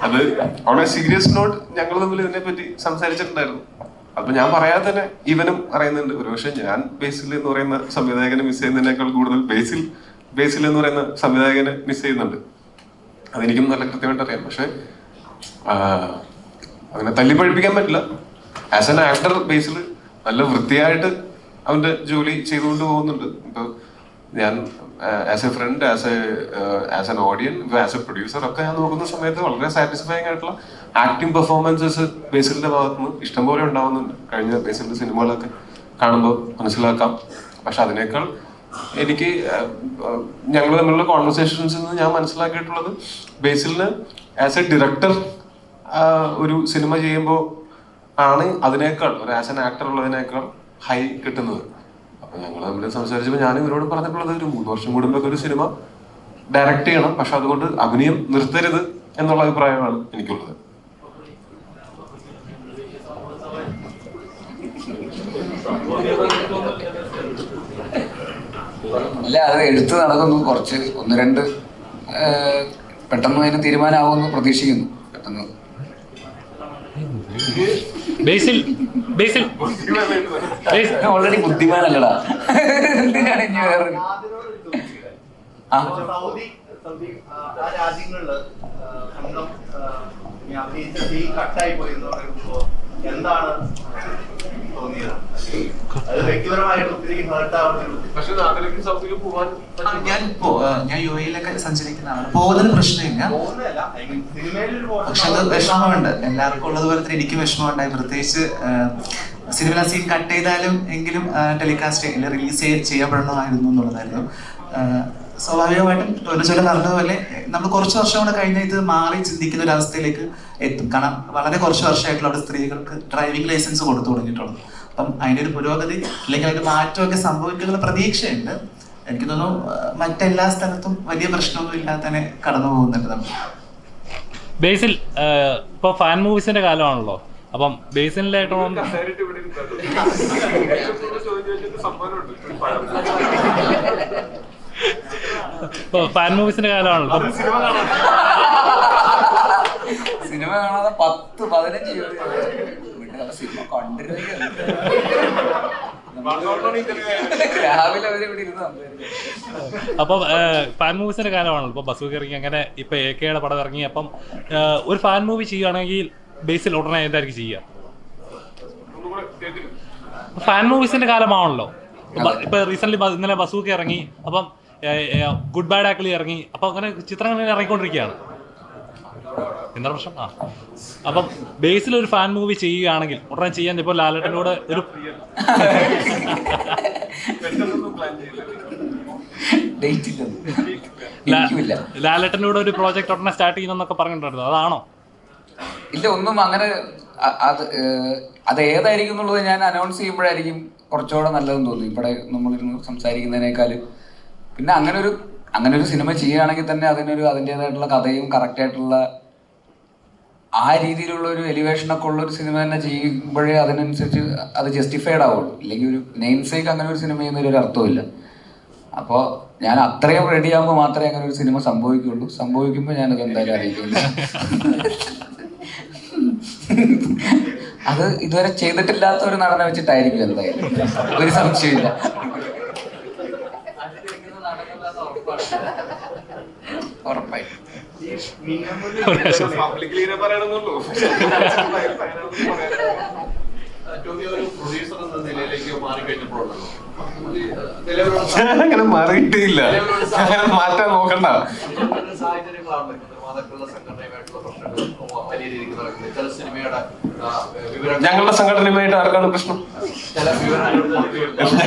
അത് ഓൺ എ സീരിയസ് നോട്ട് ഞങ്ങൾ തമ്മിൽ ഇതിനെ പറ്റി സംസാരിച്ചിട്ടുണ്ടായിരുന്നു. അപ്പൊ ഞാൻ പറയാതെ തന്നെ ഇവനും അറിയുന്നുണ്ട്. ഒരുപക്ഷെ ഞാൻ ബേസിൽ എന്ന് പറയുന്ന സംവിധായകനെ മിസ് ചെയ്യുന്നതിനേക്കാൾ കൂടുതൽ ബേസിൽ എന്ന് പറയുന്ന സംവിധായകനെ മിസ് ചെയ്യുന്നുണ്ട്. അതെനിക്കും നല്ല കൃത്യമായിട്ട് അറിയാം. പക്ഷെ അങ്ങനെ തല്ലിപ്പഴിപ്പിക്കാൻ പറ്റില്ല. ആസ് എൻ ആക്ടർ ബേസിൽ നല്ല വൃത്തിയായിട്ട് അവന്റെ ജോലി ചെയ്തുകൊണ്ട് പോകുന്നുണ്ട്. ഇപ്പൊ ഞാൻ as a friend, as an ഓഡിയൻ, as A producer ഒക്കെ ഞാൻ നോക്കുന്ന സമയത്ത് വളരെ സാറ്റിസ്ഫൈങ് ആയിട്ടുള്ള ആക്ടിങ് പെർഫോമൻസസ് ബേസിലിന്റെ ഭാഗത്തുനിന്ന് ഇഷ്ടംപോലെ ഉണ്ടാവുന്നുണ്ട്. കഴിഞ്ഞ ബേസിലിന്റെ സിനിമകളൊക്കെ കാണുമ്പോൾ മനസ്സിലാക്കാം. പക്ഷെ അതിനേക്കാൾ എനിക്ക് ഞങ്ങൾ തമ്മിലുള്ള കോൺവെർസേഷൻസിൽ നിന്ന് ഞാൻ മനസ്സിലാക്കിയിട്ടുള്ളത് ബേസിലിന് ആസ് എ ഡയറക്ടർ ഒരു സിനിമ ചെയ്യുമ്പോൾ ആണ് അതിനേക്കാൾ ഒരു ആസ് എൻ ആക്ടർ ഉള്ളതിനേക്കാൾ ഹൈ കിട്ടുന്നത്. അപ്പൊ ഞങ്ങൾ തമ്മിൽ സംസാരിച്ചപ്പോൾ ഞാൻ ഇവരോട് പറഞ്ഞിട്ടുള്ളത് ഒരു 3 വർഷം കൂടുമ്പോൾ ഒരു സിനിമ ഡയറക്റ്റ് ചെയ്യണം, പക്ഷെ അതുകൊണ്ട് അഭിനയം നിർത്തരുത് എന്നുള്ള അഭിപ്രായമാണ് എനിക്കുള്ളത്. അല്ല, അത് എഴുത്ത് നടക്കുന്നു. കുറച്ച് 1-2 പെട്ടെന്ന് അതിന് തീരുമാനമാകുമെന്ന് പ്രതീക്ഷിക്കുന്നു. പെട്ടെന്ന് ഓൾറെഡി ബുദ്ധിമാനല്ലടാ. എന്തിനാണ് ഇനി വേറെ സൗദി ആ രാജ്യങ്ങളില് സംഘം അഭിനയിച്ച സീൻ കട്ടായി പോയി എന്ന് പറയുമ്പോ എന്താണ് തോന്നിയത്? അത് വ്യക്തിപരമായിട്ട് ഒത്തിരി ഞാൻ യു എയിലൊക്കെ സഞ്ചരിക്കുന്നതാണ്, പോകുന്നതിന് പ്രശ്നമില്ല. പക്ഷെ അത് വിഷമമുണ്ട്, എല്ലാവർക്കും ഉള്ളതുപോലെ തന്നെ എനിക്ക് വിഷമമുണ്ടായി. പ്രത്യേകിച്ച് സിനിമ സീൻ കട്ട് ചെയ്താലും എങ്കിലും ടെലികാസ്റ്റ് റിലീസ് ചെയ്യപ്പെടണമായിരുന്നു എന്നുള്ളതായിരുന്നു. സ്വാഭാവികമായിട്ടും ടോനോജോല പറഞ്ഞതുപോലെ നമ്മൾ കുറച്ച് വർഷം കൂടെ കഴിഞ്ഞാൽ ഇത് മാറി ചിന്തിക്കുന്ന ഒരു അവസ്ഥയിലേക്ക് എത്തും. കാരണം വളരെ കുറച്ച് വർഷമായിട്ടുള്ള അവിടെ സ്ത്രീകൾക്ക് ഡ്രൈവിംഗ് ലൈസൻസ് കൊടുത്തു തുടങ്ങിയിട്ടുള്ളത്. അപ്പം അതിൻ്റെ ഒരു പുരോഗതി അല്ലെങ്കിൽ അതിന്റെ മാറ്റമൊക്കെ സംഭവിക്കുന്ന പ്രതീക്ഷയുണ്ട്. എനിക്ക് തോന്നുന്നു മറ്റെല്ലാ സ്ഥലത്തും വലിയ പ്രശ്നമൊന്നും ഇല്ലാതെ തന്നെ കടന്നു പോകുന്നുണ്ട് നമ്മൾ. ബേസിൽ ഇപ്പൊ ഫാൻ മൂവീസിന്റെ കാലമാണല്ലോ. അപ്പം ബേസിലായിട്ടോ ഫാൻ മൂവീസിന്റെ കാലമാണല്ലോ. സിനിമ കാണാതെ 10-15 സിനിമ കണ്ടിരുന്നെങ്കിൽ രാവിലെ അവരെ ഇവിടെ ഇരുന്ന് സംസാരിക്കും. അപ്പം ഫാൻ മൂവീസിന്റെ കാലമാണല്ലോ ഇപ്പൊ ബസൂക്ക ഇറങ്ങി, അങ്ങനെ ഇപ്പൊ AKയുടെ പടം ഇറങ്ങി. അപ്പം ഒരു ഫാൻ മൂവി ചെയ്യുകയാണെങ്കിൽ ബേസിൽ ഉടനെ എന്തായിരിക്കും ചെയ്യുക? ഫാൻ മൂവീസിന്റെ കാലമാണല്ലോ. ഇപ്പൊ റീസെന്റ് ഇന്നലെ ബസൂക്ക ഇറങ്ങി, അപ്പം ഗുഡ് ബാഡ് ആക്ലി ഇറങ്ങി. അപ്പം അങ്ങനെ ചിത്രങ്ങൾ ഇറങ്ങിക്കൊണ്ടിരിക്കുകയാണ്. എന്താ പ്രശ്നം? അപ്പം ബേസിൽ ഒരു ഫാൻ മൂവി ചെയ്യുകയാണെങ്കിൽ ഉടനെ ചെയ്യാൻ ഇപ്പോൾ ലാലേട്ടനോട് ഒരു ലാലേട്ടനോട് ഒരു പ്രോജക്ട് ഉടനെ സ്റ്റാർട്ട് ചെയ്യുന്നൊക്കെ പറഞ്ഞിട്ടുണ്ടായിരുന്നു, അതാണോ? ഇല്ല, ഒന്നും അങ്ങനെ അത് ഏതായിരിക്കും എന്നുള്ളത് ഞാൻ അനൗൺസ് ചെയ്യുമ്പോഴായിരിക്കും കുറച്ചുകൂടെ നല്ലതെന്ന് തോന്നി. ഇവിടെ നമ്മളിരുന്ന് സംസാരിക്കുന്നതിനേക്കാളും. പിന്നെ അങ്ങനെ ഒരു സിനിമ ചെയ്യുകയാണെങ്കിൽ തന്നെ അതിൻ്റെതായിട്ടുള്ള കഥയും കറക്റ്റായിട്ടുള്ള ആ രീതിയിലുള്ള ഒരു എലിവേഷനൊക്കെ ഉള്ള ഒരു സിനിമ തന്നെ ചെയ്യുമ്പോഴേ അതിനനുസരിച്ച് അത് ജസ്റ്റിഫൈഡ് ആവുള്ളൂ. ഇല്ലെങ്കിൽ ഒരു നെയിം സേക്ക് അങ്ങനെ ഒരു സിനിമ ചെയ്യുന്നതിൽ ഒരു അർത്ഥമില്ല. അപ്പോൾ ഞാൻ അത്രയും റെഡി ആകുമ്പോൾ മാത്രമേ അങ്ങനെ ഒരു സിനിമ സംഭവിക്കുള്ളൂ. സംഭവിക്കുമ്പോൾ ഞാനത് എന്തായാലും അറിയിക്കില്ല. അത് ഇതുവരെ ചെയ്തിട്ടില്ലാത്ത ഒരു നടനെ വെച്ചിട്ടായിരിക്കും എന്തായാലും, ഒരു സംശയമില്ല. ഉറപ്പായി. അങ്ങനെ മാറിയിട്ടില്ല, മാറ്റാൻ നോക്കണ്ട. ഞങ്ങളുടെ സംഘടനയുമായിട്ട് ആർക്കാണ് പ്രശ്നം?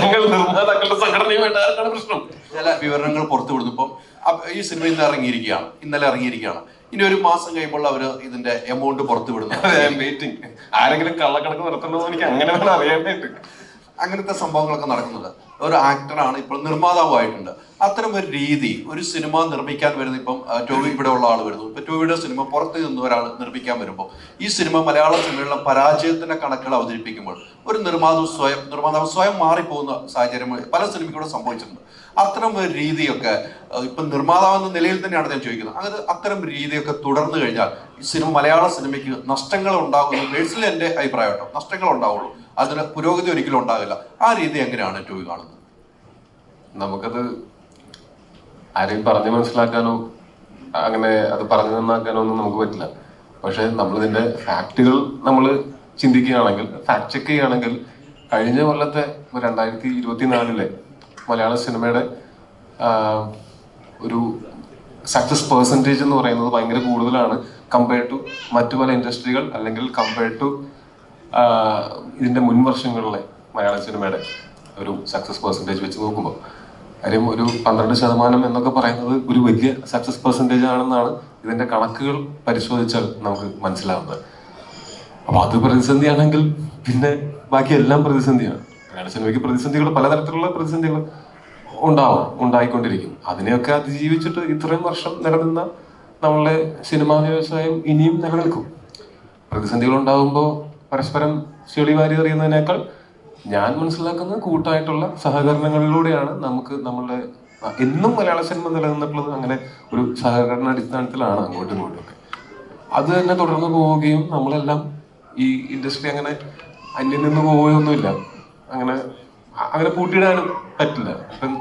ഞങ്ങൾ നിർമ്മാതാക്കളുടെ സംഘടനയുമായിട്ട് ആർക്കാണ് പ്രശ്നം? ചില വിവരണങ്ങൾ പുറത്തുവിടുന്നു. ഇപ്പം ഈ സിനിമ ഇന്നലെ ഇറങ്ങിയിരിക്കുകയാണ്. ഇനി ഒരു മാസം കഴിയുമ്പോൾ അവര് ഇതിന്റെ എമൗണ്ട് പുറത്തുവിടുന്നു. ആരെങ്കിലും കള്ളക്കണക്ക് നടത്തണമെന്ന് എനിക്ക് അങ്ങനെ വേണം അറിയാൻ വേണ്ടി. അങ്ങനത്തെ സംഭവങ്ങളൊക്കെ നടക്കുന്നത്. ഒരു ആക്ടറാണ്, ഇപ്പോൾ നിർമ്മാതാവായിട്ടുണ്ട്. അത്തരം ഒരു രീതി ഒരു സിനിമ നിർമ്മിക്കാൻ വരുന്ന, ഇപ്പം ടോവി ഇവിടെ ഉള്ള ആൾ വരുന്നു. ഇപ്പൊ ടോവിയുടെ സിനിമ പുറത്ത് നിന്ന് ഒരാൾ നിർമ്മിക്കാൻ വരുമ്പോൾ ഈ സിനിമ മലയാള സിനിമയിലുള്ള പരാജയത്തിന്റെ കണക്കുകൾ അവതരിപ്പിക്കുമ്പോൾ ഒരു നിർമ്മാതാവ് സ്വയം മാറിപ്പോകുന്ന സാഹചര്യം പല സിനിമയ്ക്കൂടെ സംഭവിച്ചിട്ടുണ്ട്. അത്തരം ഒരു രീതിയൊക്കെ ഇപ്പം നിർമ്മാതാവെന്ന നിലയിൽ തന്നെയാണ് ഞാൻ ചോദിക്കുന്നത്. അത്തരം രീതിയൊക്കെ തുടർന്നു കഴിഞ്ഞാൽ ഈ സിനിമ മലയാള സിനിമയ്ക്ക് നഷ്ടങ്ങൾ ഉണ്ടാകുന്നു. പേഴ്സണലി എൻ്റെ അഭിപ്രായം കേട്ടോ, നഷ്ടങ്ങൾ ഉണ്ടാവുള്ളൂ, അതിന് പുരോഗതി ഒരിക്കലും ഉണ്ടാകില്ല. ആ രീതി എങ്ങനെയാണ് ടോവി കാണുന്നത്? നമുക്കത് ആരെയും പറഞ്ഞു മനസ്സിലാക്കാനോ അങ്ങനെ അത് പറഞ്ഞു നന്നാക്കാനോ ഒന്നും നമുക്ക് പറ്റില്ല. പക്ഷെ നമ്മളിതിന്റെ ഫാക്ടുകൾ നമ്മൾ ചിന്തിക്കുകയാണെങ്കിൽ, ഫാക്ട് ചെക്ക് ചെയ്യുകയാണെങ്കിൽ, കഴിഞ്ഞ കൊല്ലത്തെ 2024 മലയാള സിനിമയുടെ ഒരു സക്സസ് പെർസെൻറ്റേജ് എന്ന് പറയുന്നത് ഭയങ്കര കൂടുതലാണ് കമ്പയർഡ് ടു മറ്റു പല ഇൻഡസ്ട്രികൾ, അല്ലെങ്കിൽ കമ്പയർഡ് ടു ഇതിന്റെ മുൻ വർഷങ്ങളിലെ മലയാള സിനിമയുടെ ഒരു സക്സസ് പെർസെൻറ്റേജ് വെച്ച് നോക്കുമ്പോൾ. കാര്യം ഒരു 12% എന്നൊക്കെ പറയുന്നത് ഒരു വലിയ സക്സസ് പെർസെൻറ്റേജ് ആണെന്നാണ് ഇതിന്റെ കണക്കുകൾ പരിശോധിച്ചാൽ നമുക്ക് മനസ്സിലാവുന്നത്. അപ്പൊ അത് പ്രതിസന്ധിയാണെങ്കിൽ പിന്നെ ബാക്കി എല്ലാം പ്രതിസന്ധിയാണ്. മലയാള സിനിമയ്ക്ക് പ്രതിസന്ധികൾ, പലതരത്തിലുള്ള പ്രതിസന്ധികൾ ഉണ്ടായിക്കൊണ്ടിരിക്കും. അതിനെയൊക്കെ അതിജീവിച്ചിട്ട് ഇത്രയും വർഷം നിലനിന്ന നമ്മളുടെ സിനിമാ വ്യവസായം ഇനിയും നിലനിൽക്കും. പ്രതിസന്ധികൾ ഉണ്ടാകുമ്പോൾ പരസ്പരം ചെളി വാരി എറിയുന്നതിനേക്കാൾ ഞാൻ മനസ്സിലാക്കുന്ന കൂട്ടായിട്ടുള്ള സഹകരണങ്ങളിലൂടെയാണ് നമുക്ക് നമ്മളുടെ എന്നും മലയാള സിനിമ നിലനിന്നിട്ടുള്ളത്. അങ്ങനെ ഒരു സഹകരണ അടിസ്ഥാനത്തിലാണ് അങ്ങോട്ടും ഇങ്ങോട്ടും. അത് തന്നെ തുടർന്ന് പോവുകയും നമ്മളെല്ലാം ഈ ഇൻഡസ്ട്രി അങ്ങനെ അന്യം നിന്ന് പോവുകയൊന്നുമില്ല. അങ്ങനെ പൂട്ടിയിടാനും പറ്റില്ല. ഇപ്പം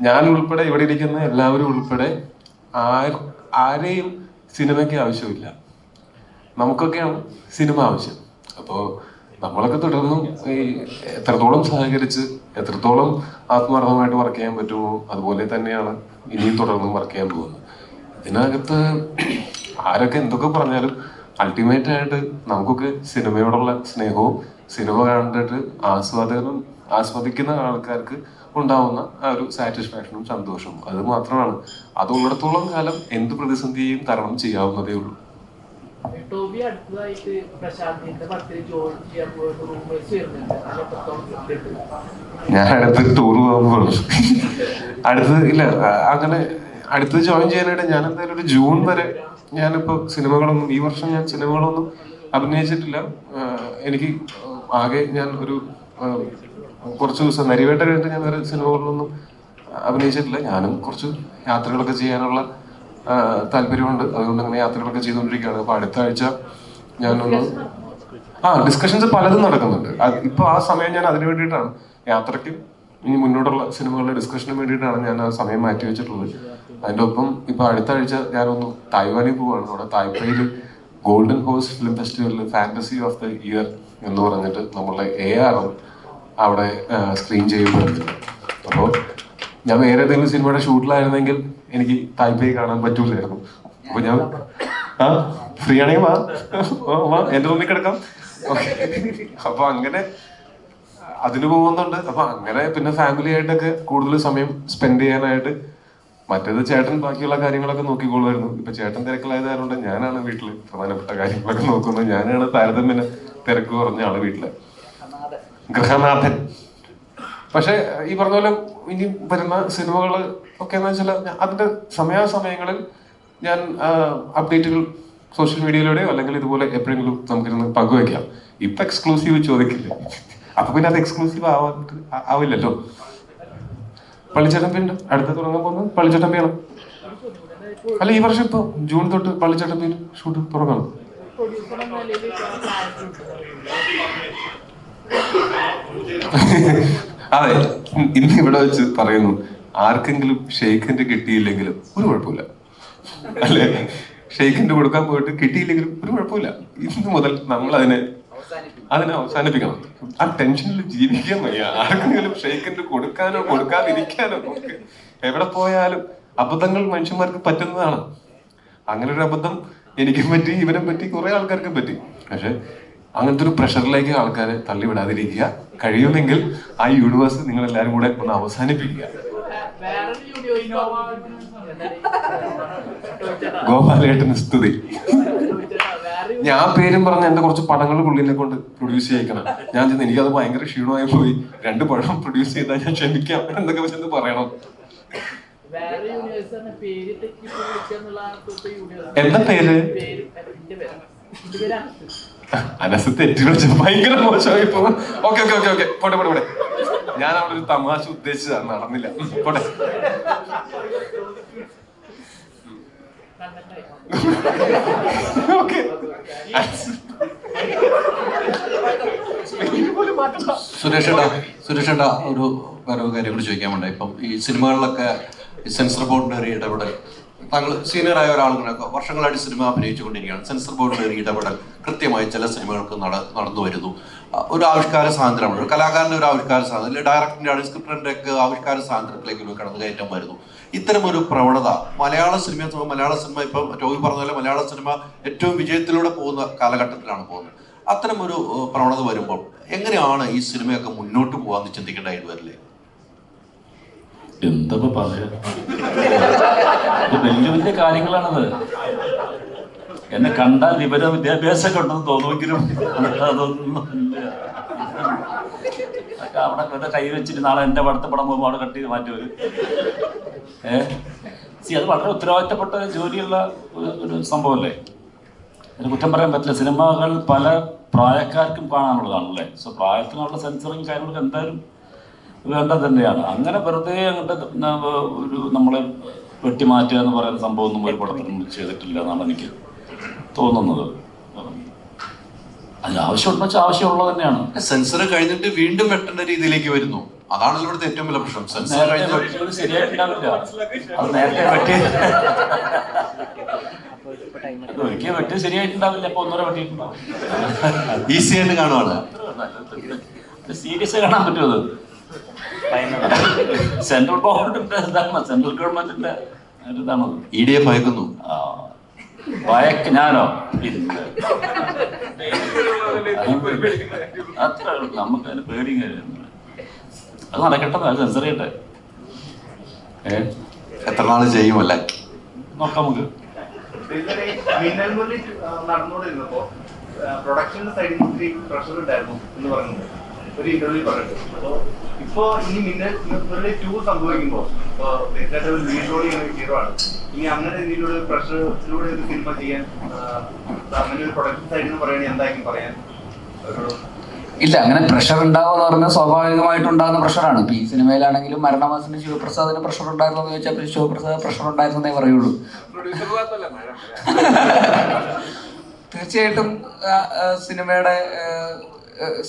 ഞാൻ ഉൾപ്പെടെ, ഇവിടെ ഇരിക്കുന്ന എല്ലാവരും ഉൾപ്പെടെ ആരെയും സിനിമയ്ക്ക് ആവശ്യമില്ല. നമുക്കൊക്കെയാണ് സിനിമ ആവശ്യം. അപ്പോൾ നമ്മളൊക്കെ തുടർന്നും ഈ എത്രത്തോളം സഹകരിച്ച് എത്രത്തോളം ആത്മാർത്ഥമായിട്ട് വർക്ക് ചെയ്യാൻ പറ്റുമോ അതുപോലെ തന്നെയാണ് ഇനിയും തുടർന്നും വർക്ക് ചെയ്യാൻ പോകുന്നത്. ഇതിനകത്ത് ആരൊക്കെ എന്തൊക്കെ പറഞ്ഞാലും അൾട്ടിമേറ്റ് ആയിട്ട് നമുക്കൊക്കെ സിനിമയോടുള്ള സ്നേഹവും സിനിമ കണ്ടിട്ട് ആസ്വദിക്കുന്ന ആൾക്കാർക്ക് ഉണ്ടാവുന്ന ആ ഒരു സാറ്റിസ്ഫാക്ഷനും സന്തോഷവും അത് മാത്രമാണ്. അതുള്ളിടത്തോളം കാലം എന്ത് പ്രതിസന്ധിയെയും തരണം ചെയ്യാവുന്നതേ ഉള്ളൂ. ടോബി അടുത്തതായിട്ട് പ്രശാന്തിന്റെ പടത്തിൽ ജോയിൻ ചെയ്യാൻ പോയിട്ട് റൂമേഴ്സ് വരുന്നുണ്ട്. ഞാൻ അടുത്ത് ടൂർ പോകാൻ പോകുന്നു. അങ്ങനെ അടുത്ത് ജോയിൻ ചെയ്യാനായിട്ട് ഞാൻ എന്തായാലും ഒരു ജൂൺ വരെ ഞാനിപ്പോ ഈ വർഷം ഞാൻ സിനിമകളൊന്നും അഭിനയിച്ചിട്ടില്ല. എനിക്ക് ആകെ ഞാൻ ഒരു കുറച്ച് ദിവസം നരിവേട്ട കഴിഞ്ഞിട്ട് ഞാൻ വേറെ സിനിമകളിലൊന്നും അഭിനയിച്ചിട്ടില്ല. ഞാനും കുറച്ച് യാത്രകളൊക്കെ ചെയ്യാനുള്ള താല്പര്യമുണ്ട്. അതുകൊണ്ട് അങ്ങനെ യാത്രകളൊക്കെ ചെയ്തുകൊണ്ടിരിക്കുകയാണ്. അപ്പൊ അടുത്ത ആഴ്ച ഞാനൊന്ന് ഡിസ്കഷൻസ് പലതും നടക്കുന്നുണ്ട്. ഇപ്പൊ ആ സമയം ഞാൻ അതിനു വേണ്ടിയിട്ടാണ് യാത്രയ്ക്കും ഇനി മുന്നോട്ടുള്ള സിനിമകളുടെ ഡിസ്കഷന് വേണ്ടിയിട്ടാണ് ഞാൻ ആ സമയം മാറ്റി വെച്ചിട്ടുള്ളത്. അതിൻ്റെ ഒപ്പം ഇപ്പൊ അടുത്ത ആഴ്ച ഞാനൊന്ന് തായ്വാനിൽ പോവാണ്. അവിടെ തായ്പേയിൽ ഗോൾഡൻ ഹോഴ്സ് ഫിലിം ഫെസ്റ്റിവലിൽ ഫാന്റസി ഓഫ് ദ ഇയർ എന്ന് പറഞ്ഞിട്ട് നമ്മളുടെ AR അവിടെ സ്ക്രീൻ ചെയ്യുന്നുണ്ട്. അപ്പോൾ ഞാൻ വേറെ ഏതെങ്കിലും സിനിമയുടെ ഷൂട്ടിലായിരുന്നെങ്കിൽ എനിക്ക് തായ്പേയി കാണാൻ പറ്റൂലായിരുന്നു. അപ്പൊ ഞാൻ ഫ്രീ ആണെങ്കിൽ വാ എന്റെ റൂമിൽ കിടക്കാം. അപ്പൊ അങ്ങനെ അതിന് പോകുന്നുണ്ട്. അപ്പൊ അങ്ങനെ പിന്നെ ഫാമിലി ആയിട്ടൊക്കെ കൂടുതൽ സമയം സ്പെൻഡ് ചെയ്യാനായിട്ട്. മറ്റേത് ചേട്ടൻ ബാക്കിയുള്ള കാര്യങ്ങളൊക്കെ നോക്കിക്കൊള്ളുമായിരുന്നു. ഇപ്പൊ ചേട്ടൻ തിരക്കിലായതുകൊണ്ട് ഞാനാണ് വീട്ടില് പ്രധാനപ്പെട്ട കാര്യങ്ങളൊക്കെ നോക്കുന്നത്. ഞാനാണ് താരതമ്യേന തിരക്ക് കുറഞ്ഞ ആള് വീട്ടില്, ഗൃഹനാഥൻ. പക്ഷെ ഈ പറഞ്ഞ പോലെ ഇനി വരുന്ന സിനിമകള് ഒക്കെ എന്ന് വെച്ചാൽ അതിന്റെ സമയാസമയങ്ങളിൽ ഞാൻ അപ്ഡേറ്റുകൾ സോഷ്യൽ മീഡിയയിലൂടെയോ അല്ലെങ്കിൽ ഇതുപോലെ എപ്പോഴെങ്കിലും നമുക്കിരുന്ന് പങ്കുവെക്കാം. ഇപ്പൊ എക്സ്ക്ലൂസീവ് ചോദിക്കില്ല, അപ്പൊ പിന്നെ അത് എക്സ്ക്ലൂസീവ് ആവില്ലല്ലോ. പള്ളിച്ചട്ടമ്പിയുണ്ട് അടുത്ത തുടങ്ങാൻ പോകുന്നത്. പള്ളിച്ചട്ടമ്പിയാണ് അല്ല, ഈ വർഷം ഇപ്പൊ ജൂൺ തൊട്ട് പള്ളിച്ചട്ടമ്പിയിൽ ഷൂട്ട് തുടങ്ങണം. അതെ, ഇന്ന് ഇവിടെ വെച്ച് പറയുന്നു, ആർക്കെങ്കിലും ഷെയ്ഖിന്റെ കിട്ടിയില്ലെങ്കിലും ഒരു കുഴപ്പമില്ല അല്ലെ. ഷെയ്ഖിന്റെ കൊടുക്കാൻ പോയിട്ട് കിട്ടിയില്ലെങ്കിലും ഒരു കുഴപ്പമില്ല. ഇന്ന് മുതൽ നമ്മൾ അതിനെ അവസാനിപ്പിക്കണം. ആ ടെൻഷനിൽ ജീവിക്കാൻ വയ്യ. ആർക്കെങ്കിലും ഷെയ്ഖിന്റെ കൊടുക്കാനോ കൊടുക്കാതിരിക്കാനോ ഒക്കെ എവിടെ പോയാലും അബദ്ധങ്ങൾ മനുഷ്യന്മാർക്ക് പറ്റുന്നതാണ്. അങ്ങനെ ഒരു അബദ്ധം എനിക്കും പറ്റി, ഇവനെ പറ്റി, കുറെ ആൾക്കാർക്കും പറ്റി. പക്ഷെ അങ്ങനത്തെ ഒരു പ്രഷറിലേക്ക് ആൾക്കാരെ തള്ളിവിടാതിരിക്കുക. കഴിയുമെങ്കിൽ ആ യൂണിവേഴ്സ് നിങ്ങൾ എല്ലാവരും കൂടെ ഒന്ന് അവസാനിപ്പിക്കുക. ഗോപാലേട്ടന് സ്തുതി. ഞാൻ പേരും പറഞ്ഞ എന്റെ കുറച്ച് പടങ്ങൾ പുള്ളിനെ കൊണ്ട് പ്രൊഡ്യൂസ് ചെയ്യിക്കണം. ഞാൻ ചെന്ന് എനിക്കത് ഭയങ്കര ക്ഷീണമായി പോയി, 2 പടം പ്രൊഡ്യൂസ് ചെയ്താൽ ഞാൻ ക്ഷമിക്കാം എന്നൊക്കെ ചെന്ന് പറയണം. എന്താ പേര്? അനസ് തെറ്റി വിളിച്ച ഭയങ്കര മോശമായി പോകും. ഓക്കെ ഓക്കെ ഓക്കെ ഓക്കെ പോട്ടെ പോട്ടെ പോട്ടെ. ഞാൻ അവിടെ ഒരു തമാശ ഉദ്ദേശിച്ചതാണ്, നടന്നില്ല. പോട്ടെ. സുരേഷേട്ടാ ഒരു വേറെ കാര്യം കൂടി ചോദിക്കാൻ വേണ്ട. ഇപ്പം ഈ സിനിമകളിലൊക്കെ സെൻസർ ബോർഡിന്റെ ഒരു ഇടപെടൽ, താങ്കൾ സീനിയറായ ഒരാളുകളൊക്കെ വർഷങ്ങളായിട്ട് സിനിമ അഭിനയിച്ചുകൊണ്ടിരിക്കുകയാണ്. സെൻസർ ബോർഡിന്റെ ഒരു ഇടപെടൽ കൃത്യമായി ചില സിനിമകൾക്ക് നടന്നു വരുന്നു. ഒരു ആവിഷ്കാര സ്വാതന്ത്ര്യമാണ്, ഒരു കലാകാരന്റെ ഒരു ആവിഷ്കാര സ്വാതന്ത്ര്യം, ഡയറക്ടറിന്റെ സ്ക്രിപ്റ്ററിന്റെ ഒക്കെ ആവിഷ്കാര സ്വാതന്ത്ര്യത്തിലേക്ക് ഒരു കടന്നുകയറ്റം വരുന്നു. ഇത്തരമൊരു പ്രവണത മലയാള സിനിമയെ ഇപ്പം ടോവി പറഞ്ഞ പോലെ മലയാള സിനിമ ഏറ്റവും വിജയത്തിലൂടെ പോകുന്ന കാലഘട്ടത്തിലാണ് പോകുന്നത്. അത്തരം ഒരു പ്രവണത വരുമ്പോൾ എങ്ങനെയാണ് ഈ സിനിമയൊക്കെ മുന്നോട്ട് പോകാന്ന് ചിന്തിക്കേണ്ടതായിട്ട് വരില്ലേ? എന്താ പറയാ, വലിയ വലിയ കാര്യങ്ങളാണത്. എന്നെ കണ്ടാൽ വിവര വിദ്യാഭ്യാസമൊക്കെ ഉണ്ടെന്ന് തോന്നുമെങ്കിലും അതൊന്നും അവിടെ കൈ വെച്ചിട്ട് നാളെ എന്റെ പടത്തെ പടം പോകുമ്പോൾ അവിടെ കട്ട് ചെയ്ത് മാറ്റുമൊരു അത് വളരെ ഉത്തരവാദിത്തപ്പെട്ട ജോലിയുള്ള ഒരു സംഭവമല്ലേ. അതിന് കുറ്റം പറയാൻ പറ്റില്ല. സിനിമകൾ പല പ്രായക്കാർക്കും കാണാനുള്ളതാണല്ലേ. സോ പ്രായത്തിനുള്ള സെൻസറിങ് കാര്യങ്ങളൊക്കെ എന്തായാലും വേണ്ടത് തന്നെയാണ്. അങ്ങനെ വെറുതെ അങ്ങോട്ട് ഒരു നമ്മളെ വെട്ടിമാറ്റുക എന്ന് പറയുന്ന സംഭവം ഒന്നും ഒരു പടത്തിനും ചെയ്തിട്ടില്ല എന്നാണ് എനിക്ക് തോന്നുന്നത്. അത് ആവശ്യമുണ്ടെന്ന് വെച്ചാൽ ആവശ്യമുള്ളത് തന്നെയാണ്. സെൻസർ കഴിഞ്ഞിട്ട് വീണ്ടും വെട്ടേണ്ട രീതിയിലേക്ക് വരുന്നു. അതാണല്ലോ ഇവിടുത്തെ ഏറ്റവും വലിയ പ്രശ്നം. സെൻസർ ശരിയായിട്ടുണ്ടാവില്ല. അത് നേരത്തെ വെട്ടി ഒരിക്കൽ വെട്ടി ശരിയായിട്ടുണ്ടാവില്ല. അപ്പൊ ഒന്നര വെട്ടിയിട്ടുണ്ടാവും. ഈസി ആയിട്ട് കാണുവാണ്. സീരിയസ് കാണാൻ പറ്റുമോ? സെൻട്രൽ ഗവൺമെന്റിന്റെ ഇതാണ്, സെൻട്രൽ ഗവൺമെന്റിന്റെ ഇതാണത്. EDA ഭയക്കുന്നു. ഞാനോ അത്ര നമുക്ക് അതിന് പേടിയും കാര്യമൊന്നുമില്ല. അത് നടക്കട്ടെ, അത് സെൻസർ ചെയ്യട്ടെ. എത്ര നാള് ചെയ്യുമല്ലേ നോക്കാം നമുക്ക്. നടന്നുകൊണ്ടിരുന്നപ്പോ പ്രൊഡക്ഷൻ സൈഡിൽ ഒത്തിരി പ്രഷർ ഉണ്ടായിരുന്നു എന്ന് പറയുന്നത് ഒരു ഇന്റർവ്യൂ പറഞ്ഞിട്ട്. അപ്പോ ഇപ്പോ ഈ മിന്നൽ 2 സംഭവിക്കുമ്പോ ലീഡ് റോൾ ചെയ്യുന്ന ഹീറോ ആണ്. ഇനി അങ്ങനെ രീതിയിലുള്ള പ്രഷറിലൂടെ ഒരു സിനിമ ചെയ്യാൻ അങ്ങനെ ഒരു പ്രൊഡക്ഷൻ സൈഡിൽ നിന്ന് പറയുകയാണെങ്കിൽ എന്തായിരിക്കും പറയാൻ? ഇല്ല, അങ്ങനെ പ്രഷർ ഉണ്ടാവുക എന്ന് പറഞ്ഞാൽ സ്വാഭാവികമായിട്ടുണ്ടാകുന്ന പ്രഷറാണ്. ഇപ്പൊ ഈ സിനിമയിലാണെങ്കിലും മരണമാസത്തിന് ശിവപ്രസാദിന് പ്രഷർ ഉണ്ടായിരുന്നു എന്ന് ചോദിച്ചാൽ ശിവപ്രസാദ് പ്രഷർ ഉണ്ടായിരുന്നേ പറയുള്ളൂ. തീർച്ചയായിട്ടും സിനിമയുടെ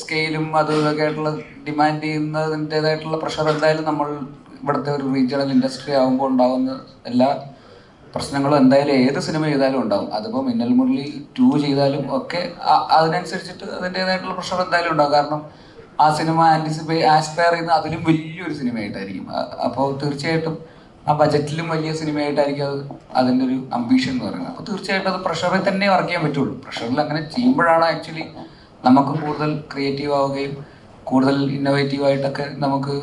സ്കെയിലും അതും ഇതൊക്കെ ആയിട്ടുള്ള ഡിമാൻഡ് ചെയ്യുന്നതിൻ്റെതായിട്ടുള്ള പ്രഷർ എന്തായാലും നമ്മൾ ഇവിടുത്തെ ഒരു റീജിയണൽ ഇൻഡസ്ട്രി ആകുമ്പോൾ ഉണ്ടാകുന്ന എല്ലാ പ്രശ്നങ്ങളും എന്തായാലും ഏത് സിനിമ ചെയ്താലും ഉണ്ടാകും. അതിപ്പോൾ മിന്നൽ മുരളി 2 ചെയ്താലും ഒക്കെ അതിനനുസരിച്ചിട്ട് അതിൻ്റെതായിട്ടുള്ള പ്രഷർ എന്തായാലും ഉണ്ടാകും. കാരണം ആ സിനിമ ആസ്പയർ ചെയ്യുന്ന അതിലും വലിയൊരു സിനിമയായിട്ടായിരിക്കും. അപ്പോൾ തീർച്ചയായിട്ടും ആ ബജറ്റിലും വലിയ സിനിമയായിട്ടായിരിക്കും അത് അതിൻ്റെ ഒരു അംബീഷൻ എന്ന് പറയുന്നത്. അപ്പോൾ തീർച്ചയായിട്ടും അത് പ്രഷറിൽ തന്നെ വർക്ക് ചെയ്യാൻ പറ്റുള്ളൂ. പ്രഷറിൽ അങ്ങനെ ചെയ്യുമ്പോഴാണ് ആക്ച്വലി നമുക്ക് കൂടുതൽ ക്രിയേറ്റീവ് ആവുകയും കൂടുതൽ ഇന്നോവേറ്റീവായിട്ടൊക്കെ നമുക്ക്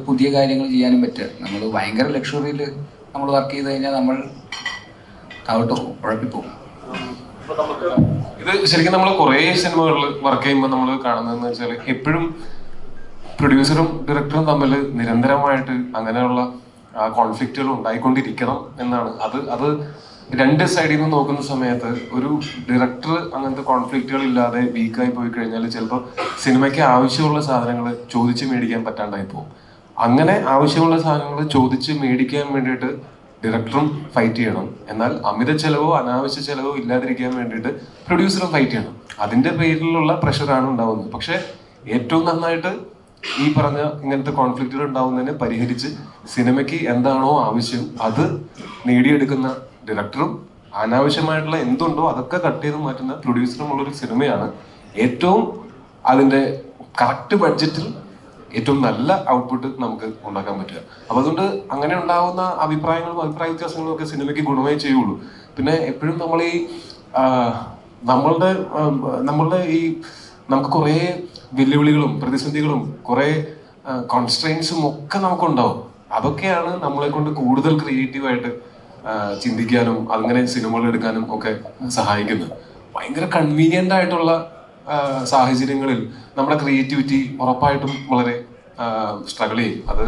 പുതിയ കാര്യങ്ങൾ ചെയ്യാനും പറ്റുക. നമ്മൾ ഭയങ്കര ലക്ഷറിയിൽ നമ്മൾ വർക്ക് ചെയ്ത് കഴിഞ്ഞാൽ നമ്മൾ താഴോട്ട് പോകും, ഉഴപ്പിപ്പോകും. ഇത് ശരിക്കും നമ്മൾ കുറേ സിനിമകളിൽ വർക്ക് ചെയ്യുമ്പോൾ നമ്മൾ കാണുന്നതെന്ന് വെച്ചാൽ എപ്പോഴും പ്രൊഡ്യൂസറും ഡയറക്ടറും തമ്മിൽ നിരന്തരമായിട്ട് അങ്ങനെയുള്ള കോൺഫ്ലിക്റ്റുകൾ ഉണ്ടായിക്കൊണ്ടിരിക്കണം എന്നാണ്. അത് രണ്ട് സൈഡിൽ നിന്ന് നോക്കുന്ന സമയത്ത് ഒരു ഡയറക്ടർ അങ്ങനത്തെ കോൺഫ്ലിക്റ്റുകൾ ഇല്ലാതെ വീക്കായി പോയി കഴിഞ്ഞാൽ ചിലപ്പോൾ സിനിമയ്ക്ക് ആവശ്യമുള്ള സാധനങ്ങൾ ചോദിച്ച് മേടിക്കാൻ പറ്റാണ്ടായി പോകും. അങ്ങനെ ആവശ്യമുള്ള സാധനങ്ങൾ ചോദിച്ച് മേടിക്കാൻ വേണ്ടിയിട്ട് ഡയറക്ടറും ഫൈറ്റ് ചെയ്യണം. എന്നാൽ അമിത ചെലവോ അനാവശ്യ ചെലവോ ഇല്ലാതിരിക്കാൻ വേണ്ടിയിട്ട് പ്രൊഡ്യൂസറും ഫൈറ്റ് ചെയ്യണം. അതിന്റെ പേരിലുള്ള പ്രഷറാണ് ഉണ്ടാവുന്നത്. പക്ഷെ ഏറ്റവും നന്നായിട്ട് ഈ പറഞ്ഞ ഇങ്ങനത്തെ കോൺഫ്ലിക്റ്റുകൾ ഉണ്ടാവുന്നതിനെ പരിഹരിച്ച് സിനിമയ്ക്ക് എന്താണോ ആവശ്യം അത് നേടിയെടുക്കുന്ന ഡയറക്ടറും അനാവശ്യമായിട്ടുള്ള എന്തുണ്ടോ അതൊക്കെ കട്ട് ചെയ്ത് മാറ്റുന്ന പ്രൊഡ്യൂസറും ഉള്ളൊരു സിനിമയാണ് ഏറ്റവും അതിന്റെ കറക്റ്റ് ബഡ്ജറ്റിൽ ഏറ്റവും നല്ല ഔട്ട്പുട്ട് നമുക്ക് ഉണ്ടാക്കാൻ പറ്റുക. അപ്പൊ അതുകൊണ്ട് അങ്ങനെ ഉണ്ടാവുന്ന അഭിപ്രായ വ്യത്യാസങ്ങളും ഒക്കെ സിനിമയ്ക്ക് ഗുണമേ ചെയ്യുള്ളൂ. പിന്നെ എപ്പോഴും നമ്മൾ ഈ നമ്മളുടെ ഈ നമുക്ക് കുറേ വെല്ലുവിളികളും പ്രതിസന്ധികളും കുറേ കോൺസ്ട്രെയിൻസും ഒക്കെ നമുക്കുണ്ടാവും. അതൊക്കെയാണ് നമ്മളെ കൊണ്ട് കൂടുതൽ ക്രിയേറ്റീവായിട്ട് ചിന്തിക്കാനും അങ്ങനെ സിനിമകൾ എടുക്കാനും ഒക്കെ സഹായിക്കുന്നത്. ഭയങ്കര കൺവീനിയൻ്റ് ആയിട്ടുള്ള സാഹചര്യങ്ങളിൽ നമ്മുടെ ക്രിയേറ്റിവിറ്റി ഉറപ്പായിട്ടും വളരെ സ്ട്രഗിൾ ചെയ്യും. അത്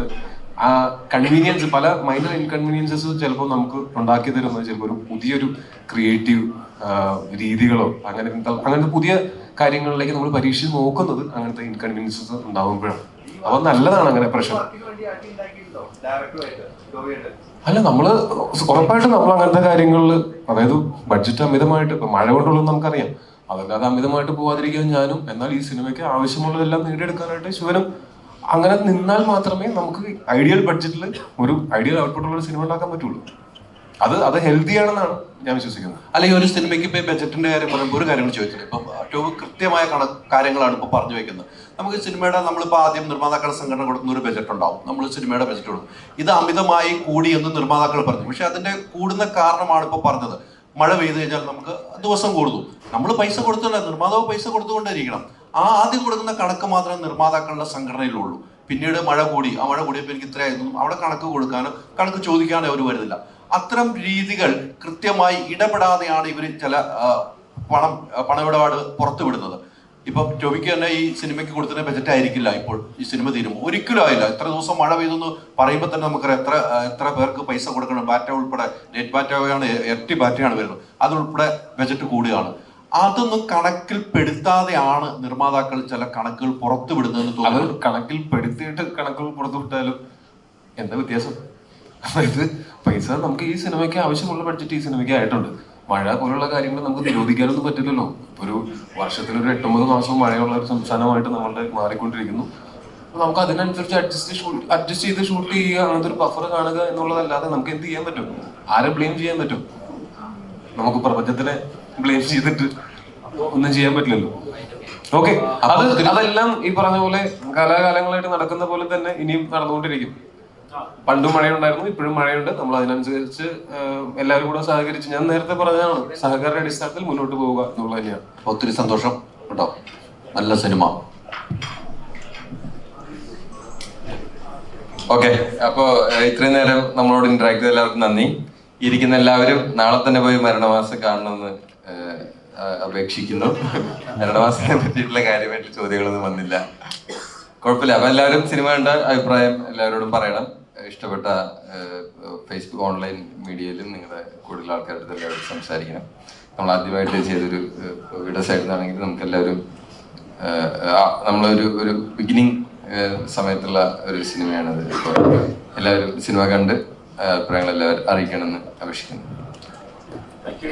ആ കൺവീനിയൻസ്, പല മൈനർ ഇൻകൺവീനിയൻസസ് ചിലപ്പോൾ നമുക്ക് ഉണ്ടാക്കി തരുന്നത് ചിലപ്പോൾ ഒരു പുതിയൊരു ക്രിയേറ്റീവ് രീതികളോ അങ്ങനത്തെ പുതിയ കാര്യങ്ങളിലേക്ക് നമ്മൾ പരീക്ഷിച്ച് നോക്കുന്നത് അങ്ങനത്തെ ഇൻകൺവീനിയൻസസ് ഉണ്ടാകുമ്പോഴാണ്. അപ്പോൾ നല്ലതാണ് അങ്ങനെ പ്രശ്നം. അല്ല, നമ്മള് ഉറപ്പായിട്ടും നമ്മൾ അങ്ങനത്തെ കാര്യങ്ങളിൽ, അതായത് ബഡ്ജറ്റ് അമിതമായിട്ട് ഇപ്പൊ മഴ കൊണ്ടുള്ളത് നമുക്കറിയാം, അതല്ലാതെ അമിതമായിട്ട് പോവാതിരിക്കാൻ ഞാനും, എന്നാൽ ഈ സിനിമയ്ക്ക് ആവശ്യമുള്ളതെല്ലാം നേടിയെടുക്കാനായിട്ട് ശിവനും അങ്ങനെ നിന്നാൽ മാത്രമേ നമുക്ക് ഐഡിയൽ ബഡ്ജറ്റിൽ ഒരു ഐഡിയൽ ഔട്ട്പുട്ട് ഉള്ള ഒരു സിനിമ ഉണ്ടാക്കാൻ പറ്റുള്ളൂ. അത് ഹെൽത്തി ആണെന്നാണ് ഞാൻ വിശ്വസിക്കുന്നത്. അല്ലെങ്കിൽ ഒരു സിനിമയ്ക്ക് ഇപ്പൊ ബഡ്ജറ്റിന്റെ കാര്യം പറയുമ്പോൾ ഒരു കാര്യം ചോദിച്ചില്ല. ഇപ്പൊ ടോബ് കൃത്യമായ കാര്യങ്ങളാണ് ഇപ്പൊ പറഞ്ഞു വെക്കുന്നത്. നമുക്ക് സിനിമയുടെ നമ്മളിപ്പോൾ ആദ്യം നിർമ്മാതാക്കളുടെ സംഘടന കൊടുക്കുന്ന ഒരു ബജറ്റ് ഉണ്ടാവും, നമ്മൾ സിനിമയുടെ ബജറ്റ് കൊടുക്കും. ഇത് അമിതമായി കൂടി എന്ന് നിർമ്മാതാക്കൾ പറഞ്ഞു. പക്ഷെ അതിന്റെ കൂടുന്ന കാരണമാണ് ഇപ്പോൾ പറഞ്ഞത്. മഴ പെയ്തു കഴിഞ്ഞാൽ നമുക്ക് ദിവസം കൂടുന്നു. നമ്മൾ പൈസ കൊടുത്തില്ല, നിർമ്മാതാവ് പൈസ കൊടുത്തുകൊണ്ടിരിക്കണം. ആദ്യം കൊടുക്കുന്ന കണക്ക് മാത്രമേ നിർമ്മാതാക്കളുടെ സംഘടനയിലുള്ളൂ. പിന്നീട് മഴ കൂടി, ആ മഴ കൂടിയപ്പോൾ എനിക്ക് ഇത്രയായിരുന്നു, അവിടെ കണക്ക് കൊടുക്കാനോ കണക്ക് ചോദിക്കാനോ അവർ വരുന്നില്ല. അത്തരം രീതികൾ കൃത്യമായി ഇടപെടാതെയാണ് ഇവർ ചില പണമിടപാട് പുറത്തുവിടുന്നത്. ഇപ്പൊ ടോബിക്ക് തന്നെ ഈ സിനിമയ്ക്ക് കൊടുക്കുന്ന ബജറ്റ് ആയിരിക്കില്ല ഇപ്പോൾ ഈ സിനിമ തീരുമ്പോൾ, ഒരിക്കലും ആയില്ല. ഇത്ര ദിവസം മഴ പെയ്തെന്ന് പറയുമ്പോൾ തന്നെ നമുക്കറിയാം എത്ര പേർക്ക് പൈസ കൊടുക്കണം. ബാറ്റ ഉൾപ്പെടെ, നെറ്റ് ബാറ്റയാണ്, ഇരട്ടി ബാറ്റയാണ് വരുന്നത്, അതുൾപ്പെടെ ബജറ്റ് കൂടുകയാണ്. അതൊന്നും കണക്കിൽ പെടുത്താതെയാണ് നിർമ്മാതാക്കൾ ചില കണക്കുകൾ പുറത്തുവിടുന്നതെന്ന് തോന്നുന്നു. കണക്കിൽ പെടുത്തിയിട്ട് കണക്കുകൾ പുറത്തുവിട്ടാലും എന്താ വ്യത്യാസം? അതായത് പൈസ നമുക്ക് ഈ സിനിമയ്ക്ക് ആവശ്യമുള്ള ബഡ്ജറ്റ് ഈ സിനിമയ്ക്ക് ആയിട്ടുണ്ട്. മഴ പോലുള്ള കാര്യങ്ങൾ നമുക്ക് നിരോധിക്കാനൊന്നും പറ്റില്ലല്ലോ. ഒരു വർഷത്തിലൊരു 8-9 മാസം മഴയുള്ള ഒരു സംസ്ഥാനമായിട്ട് നമ്മളുടെ മാറിക്കൊണ്ടിരിക്കുന്നു. നമുക്ക് അതിനനുസരിച്ച് അഡ്ജസ്റ്റ് ചെയ്ത് ഷൂട്ട് ചെയ്യുക, അങ്ങനത്തെ ഒരു ബഫർ കാണുക എന്നുള്ളതല്ലാതെ നമുക്ക് എന്ത് ചെയ്യാൻ പറ്റും? ആരെ ബ്ലെയിം ചെയ്യാൻ പറ്റും? നമുക്ക് പ്രപഞ്ചത്തിനെ ബ്ലെയിം ചെയ്തിട്ട് ഒന്നും ചെയ്യാൻ പറ്റില്ലല്ലോ. ഓക്കെ, അതെല്ലാം ഈ പറഞ്ഞ പോലെ കാലാകാലങ്ങളായിട്ട് നടക്കുന്ന പോലെ തന്നെ ഇനിയും നടന്നുകൊണ്ടിരിക്കും. പണ്ടും മഴയുണ്ടായിരുന്നു, ഇപ്പോഴും മഴയുണ്ട്. നമ്മൾ അതിനനുസരിച്ച് എല്ലാവരും കൂടെ സഹകരിച്ച്, ഞാൻ നേരത്തെ പറഞ്ഞതാണ്, സഹകരണ അടിസ്ഥാനത്തിൽ മുന്നോട്ട് പോവുക എന്നുള്ളത് തന്നെയാണ്. ഒത്തിരി സന്തോഷം കേട്ടോ, നല്ല സിനിമ. ഓക്കെ, അപ്പോ ഇത്രയും നേരം നമ്മളോട് ഇന്ററാക്ട് ചെയ്ത എല്ലാവർക്കും നന്ദി. ഇരിക്കുന്ന എല്ലാവരും നാളെ തന്നെ പോയി മരണമാസം കാണണമെന്ന് അപേക്ഷിക്കുന്നു. മരണമാസത്തിനെ പറ്റിയിട്ടുള്ള കാര്യമായിട്ട് ചോദ്യങ്ങളൊന്നും വന്നില്ല, കുഴപ്പമില്ല. അപ്പൊ എല്ലാവരും സിനിമ കണ്ട അഭിപ്രായം എല്ലാവരോടും പറയണം. ഇഷ്ടപ്പെട്ട ഫേസ്ബുക്ക് ഓൺലൈൻ മീഡിയയിലും നിങ്ങളുടെ കൂടുതൽ ആൾക്കാരുടെ അടുത്ത് എല്ലാവരും സംസാരിക്കണം. നമ്മൾ ആദ്യമായിട്ട് ചെയ്തൊരു വീഡിയോ സൈഡിൽ നിന്നാണെങ്കിൽ നമുക്ക് എല്ലാവരും നമ്മളൊരു ബിഗിനിങ് സമയത്തുള്ള ഒരു സിനിമയാണത്. അപ്പോൾ എല്ലാവരും സിനിമ കണ്ട് അഭിപ്രായങ്ങൾ എല്ലാവരും അറിയിക്കണമെന്ന് അപേക്ഷിക്കുന്നു. Thank you.